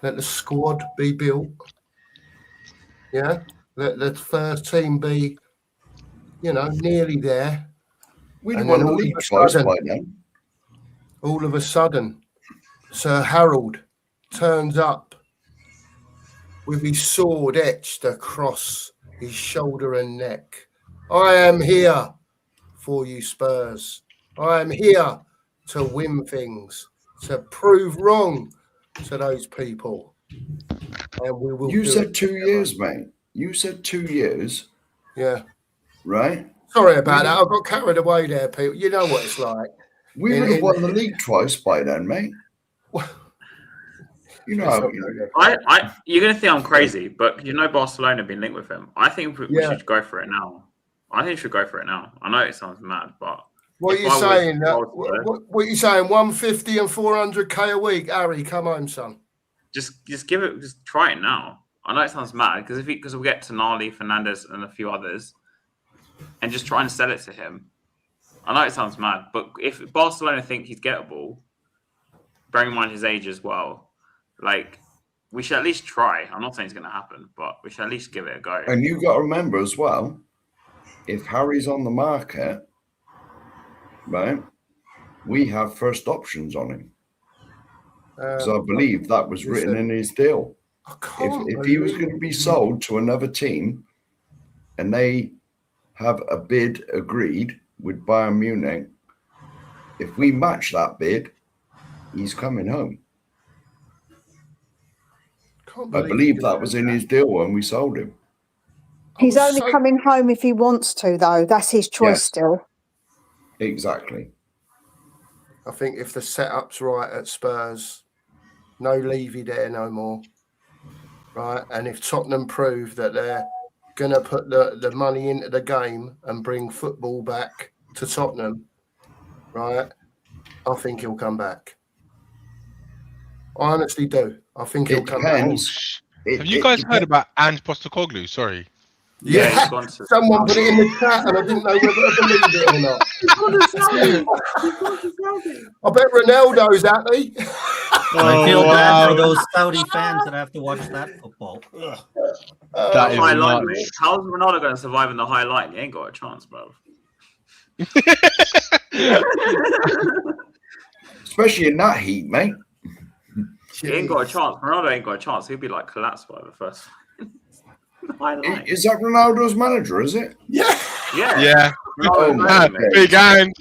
Let the squad be built. Yeah. Let the first team be, nearly there. We'd won the league twice by now. All of a sudden, Sir Harold turns up with his sword etched across his shoulder and neck. I am here for you, Spurs. I am here to win things, to prove wrong to those people. And we will. You said 2 years, mate. You said 2 years. Yeah. Right? Sorry about that. I got carried away there, people. You know what it's like. We would have won the league twice by then, mate. You know, you're going to think I'm crazy, but Barcelona have been linked with him. I think we should go for it now. I think we should go for it now. I know it sounds mad, but what are you saying? What are you saying? 150 and 400k a week, Harry? Come on, son. Just give it. Just try it now. I know it sounds mad because we'll get Tonali, Fernandez, and a few others, and just try and sell it to him. I know it sounds mad, but if Barcelona think he's gettable, bearing in mind his age as well. We should at least try. I'm not saying it's going to happen, but we should at least give it a go. And you got to remember as well, if Harry's on the market, right, we have first options on him. So I believe that was written in his deal. If he was going to be sold to another team and they have a bid agreed with Bayern Munich, if we match that bid, he's coming home. I believe that was in his deal when we sold him. He's only coming home if he wants to, though. That's his choice still. Exactly. I think if the setup's right at Spurs, no Levy there no more. Right? And if Tottenham prove that they're going to put the money into the game and bring football back to Tottenham, right, I think he'll come back. I honestly do. I think he'll come back. Have you guys heard about Ange Postecoglou? Sorry. Yeah, someone put it in the chat and I didn't know whether to believe it or not. I bet Ronaldo's happy. I feel bad for those Saudi fans that have to watch that football. That is high line, mate. How's Ronaldo going to survive in the high line? He ain't got a chance, bro. Especially in that heat, mate. He ain't got a chance. Ronaldo ain't got a chance. He'll be collapsed by the first. Is that Ronaldo's manager, is it? Yeah. Yeah. Oh, my big hand.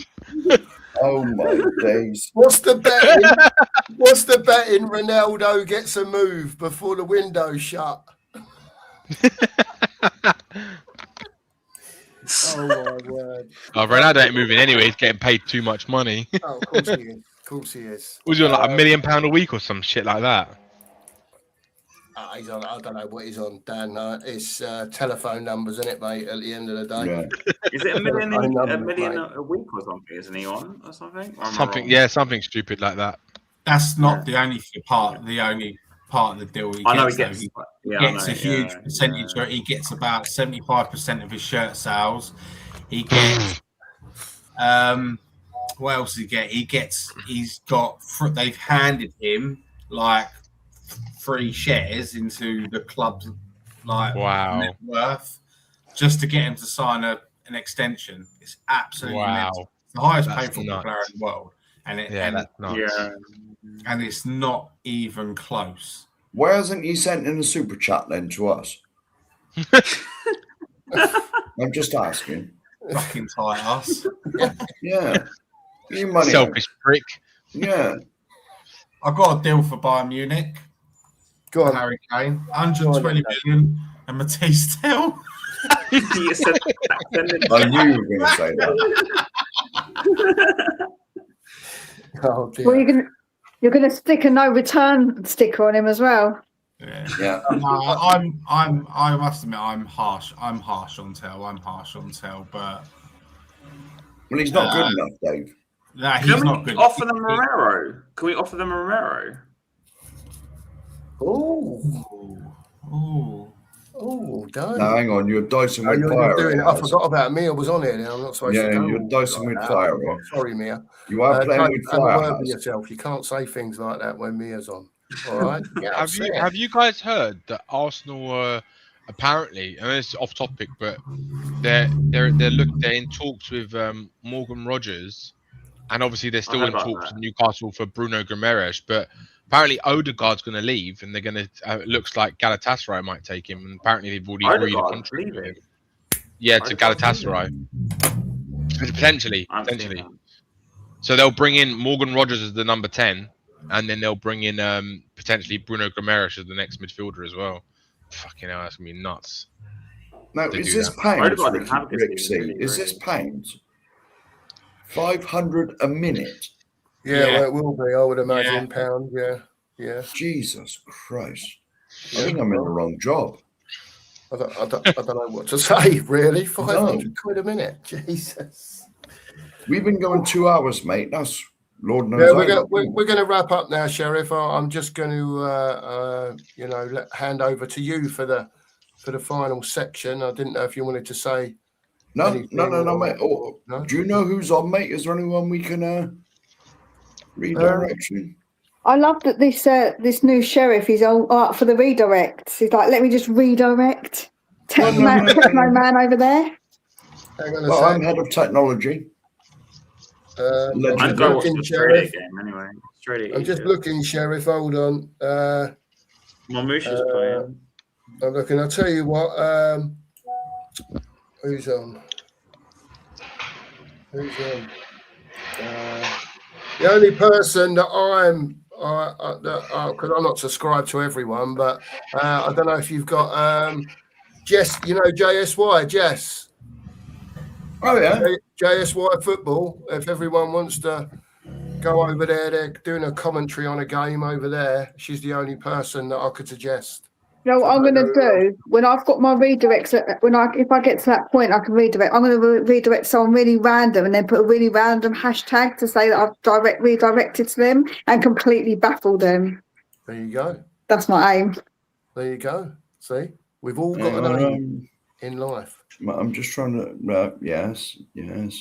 Oh my days. What's the betting Ronaldo gets a move before the window's shut? Oh my word. Oh, Ronaldo ain't moving anyway. He's getting paid too much money. Oh, of course he is. Of course he is. Was he on £1 million a week or some shit like that? He's on. I don't know what he's on, Dan. It's telephone numbers, isn't it, mate? At the end of the day, is it a million a week or something? Isn't he on or something? Something stupid like that. That's not the only part. The only part of the deal he gets. He gets a huge percentage. Where he gets about 75% of his shirt sales. He gets. What else does he get? They've handed him free shares into the club's net worth just to get him to sign an extension. It's absolutely mental. It's the highest paid football player in the world, and it's not even close. Why hasn't he sent in a super chat then to us? I'm just asking. Fucking tight ass. Yeah. You money. Selfish prick. Yeah. I've got a deal for Bayern Munich. Go on. Harry Kane, 120 million, and Matisse Tell. You said I knew you were going to say that. Oh dear. Well, you're gonna stick a no return sticker on him as well. Yeah. No, I must admit, I'm harsh on Tell, but Well, he's not good enough, Dave. nah, he's Can not we good. offer them Romero? Can we offer them Romero? Oh, don't. No, hang on, you're dicing Oh, with you're fire. doing it. I Alex. forgot about Mia was on here now. I'm not supposed Yeah, to go. you're dicing with fire. Oh, sorry, Mia. You are playing Dave, with have a fire. word with Alex. yourself. You can't say things like that when Mia's on. All right. Yeah, Have you guys heard that Arsenal apparently, and it's off topic, but they're in talks with Morgan Rogers, and obviously they're still in talks with Newcastle for Bruno Guimaraes, but apparently Odegaard's going to leave, and they're going to. It looks like Galatasaray might take him, and apparently they've already agreed a contract with him. Yeah, to Galatasaray. Potentially. So they'll bring in Morgan Rogers as the number 10, and then they'll bring in potentially Bruno Guimaraes as the next midfielder as well. Fucking hell, that's gonna be nuts. Now, is this pounds, Rick C? Is this pounds? 500 a minute. Yeah, well, it will be. I would imagine pound. Yeah. Jesus Christ! I think I'm in the wrong job. I don't know what to say. Really, 500 quid a minute. Jesus. We've been going 2 hours, mate. That's Lord knows. Yeah, we're going to wrap up now, Sheriff. I'm just going to, hand over to you for the final section. I didn't know if you wanted to say. No, mate. Oh, no? Do you know who's on, mate? Is there anyone we can redirect you? I love that this new sheriff is all up for the redirects. He's like, let me just redirect. Techno man over there. Hang on a Well, sec. I'm head of technology. I'd go watch the Australia game anyway. I'm just looking, Sheriff. Hold on. Marmouche playing. I'm looking. I'll tell you what. Who's on? The only person that because I'm not subscribed to everyone, but I don't know if you've got Jess. You know JSY, Jess. Oh yeah, JSY football. If everyone wants to go over there, they're doing a commentary on a game over there. She's the only person that I could suggest. You know what I'm going to do when I've got my redirects? If I get to that point, I can redirect. I'm going to redirect someone really random and then put a really random hashtag to say that I've redirected to them and completely baffle them. There you go. That's my aim. There you go. See, we've all got an aim in life. I'm just trying to. Yes. Hang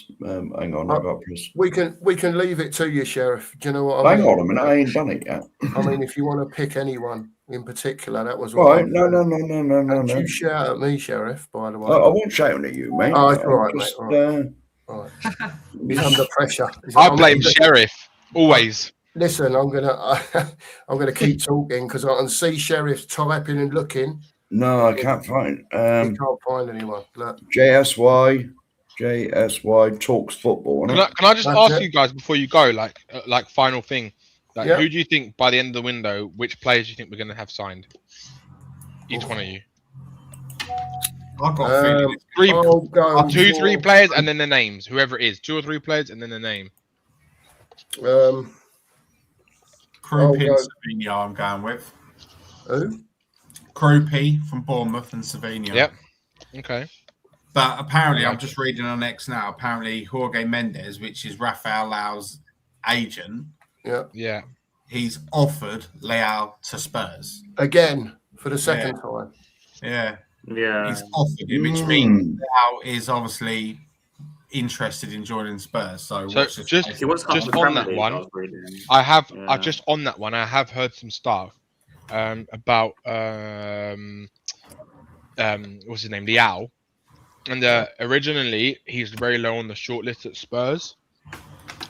on, I've got press. We can leave it to you, Sheriff. Do you know what I mean? Hang on a minute, I ain't done it yet. I mean, if you want to pick anyone in particular, that was right. No. You shout at me, Sheriff. By the way, I won't shout at you, mate. Oh, it's all right, just, mate. All right. He's under pressure. I blame Sheriff always. Listen, I'm gonna keep talking because I can see Sheriff typing and looking. No, I can't find. You can't find anyone. Look. JSY talks football. Can I just ask you guys before you go, like final thing, who do you think by the end of the window, which players do you think we're going to have signed? Each one of you. I've got a feeling. Two, 3 players, and then the names. Whoever it is, 2 or 3 players, and then the name. Krupi and Savinho, I'm going with. Who? Krupi from Bournemouth and Savinho. Yep. Okay. But apparently, I'm just reading on X now. Apparently, Jorge Mendes, which is Rafael Leao's agent, yeah, he's offered Leao to Spurs again for the second time. Yeah, yeah. He's offered him, which means Leao is obviously interested in joining Spurs. So just on that one, I have heard some stuff about what's his name, Leao. And originally, he's very low on the shortlist at Spurs,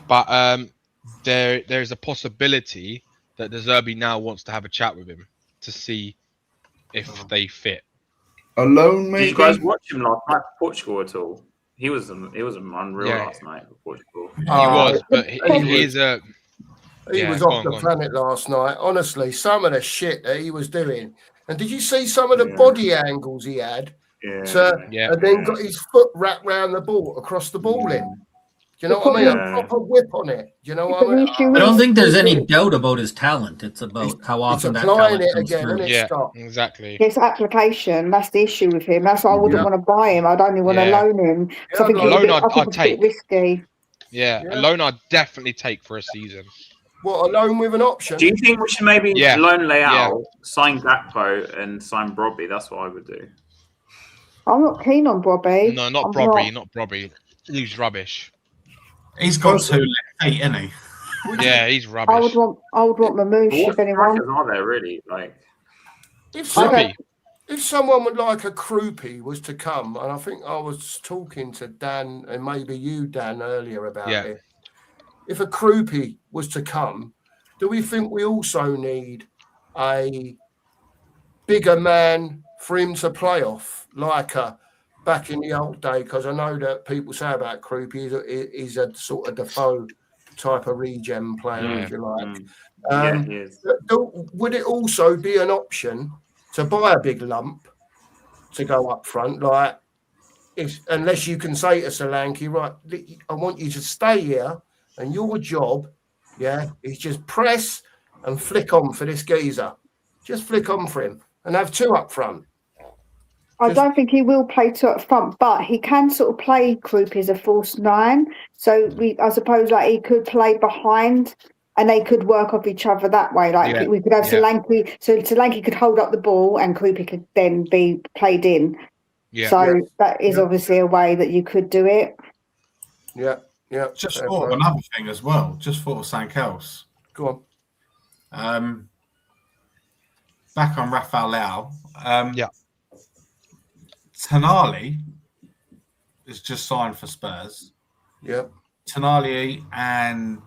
but there's a possibility that De Zerbi now wants to have a chat with him to see if they fit. Alone, maybe. Did you guys watch him last night for Portugal at all? He was unreal last night for Portugal. He was, but he is a. He was off the planet last night. Honestly, some of the shit that he was doing. And did you see some of the body angles he had and then got his foot wrapped round the ball, across the ball in. Do you know what I mean? A proper whip on it. Do you know what I mean? I don't think there's any doubt about his talent. It's about how often that talent comes through. Exactly. It's application. That's the issue with him. That's why I wouldn't want to buy him. I'd only want to loan him. Because I think it's a bit risky. Yeah, a loan I'd definitely take for a season. What, a loan with an option? Do you think we should maybe loan Leao, sign Gakpo, and sign Brobby? That's what I would do. I'm not keen on Brobby. No, not Brobby. Not Brobby. He's rubbish. He's got 2 left feet, isn't he? Yeah, he's rubbish. I would want Mamouche What if anyone. strikers are there really? Like, If someone would like a Krupi was to come, and I think I was talking to Dan and maybe you, Dan, earlier about it. If a Krupi was to come, do we think we also need a bigger man for him to play off, like back in the old day? Because I know that people say about Krupi he's a sort of Defoe type of regen player, if you like. Would it also be an option to buy a big lump to go up front, like unless you can say to Solanke, right, I want you to stay here, and your job, is just press and flick on for this geezer. Just flick on for him and have 2 up front. I don't think he will play 2 up front, but he can sort of play Krupi as a false 9. So I suppose like he could play behind, and they could work off each other that way. Like we could have Solanke, so Solanke could hold up the ball, and Krupi could then be played in. That is obviously a way that you could do it. Just thought of another thing as well. Just thought of something else. Go on. Back on Rafael Leao. Tonali is just signed for Spurs. Tonali and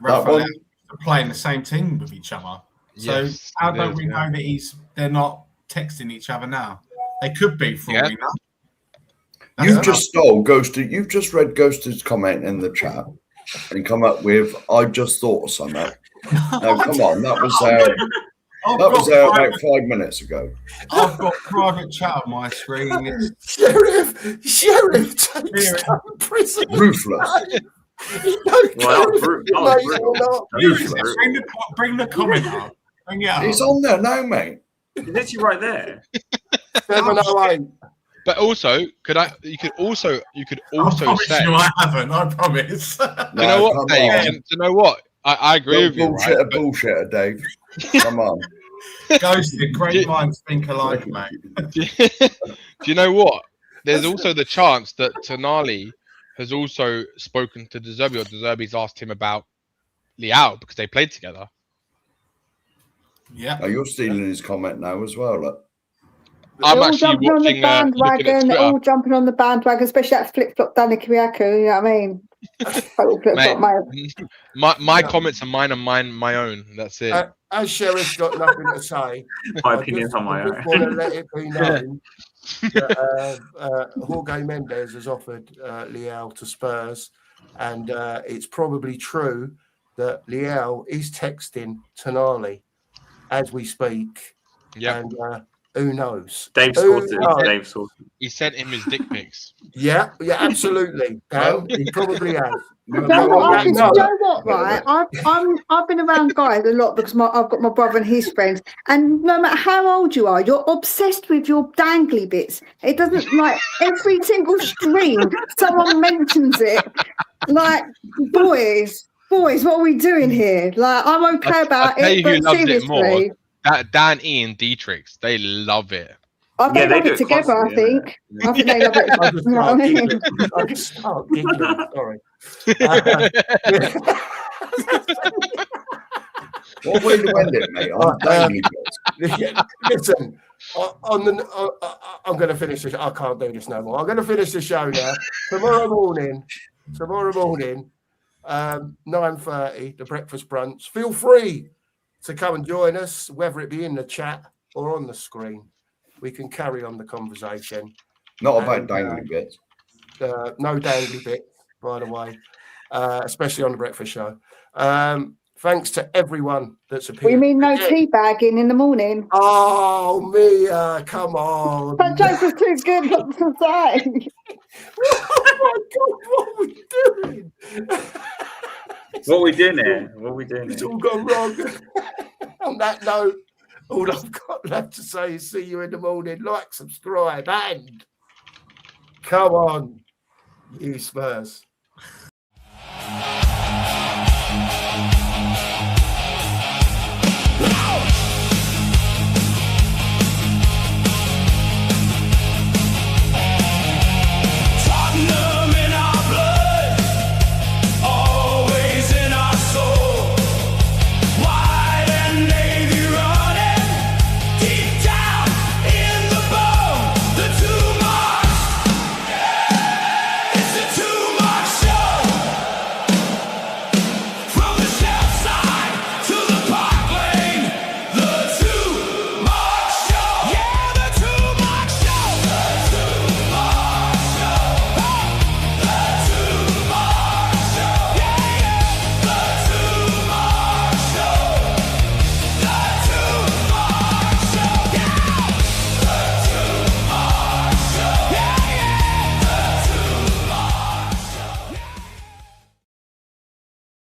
Rafael are playing the same team with each other. So how don't we know that they're not texting each other now? They could be for all we know. You've just read Ghosted's comment in the chat and come up with, I just thought of something. No, come on, that was about 5 minutes ago. I've got private chat on my screen. Sheriff takes prison. Ruthless. Bring the comment up. Bring it up. It's on there now, mate. It's literally right there. 708. But also, you could also say, you I haven't. I promise. You know what, Dave? Do you know what? I agree with you. Bullshitter, Dave. Come on. Ghosted. Great minds think alike, mate. Do you know what? There's also the chance that Tonali has also spoken to De Zerbi, or De Zerbi's asked him about Leao because they played together. Yeah. You're stealing his comment now as well. Look. I'm actually watching. They're all jumping on the bandwagon, especially that flip-flop Danny Kiriakou. You know what I mean? My comments are mine and my own. That's it. As Sheriff's got nothing to say, my opinion's on my own. I want to let it be known that Jorge Mendes has offered Leao to Spurs, and it's probably true that Leao is texting Tonali as we speak. Yeah. And who knows? Dave sorted. He sent him his dick pics. Yeah, absolutely. He probably has. You know what, right? I've been around guys a lot because I've got my brother and his friends, and no matter how old you are, you're obsessed with your dangly bits. It doesn't, like, every single stream someone mentions it. Like, boys, what are we doing here? Like, I'm okay about it, but seriously. Dan, Ian, Dietrich, they love it. They love it together, I think. I think they love it. You know what I mean? I just start giggling. Sorry. What way to end it, mate? Listen, I'm going to finish this. I can't do this no more. I'm going to finish the show now. Tomorrow morning, 9:30, the breakfast brunch. Feel free to come and join us, whether it be in the chat or on the screen. We can carry on the conversation. Not about dangly bits. No dangly bits, by the way, especially on the breakfast show. Thanks to everyone that's appeared. You mean no Yeah. tea bagging in the morning? Oh, Mia, come on. That joke was too good not to say. Oh my God, what are we doing? What are we doing here? What are we doing It's here? all gone wrong. On that note, all I've got left to say is see you in the morning. Like, subscribe, and come on, you Spurs.